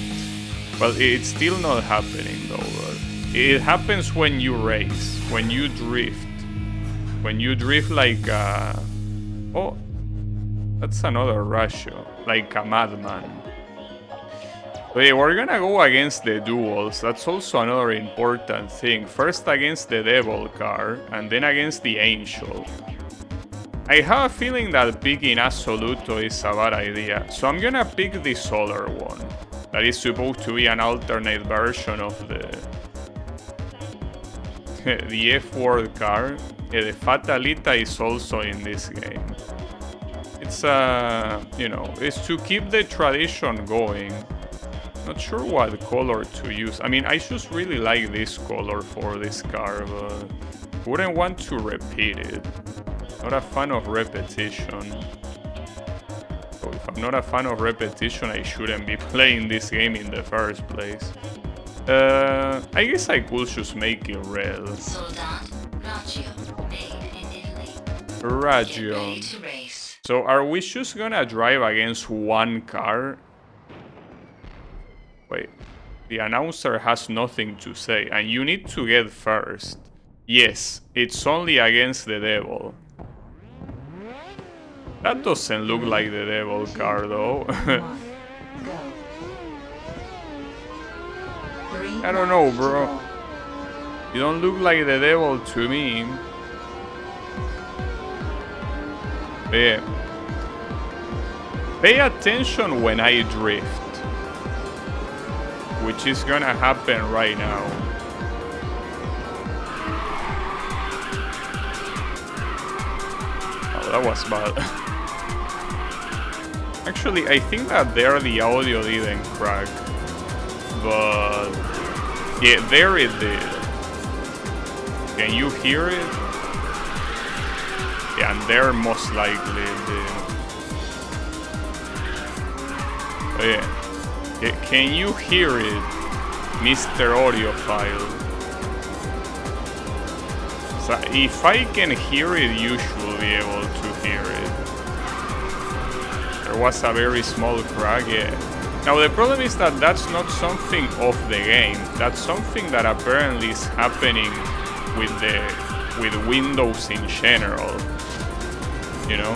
Well, it's still not happening though. But it happens when you race, when you drift. When you drift like oh, that's another ratio, like a madman. Okay, we're gonna go against the duels. That's also another important thing. First against the devil car, and then against the angel. I have a feeling that picking Assoluto is a bad idea, so I'm gonna pick the solar one. That is supposed to be an alternate version of the the F-word car. The Fatalita is also in this game. It's you know, it's to keep the tradition going. Not sure what color to use. I mean, I just really like this color for this car, but wouldn't want to repeat it. Not a fan of repetition. So if I'm not a fan of repetition, I shouldn't be playing this game in the first place. I guess I could just make it red. Soldat Raggio, made in Italy. Get Raggio. ready to race. So are we just gonna drive against one car? Wait, the announcer has nothing to say, and you need to get first. Yes, it's only against the devil. That doesn't look like the devil car, though. I don't know, bro. You don't look like the devil to me. Yeah. Pay attention when I drift. Which is gonna happen right now. Oh, that was bad. Actually, I think that there the audio didn't crack. But yeah, there it did. Can you hear it? Yeah, and there most likely it did. Oh, yeah. Can you hear it, Mr. Audiophile? So if I can hear it, you should be able to hear it. There was a very small crack, yeah. Now the problem is that that's not something of the game. That's something that apparently is happening with Windows in general. You know?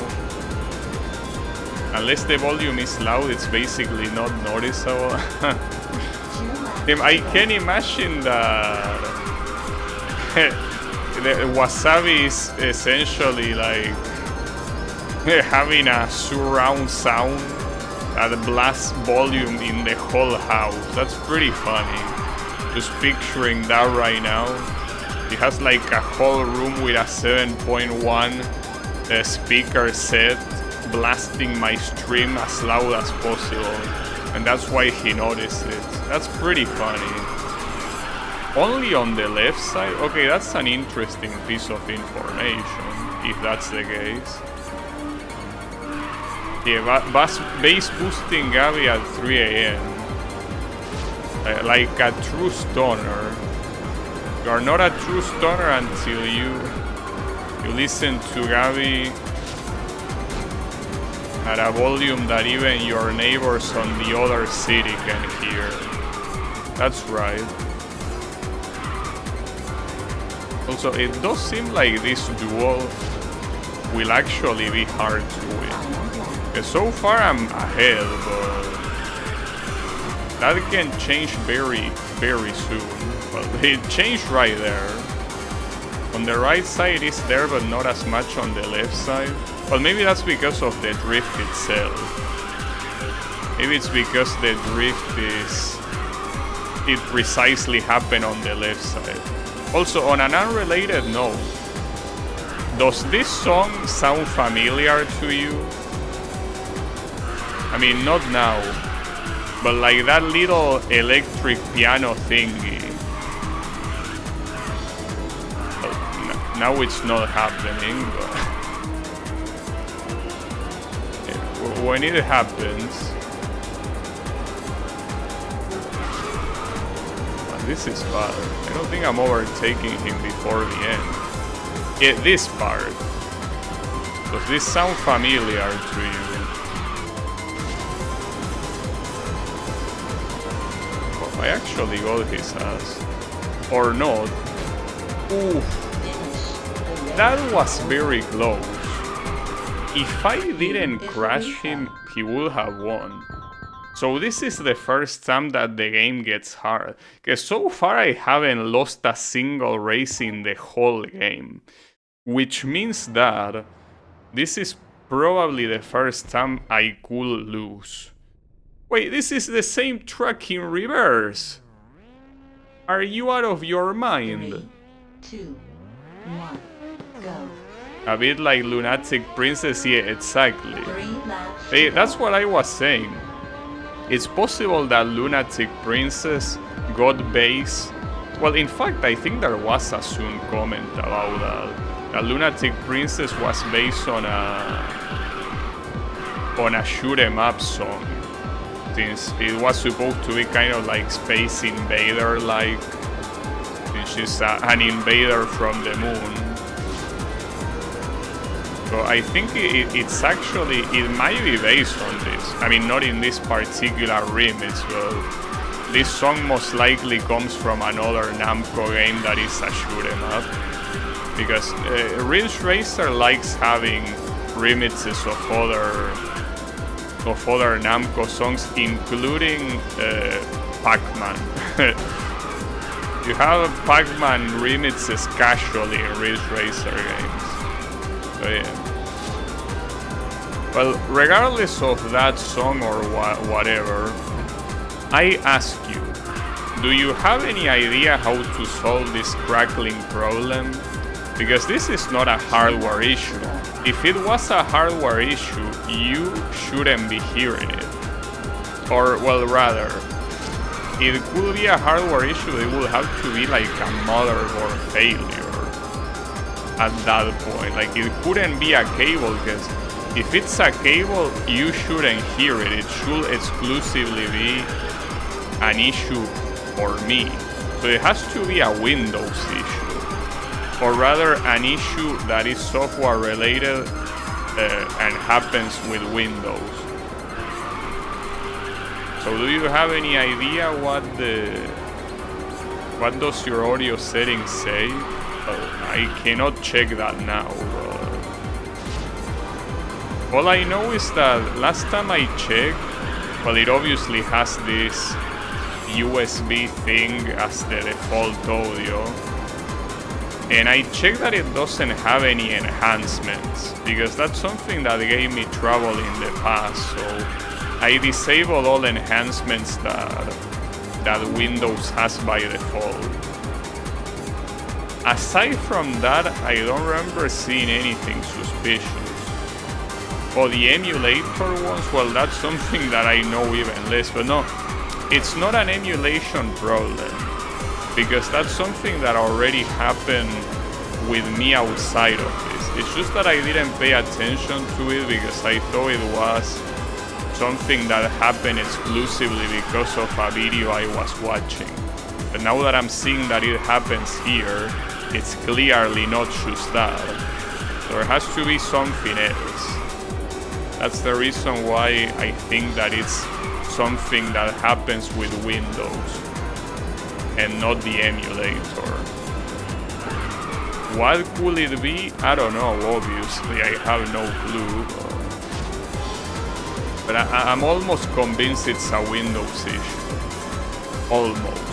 Unless the volume is loud, it's basically not noticeable. I can imagine that the Wasabi is essentially like having a surround sound that blasts volume in the whole house. That's pretty funny. Just picturing that right now. It has like a whole room with a 7.1 speaker set, blasting my stream as loud as possible, and that's why he noticed it. That's pretty funny. Only on the left side? Okay, that's an interesting piece of information, if that's the case. Yeah, bass boosting Gabby at 3 AM. Like a true stoner. You are not a true stoner until you listen to Gabby at a volume that even your neighbors on the other city can hear. That's right. Also, it does seem like this duel will actually be hard to win. So far I'm ahead, but that can change very, very soon. Well, it changed right there. On the right side is there, but not as much on the left side. Well, maybe that's because of the drift itself. Maybe it's because the drift it precisely happened on the left side. Also, on an unrelated note, does this song sound familiar to you? I mean, not now, but like that little electric piano thingy. Well, now it's not happening, but when it happens, this is bad. I don't think I'm overtaking him before the end. Yeah, this part. Does this sound familiar to you? I actually got his ass. Or not. Oof. That was very close. If I didn't crash him, he would have won. So this is the first time that the game gets hard. Because so far I haven't lost a single race in the whole game. Which means that this is probably the first time I could lose. Wait, this is the same track in reverse. Are you out of your mind? 3, 2, 1, go. A bit like Lunatic Princess, yeah, exactly. 3 laps. Hey, that's what I was saying. It's possible that Lunatic Princess got base. Well, in fact, I think there was a soon comment about that. That Lunatic Princess was based on a shoot 'em up song. Since it was supposed to be kind of like Space Invader like. Since she's an invader from the moon. So I think it's actually, it might be based on this. I mean, not in this particular remix, but this song most likely comes from another Namco game that is a shoot 'em up. Because Ridge Racer likes having remixes of other Namco songs, including Pac-Man. You have Pac-Man remixes casually in Ridge Racer games. So yeah. Well, regardless of that song or whatever, I ask you, do you have any idea how to solve this crackling problem? Because this is not a hardware issue. If it was a hardware issue, you shouldn't be hearing it. Or, well, rather, it could be a hardware issue, it would have to be like a motherboard failure. At that point, like it couldn't be a cable, because if it's a cable, you shouldn't hear it. It should exclusively be an issue for me. So it has to be a Windows issue, or rather an issue that is software related and happens with Windows. So do you have any idea what does your audio settings say? I cannot check that now. All I know is that last time I checked, well, it obviously has this USB thing as the default audio. And I checked that it doesn't have any enhancements, because that's something that gave me trouble in the past. So I disabled all enhancements that Windows has by default. Aside from that, I don't remember seeing anything suspicious. For the emulator ones, well, that's something that I know even less. But no, it's not an emulation problem, because that's something that already happened with me outside of this. It's just that I didn't pay attention to it because I thought it was something that happened exclusively because of a video I was watching. But now that I'm seeing that it happens here, it's clearly not just that. So there has to be something else. That's the reason why I think that it's something that happens with Windows and not the emulator. What could it be? I don't know, obviously, I have no clue. But I'm almost convinced it's a Windows issue. Almost.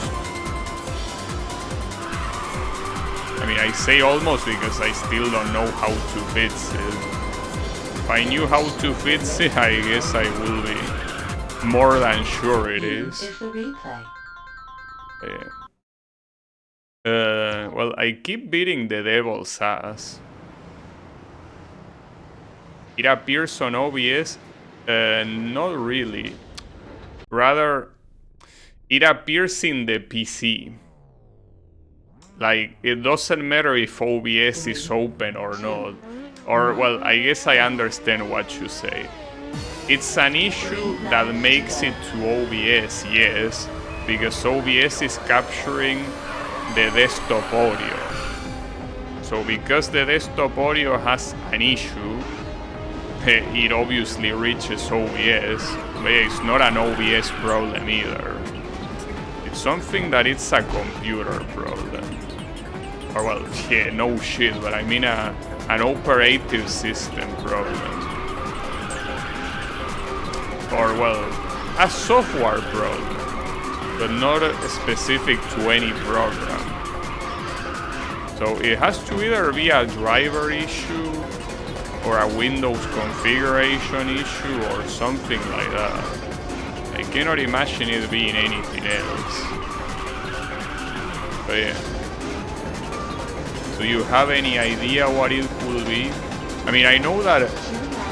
I mean, I say almost because I still don't know how to fix it. If I knew how to fix it, I guess I will be more than sure it is. The replay. Yeah. Well, I keep beating the devil's ass. It appears on OBS? Not really. Rather, it appears in the PC. Like, it doesn't matter if OBS is open or not. Or, well, I guess I understand what you say. It's an issue that makes it to OBS, yes, because OBS is capturing the desktop audio. So because the desktop audio has an issue, it obviously reaches OBS, but it's not an OBS problem either. something that it's a computer problem. Or well, yeah, no shit, but I mean an operating system problem. Or well, a software problem, but not specific to any program. So it has to either be a driver issue or a Windows configuration issue or something like that. I cannot imagine it being anything else. But yeah. Do you have any idea what it could be? I mean, I know that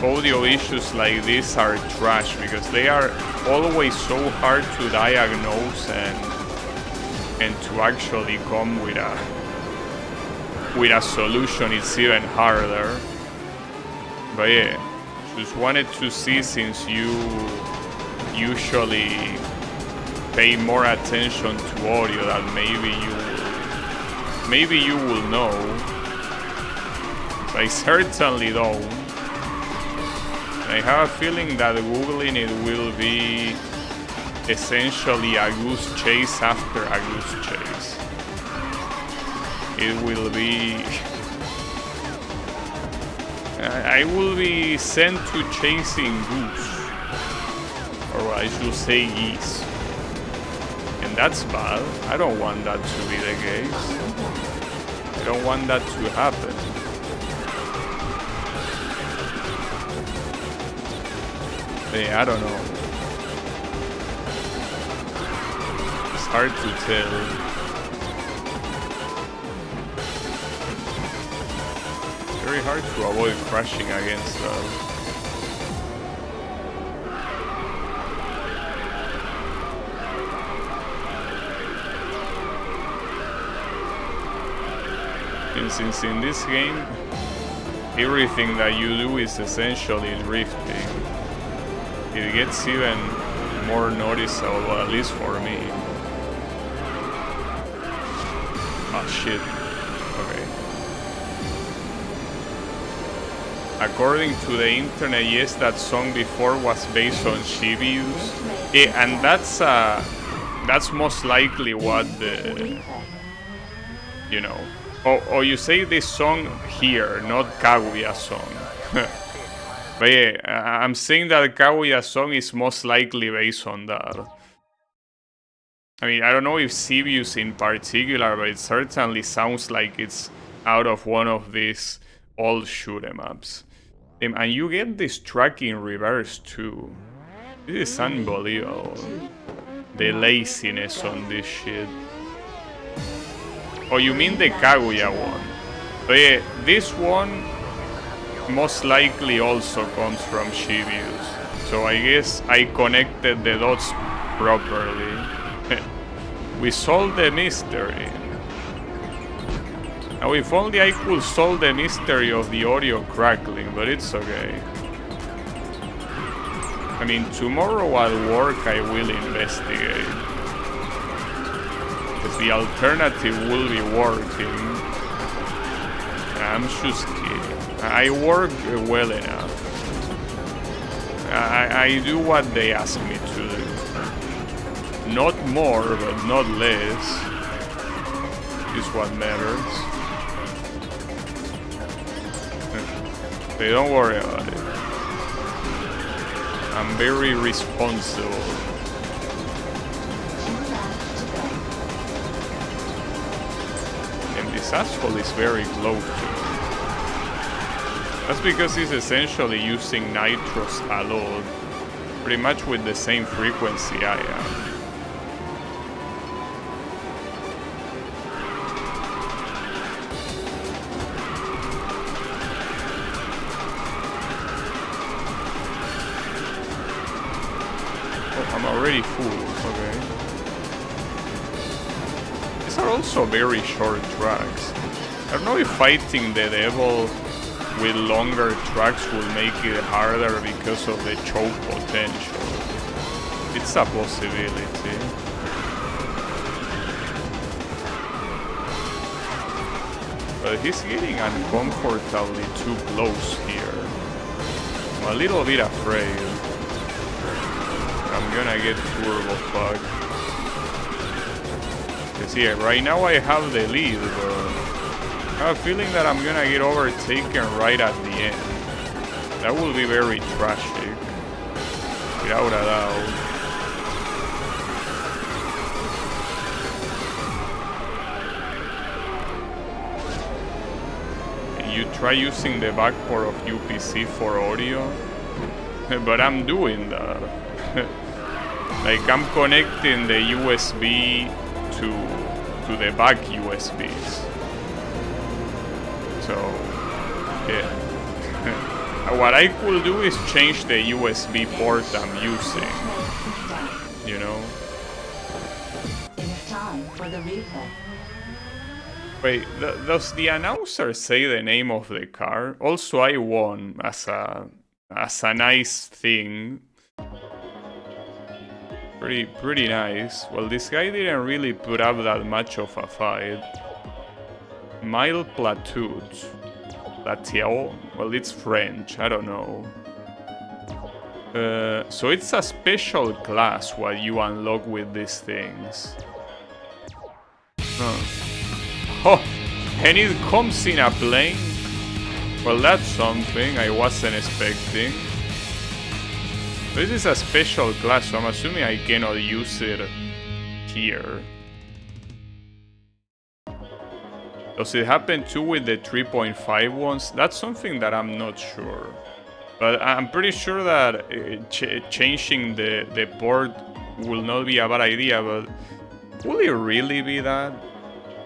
audio issues like this are trash because they are always so hard to diagnose and to actually come with a solution. It's even harder. But yeah, just wanted to see, since you usually pay more attention to audio, that maybe you will know. I certainly don't. I have a feeling that Googling it will be essentially a goose chase after a goose chase. It will be... I will be sent to chasing goose. Or I should say geese. And that's bad. I don't want that to be the case. I don't want that to happen. Yeah, I don't know. It's hard to tell. Very hard to avoid crashing against that. And since in this game, everything that you do is essentially drifting, it gets even more noticeable, at least for me. Oh shit. Okay. According to the internet, yes, that song before was based on Shibius. Yeah, and that's most likely what the... You know. Oh, you say this song here, not Kaguya song. But yeah, I'm saying that Kaguya song is most likely based on that. I mean, I don't know if Sibius in particular, but it certainly sounds like it's out of one of these old shoot 'em ups. And you get this track in reverse too. This is unbelievable. The laziness on this shit. Oh, you mean the Kaguya one? But yeah, this one most likely also comes from Shibius. So I guess I connected the dots properly. We solved the mystery. Now if only I could solve the mystery of the audio crackling, but it's okay. I mean, tomorrow at work I will investigate. Because the alternative will be working. I'm just kidding. I work well enough. I do what they ask me to do. Not more, but not less. Is what matters. But don't worry about it. I'm very responsible. And this asshole is very close to me. That's because he's essentially using nitrous a lot, pretty much with the same frequency I am. Oh, I'm already full, okay. These are also very short tracks. I don't know if fighting the devil with longer tracks will make it harder because of the choke potential. It's a possibility. But he's getting uncomfortably too close here. I'm a little bit afraid I'm gonna get turbo fucked. 'Cause yeah, right now I have the lead, but I have a feeling that I'm gonna get overtaken right at the end. That will be very tragic, without a doubt. You try using the backport of UPC for audio, but I'm doing that. Like I'm connecting the USB to the back USBs. So yeah. What I could do is change the USB port I'm using. You know? It's time for the replay. Wait, does the announcer say the name of the car? Also, I won as a nice thing. Pretty nice. Well, this guy didn't really put up that much of a fight. Mile Plateaus. Plateau? Well, it's French. I don't know. So it's a special class what you unlock with these things. Huh. Oh, and it comes in a plane? Well, that's something I wasn't expecting. This is a special class, so I'm assuming I cannot use it here. Does it happen too with the 3.5 ones? That's something that I'm not sure. But I'm pretty sure that changing the port will not be a bad idea, but will it really be that?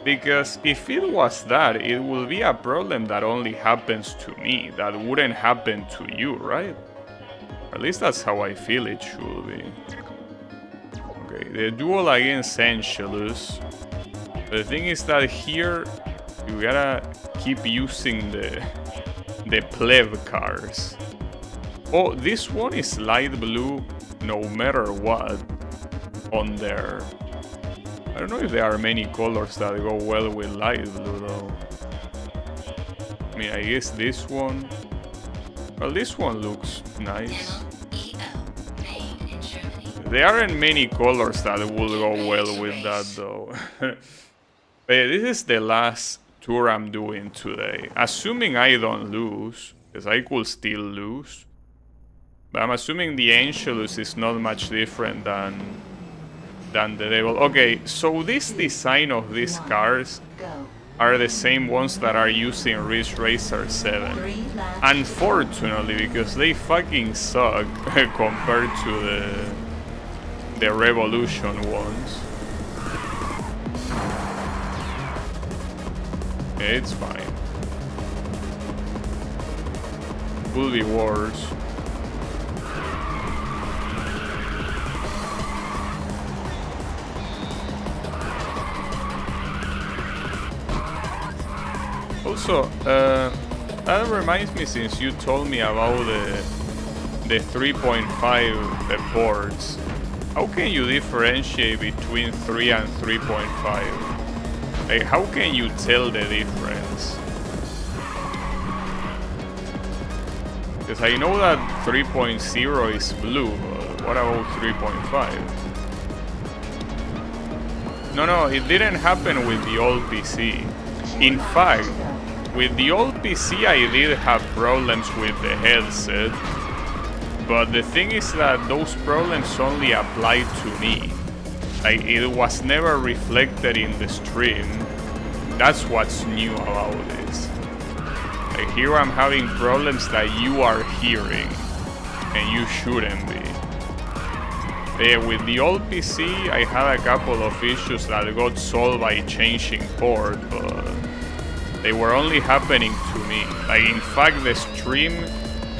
Because if it was that, it will be a problem that only happens to me, that wouldn't happen to you, right? At least that's how I feel it should be. Okay, the duel against Angelus. The thing is that here, you gotta keep using the pleb cars. Oh, this one is light blue no matter what on there. I don't know if there are many colors that go well with light blue though. I mean, I guess this one. Well, this one looks nice. There aren't many colors that will go well with that though. But yeah, this is the last tour I'm doing today. Assuming I don't lose, because I could still lose. But I'm assuming the Angelus is not much different than the Devil. Okay, so this design of these cars are the same ones that are using Ridge Racer 7. Unfortunately, because they fucking suck compared to the Revolution ones. Yeah, it's fine. Will be worse. Also, that reminds me, since you told me about the 3.5 ports, how can you differentiate between 3 and 3.5? Like, how can you tell the difference? Because I know that 3.0 is blue, but what about 3.5? No, it didn't happen with the old PC. In fact, with the old PC I did have problems with the headset, but the thing is that those problems only applied to me. Like, it was never reflected in the stream. That's what's new about this. Like, here I'm having problems that you are hearing, and you shouldn't be. With the old PC, I had a couple of issues that got solved by changing port, but they were only happening to me. Like, in fact, the stream,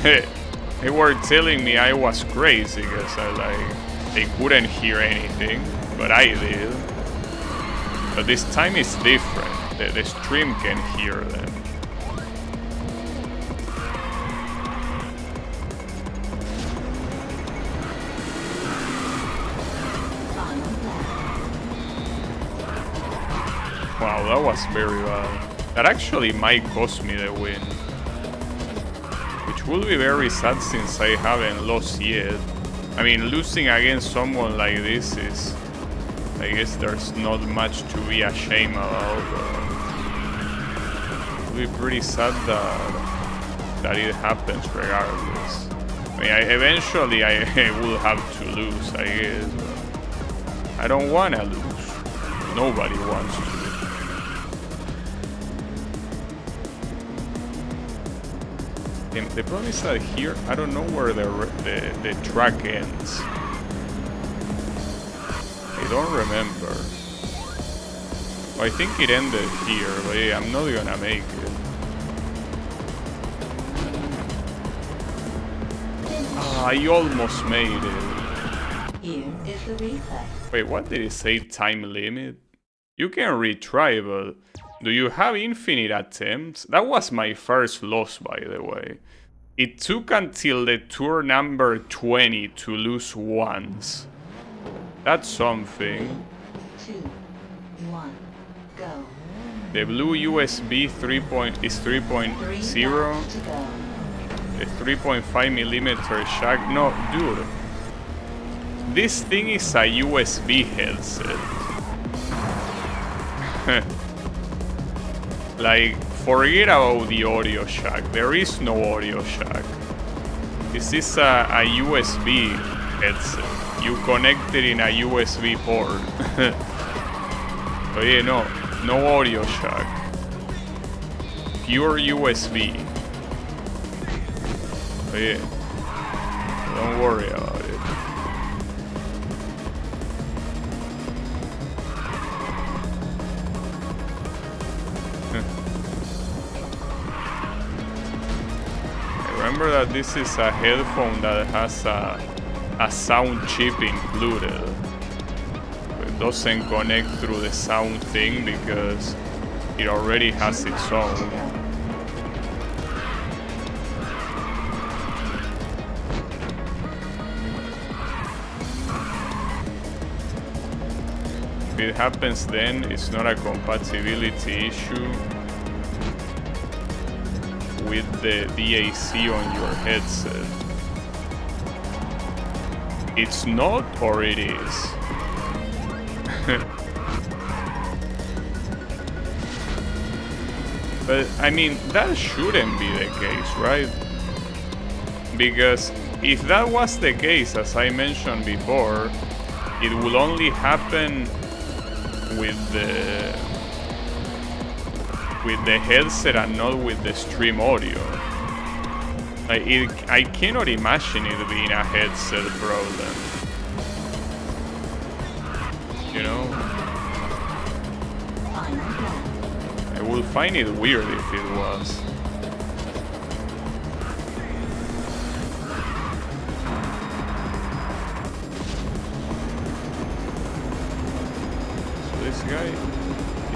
they were telling me I was crazy because they couldn't hear anything, but I did. But this time it's different. The stream can hear them. Wow, that was very bad. That actually might cost me the win. Which will be very sad since I haven't lost yet. I mean, losing against someone like this I guess there's not much to be ashamed about. It'll be pretty sad that it happens regardless. I mean, eventually I will have to lose, I guess. But I don't wanna lose. Nobody wants to. And the problem is that here, I don't know where the track ends. I don't remember. I think it ended here, but yeah, I'm not gonna make it. I almost made it. Here is the replay. Wait, what did it say? Time limit? You can retry, but do you have infinite attempts? That was my first loss, by the way. It took until the tour number 20 to lose once. That's something. 2, 1, go. The blue USB is 3.0. 3 laps to go. The 3.5 millimeter jack. No, dude. This thing is a USB headset. Like, forget about the audio jack. There is no audio jack. This is a USB headset. You connect it in a USB port. So yeah, no audio jack. Pure USB. So yeah, don't worry about it. Remember that this is a headphone that has a sound chip included. It doesn't connect through the sound thing because it already has its own. If it happens then, it's not a compatibility issue with the DAC on your headset. It's not, or it is? But I mean, that shouldn't be the case, right? Because if that was the case, as I mentioned before, it will only happen with the headset and not with the stream audio. I cannot imagine it being a headset problem. You know? I would find it weird if it was. So this guy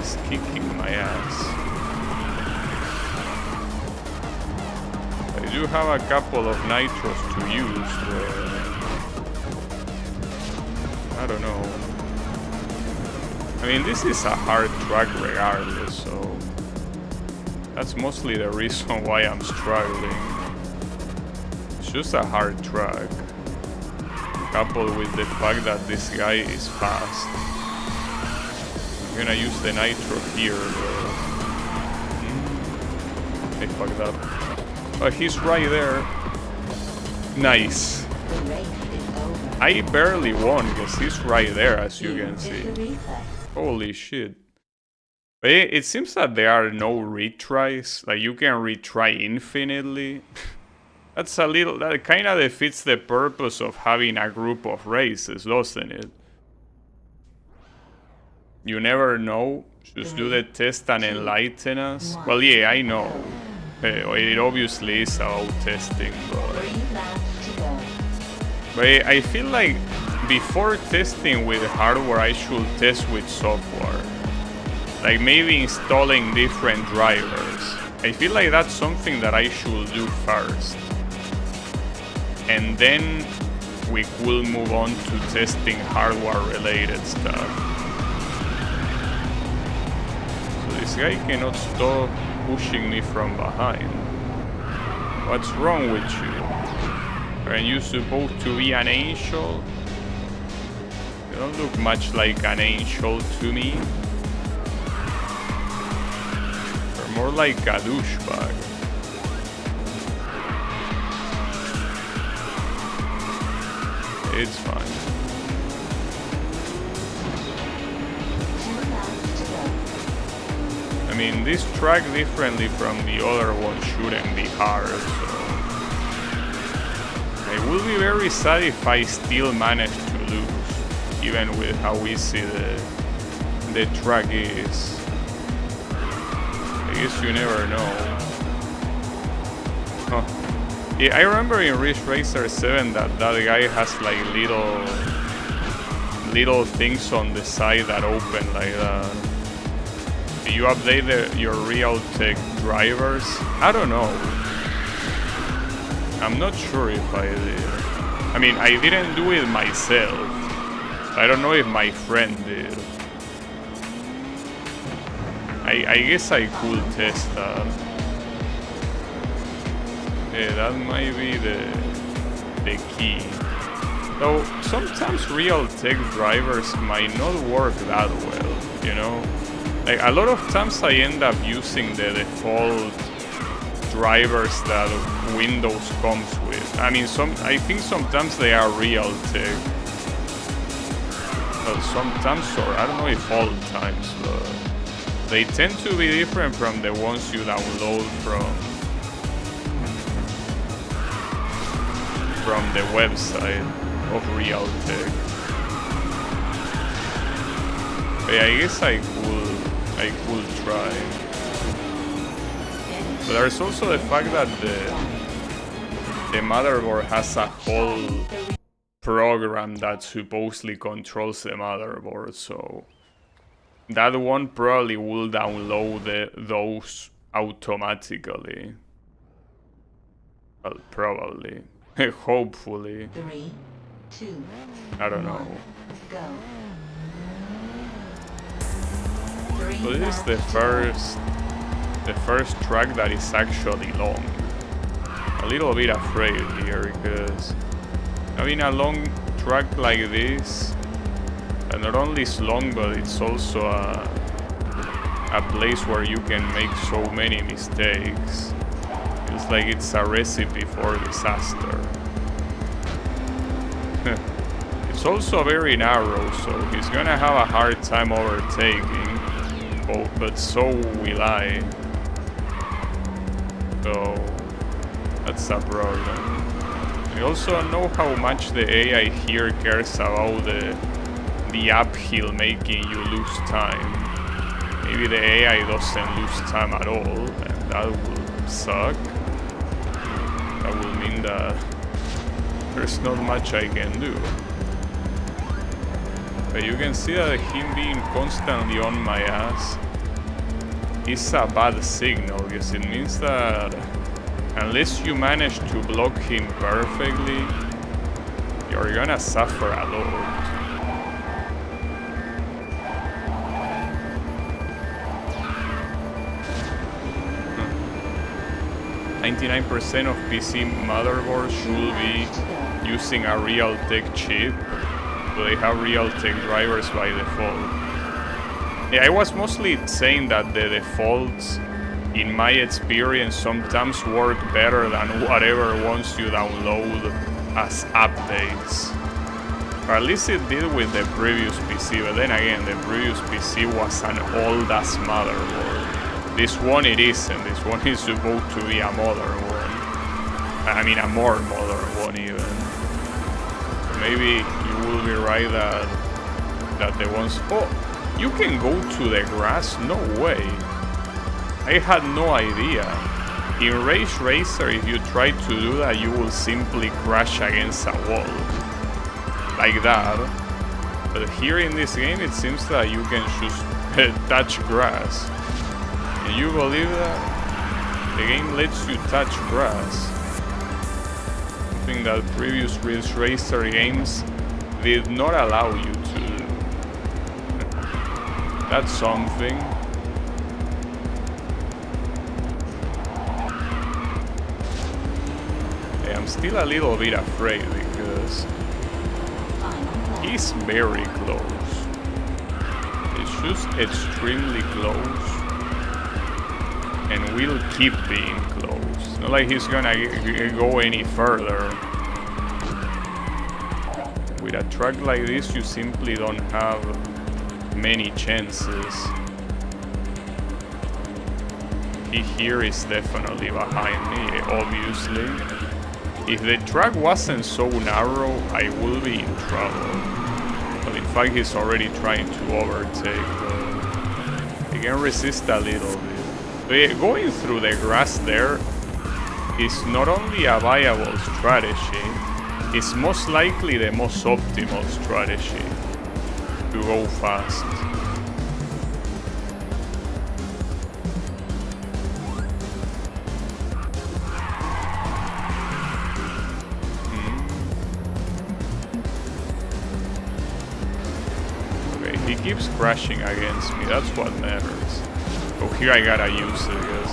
is kicking my ass. I do have a couple of nitros to use, but I don't know. I mean, this is a hard track regardless, so that's mostly the reason why I'm struggling. It's just a hard track, coupled with the fact that this guy is fast. I'm gonna use the nitro here, but I fucked up. Oh, he's right there. Nice. I barely won because he's right there, as you can see. Holy shit. But it seems that there are no retries. Like, you can retry infinitely. That's a little... That kind of defeats the purpose of having a group of races, doesn't it? You never know. Just do the test and enlighten us. Well, yeah, I know. It obviously is about testing, but I feel like before testing with hardware, I should test with software. Like maybe installing different drivers. I feel like that's something that I should do first. And then we will move on to testing hardware related stuff. So this guy cannot stop pushing me from behind. What's wrong with you? Aren't you supposed to be an angel? You don't look much like an angel to me. You're more like a douchebag. It's fine. I mean, this track differently from the other one shouldn't be hard, so I will be very sad if I still manage to lose, even with how easy the track is. I guess you never know. Huh. Yeah, I remember in Ridge Racer 7 that guy has like little things on the side that open like that. Do you update your Realtek drivers? I don't know. I'm not sure if I did. I mean, I didn't do it myself. I don't know if my friend did. I guess I could test that. Yeah, that might be the key. Though sometimes Realtek drivers might not work that well, you know? Like a lot of times I end up using the default drivers that Windows comes with. I mean, I think sometimes they are Realtek. Well, sometimes, or I don't know if all times, but they tend to be different from the ones you download from the website of Realtek. But yeah, I guess I could try. But there's also the fact that the motherboard has a whole program that supposedly controls the motherboard, so that one probably will download those automatically. Well, probably. Hopefully. 3, 2, I don't know. go. So this is the first track that is actually long. A little bit afraid here because having a long track like this, and not only is long, but it's also a place where you can make so many mistakes. Feels like it's a recipe for disaster. It's also very narrow, so he's gonna have a hard time overtaking. Oh, but so will I. So that's a problem. I also know how much the AI here cares about the uphill making you lose time. Maybe the AI doesn't lose time at all, and that will suck. That will mean that there's not much I can do. But you can see that him being constantly on my ass is a bad signal, because it means that unless you manage to block him perfectly, you're gonna suffer a lot. 99% of PC motherboards should be using a Realtek chip, so they have Realtek drivers by default. Yeah, I was mostly saying that the defaults, in my experience, sometimes work better than whatever ones you download as updates. Or at least it did with the previous PC, but then again, the previous PC was an old-ass motherboard. This one it isn't, this one is supposed to be a modern one. I mean, a more modern one even. Maybe you will be right that the ones... Oh, you can go to the grass? No way. I had no idea. In Ridge Racer, if you try to do that, you will simply crash against a wall. Like that. But here in this game, it seems that you can just touch grass. Can you believe that? The game lets you touch grass. Something that previous Ridge Racer games did not allow you to do. That's something. I'm still a little bit afraid because He's very close. It's just extremely close. And will keep being close. Not like he's gonna go any further. With a track like this, you simply don't have many chances. He here is definitely behind me, obviously. If the track wasn't so narrow, I would be in trouble. But in fact, he's already trying to overtake. He can resist a little bit. But yeah, going through the grass there is not only a viable strategy, it's most likely the most optimal strategy to go fast. Okay, he keeps crashing against me, that's what matters. Oh, here I gotta use it, because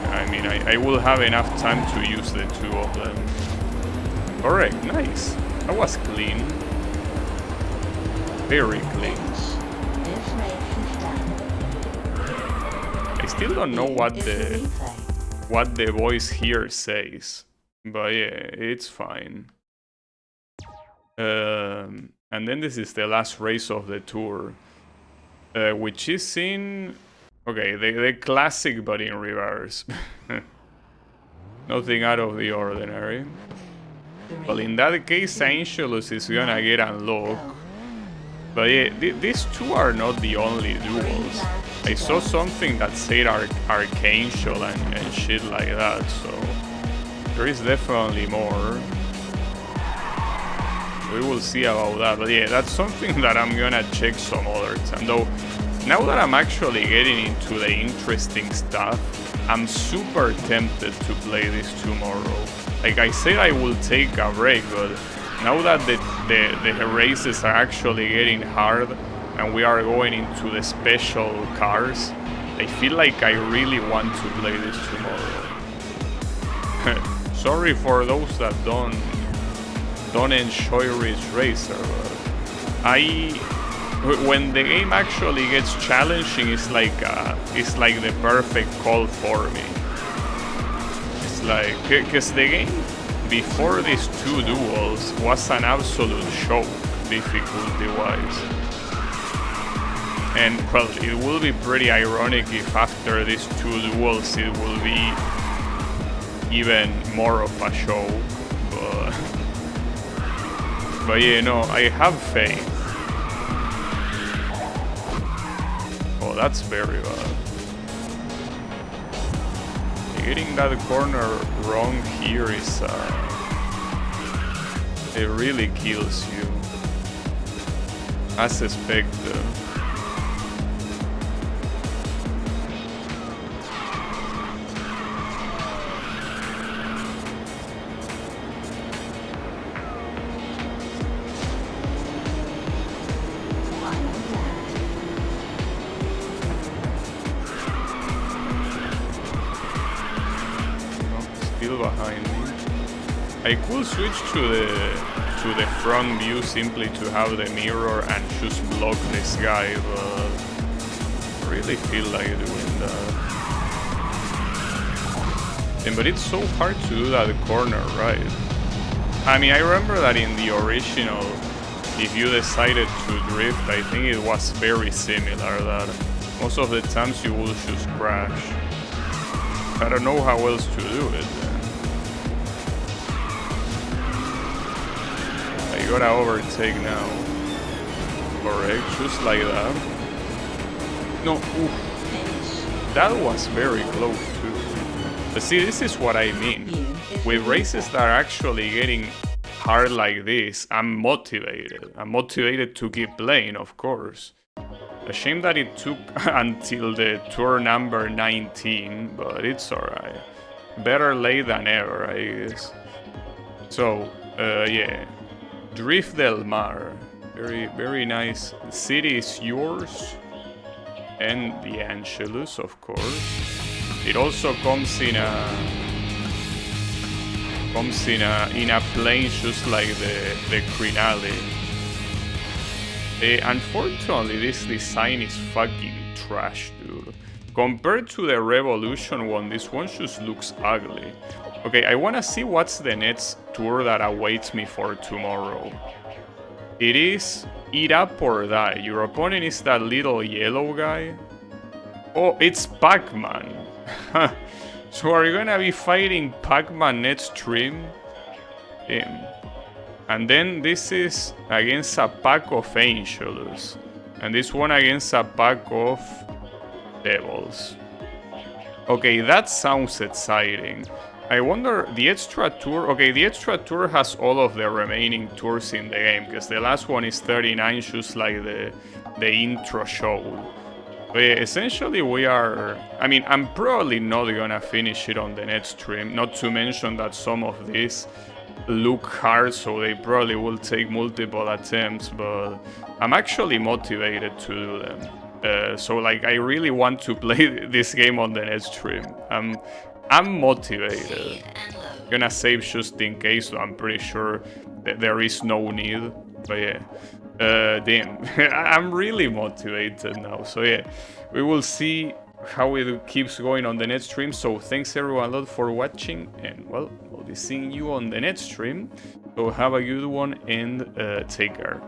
I mean, I will have enough time to use the two of them. Alright, nice. That was clean. Very clean. I still don't know what the voice here says, but yeah, it's fine. And then this is the last race of the tour, which is in... Okay, the classic but in reverse. Nothing out of the ordinary. Well, in that case, Angelus is gonna get unlocked. But yeah, these two are not the only duels. I saw something that said Archangel and shit like that, so... There is definitely more. We will see about that, but yeah, that's something that I'm gonna check some other time. Though, now that I'm actually getting into the interesting stuff, I'm super tempted to play this tomorrow. Like I said, I will take a break, but now that the races are actually getting hard and we are going into the special cars, I feel like I really want to play this tomorrow. Sorry for those that don't enjoy Ridge Racer, but when the game actually gets challenging, it's like the perfect call for me. It's like, because the game before these two duels was an absolute shock difficulty-wise. And well, it will be pretty ironic if after these two duels it will be even more of a show. But yeah, no, I have faith. Oh, that's very bad. Getting that corner wrong here is... it really kills you. As expected. Behind me. I could switch to the front view simply to have the mirror and just block this guy, but I really feel like doing that. But it's so hard to do that corner right. I mean, I remember that in the original, if you decided to drift, I think it was very similar, that most of the times you will just crash. I don't know how else to do it then. I gotta overtake now. Correct, just like that. No, oof. That was very close too. But see, this is what I mean. With races that are actually getting hard like this, I'm motivated. I'm motivated to keep playing, of course. A shame that it took until the tour number 19, but it's alright. Better late than ever, I guess. So, yeah. Drift del Mar. Very, very nice. The city is yours. And the Angelus, of course. It also comes in a plane just like the Crinale. Unfortunately, this design is fucking trash, dude. Compared to the Revolution one, this one just looks ugly. Okay, I wanna see what's the next tour that awaits me for tomorrow. It is Eat Up or Die. Your opponent is that little yellow guy. Oh, it's Pac-Man. So are you gonna be fighting Pac-Man next stream? Damn. And then this is against a pack of angels. And this one against a pack of devils. Okay, that sounds exciting. I wonder, the extra tour... Okay, the extra tour has all of the remaining tours in the game, because the last one is 39, just like the intro showed. But yeah, essentially we are... I mean, I'm probably not gonna finish it on the next stream, not to mention that some of these look hard, so they probably will take multiple attempts, but I'm actually motivated to do them. So like, I really want to play this game on the next stream. I'm motivated. Gonna save just in case, so I'm pretty sure that there is no need. But yeah, damn, I'm really motivated now. So yeah, we will see how it keeps going on the next stream. So thanks everyone a lot for watching, and well, I'll be seeing you on the next stream. So have a good one and take care.